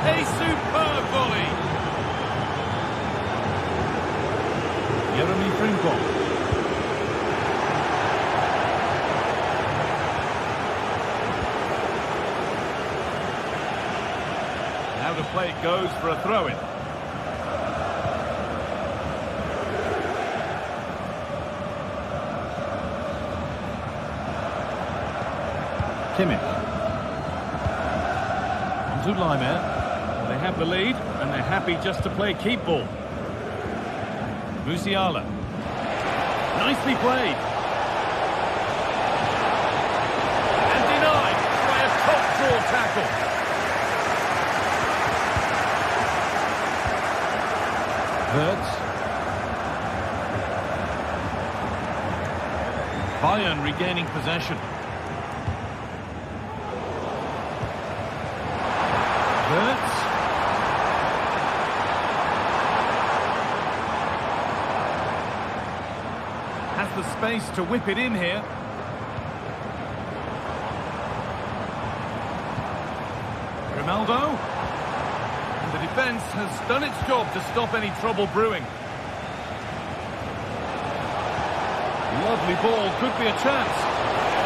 A superb volley. Jeremy Frimpong. Now the play goes for a throw-in. Kimmich. On to Laimer. They have the lead, and they're happy just to play keep ball. Musiala. Nicely played. And denied by a top-draw tackle. Hurts. Bayern regaining possession. Has the space to whip it in here. Ronaldo. And the defence has done its job to stop any trouble brewing. Lovely ball, could be a chance.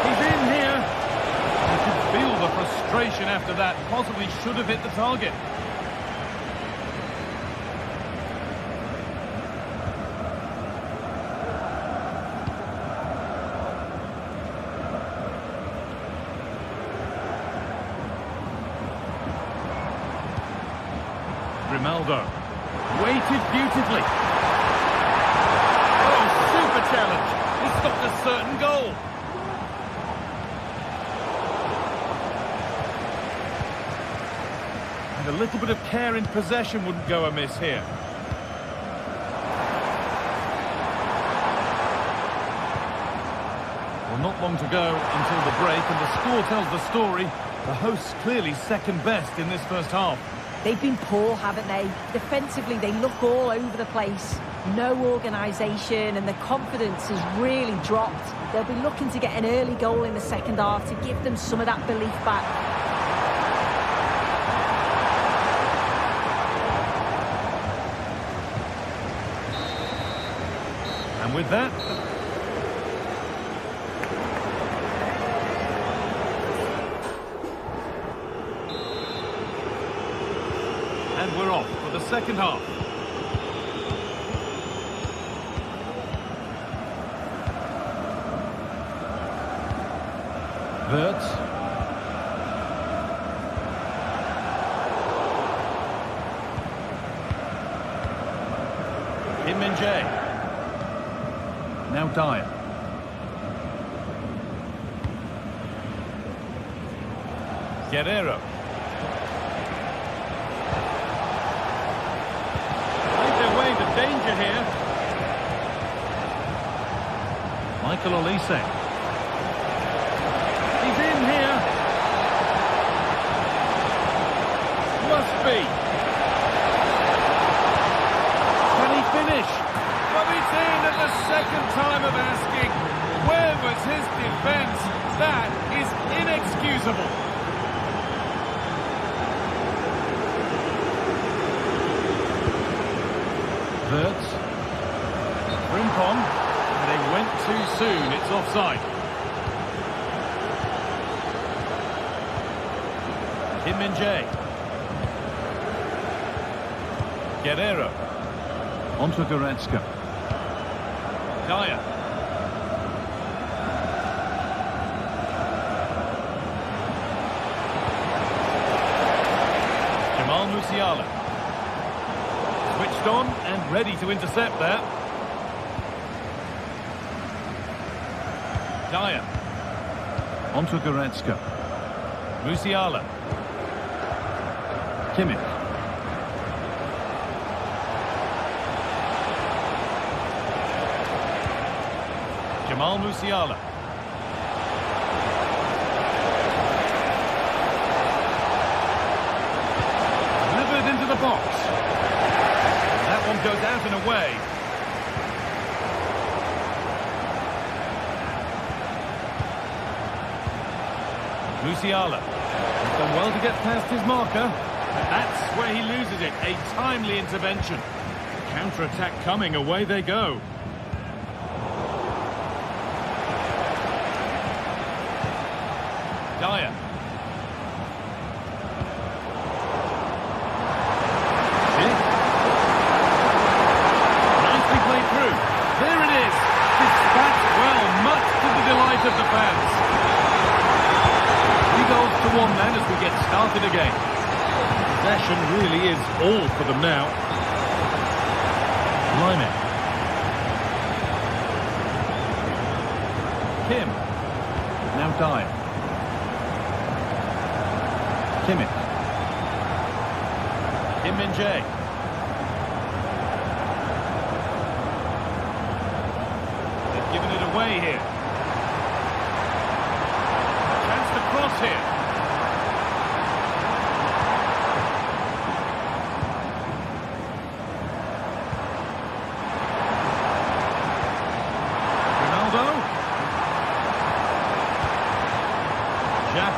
He's in here. You can feel the frustration after that. Possibly should have hit the target. Ronaldo. Waited beautifully. Oh, super challenge. He stopped a certain goal. And a little bit of care in possession wouldn't go amiss here. Well, not long to go until the break, and the score tells the story. The hosts clearly second best in this first half. They've been poor, haven't they? Defensively, they look all over the place. No organisation, and the confidence has really dropped. They'll be looking to get an early goal in the second half to give them some of that belief back. And with that, and we're off for the second half. Wirtz. Kim Min-jae. Now Dyer. Guerrero. Danger here. Michael Olise. He's in here. Must be. Can he finish? Well, he's in at the second time of asking. Where was his defence? That is inexcusable. Wirtz. Frimpong. They went too soon. It's offside. Kim Min-jae. Guerrero. Onto Goretzka. Dyer. Jamal Musiala. Switched on and ready to intercept there. Dyer. Onto Goretzka. Musiala. Kimmich. Jamal Musiala. Delivered into the box. That one goes out and away. Musiala. He's done well to get past his marker. That's where he loses it. A timely intervention. Counter-attack coming. Away they go. Dyer. Nicely played through. There it is. Dispatched well, much to the delight of the fans. 3 goals to 1 then as we get started again. Possession really is all for them now. Line. Kim. Now Dyer. Kimmich. Kim Min-jae. They've given it away here. Chance to cross here.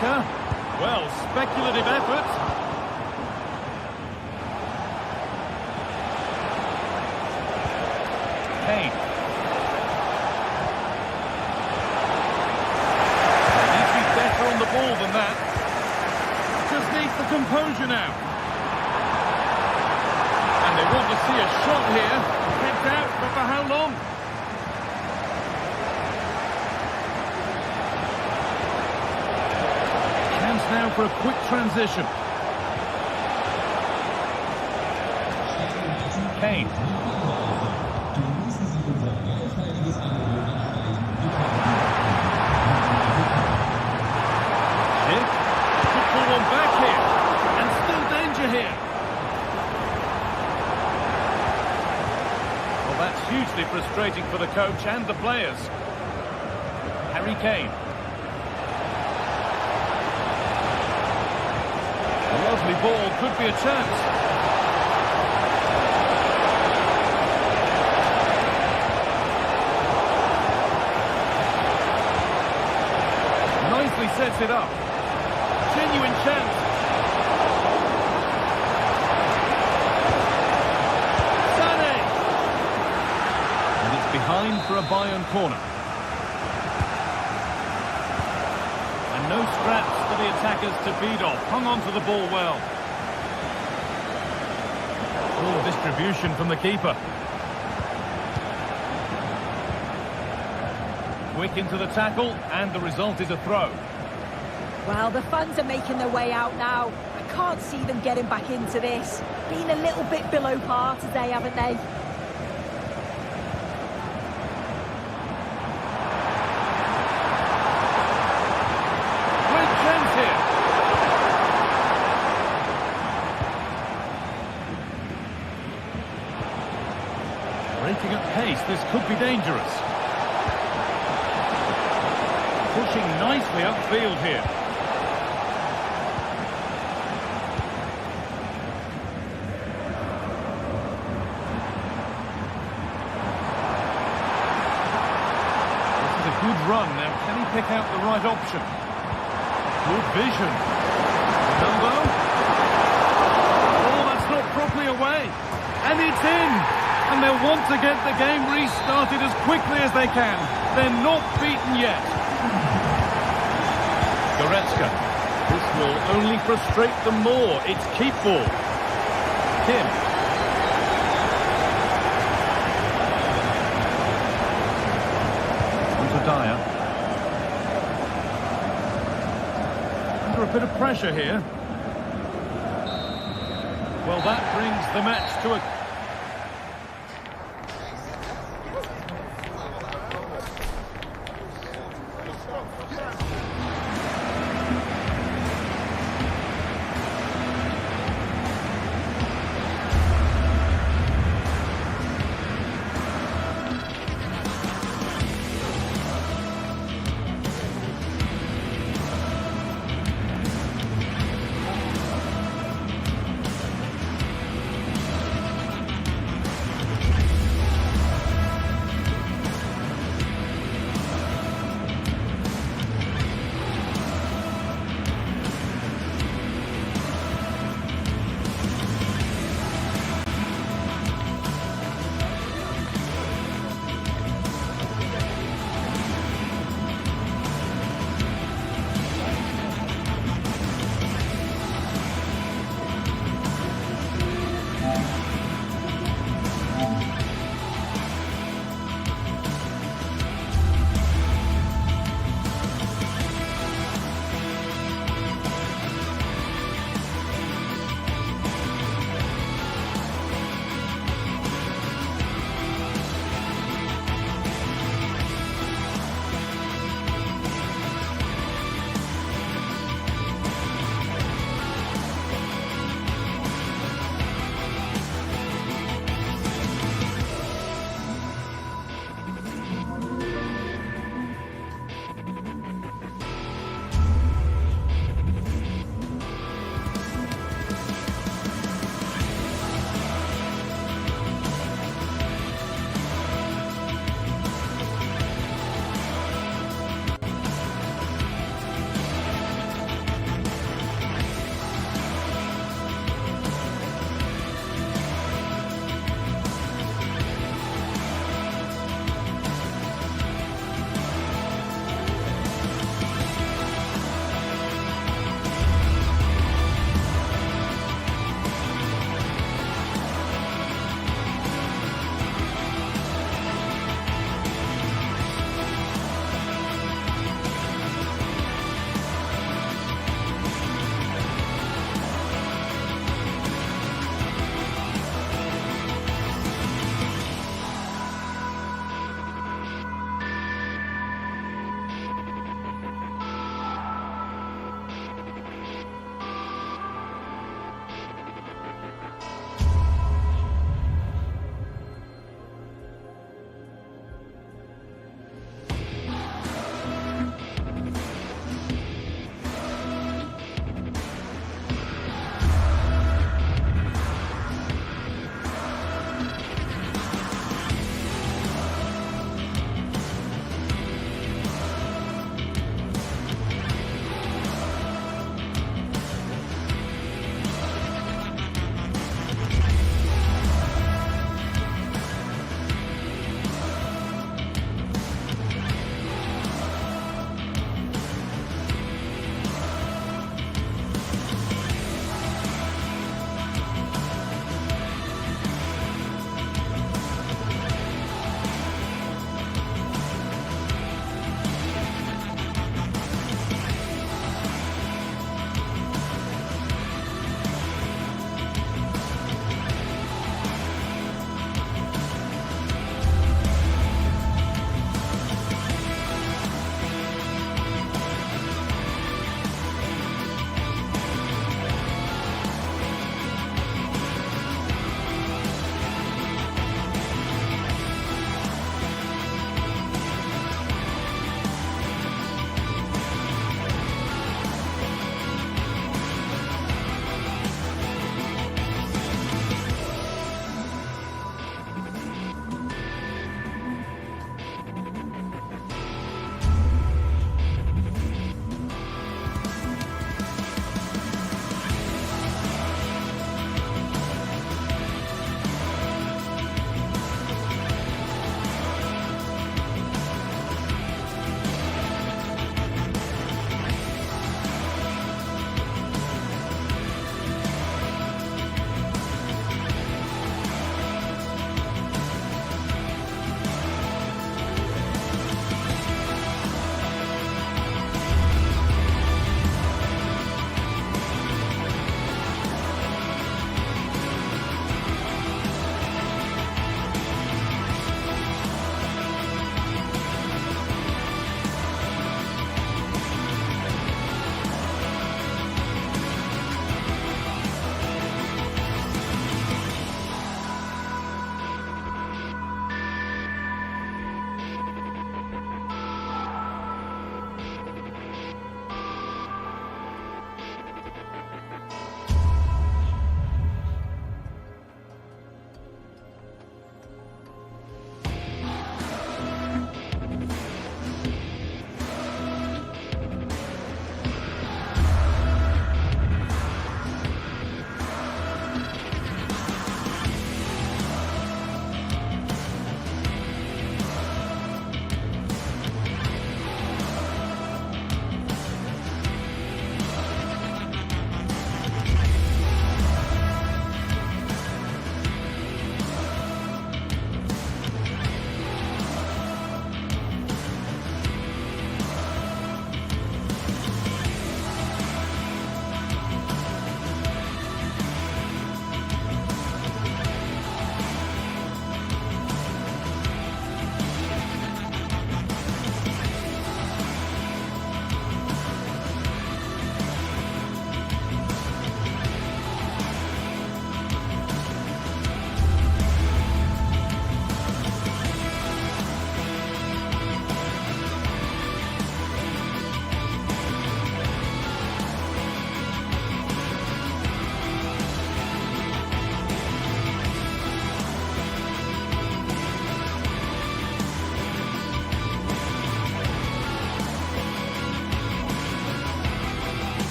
attacker. Well, speculative effort. Kane. They need to be better on the ball than that. Just needs the composure now. And they want to see a shot here. Kept out, but for how long? Chance now for a quick transition. Kane. One back here, and still danger here. Well, that's hugely frustrating for the coach and the players. Harry Kane. A lovely ball, could be a chance. Nicely sets it up. Genuine chance. Sané. And it's behind for a Bayern corner. And no scraps for the attackers to beat off. Hung on to the ball well. Full distribution from the keeper. Quick into the tackle, and the result is a throw. Well, the fans are making their way out now. I can't see them getting back into this. Been a little bit below par today, haven't they? Great chance here. Breaking at pace, this could be dangerous. Pushing nicely upfield here. Good run. Now, can he pick out the right option? Good vision. Ronaldo. Oh, that's not properly away. And it's in. And they'll want to get the game restarted as quickly as they can. They're not beaten yet. Goretzka. This will only frustrate them more. It's keep ball. Kim. Dyer. Under a bit of pressure here. Well, that brings the match to a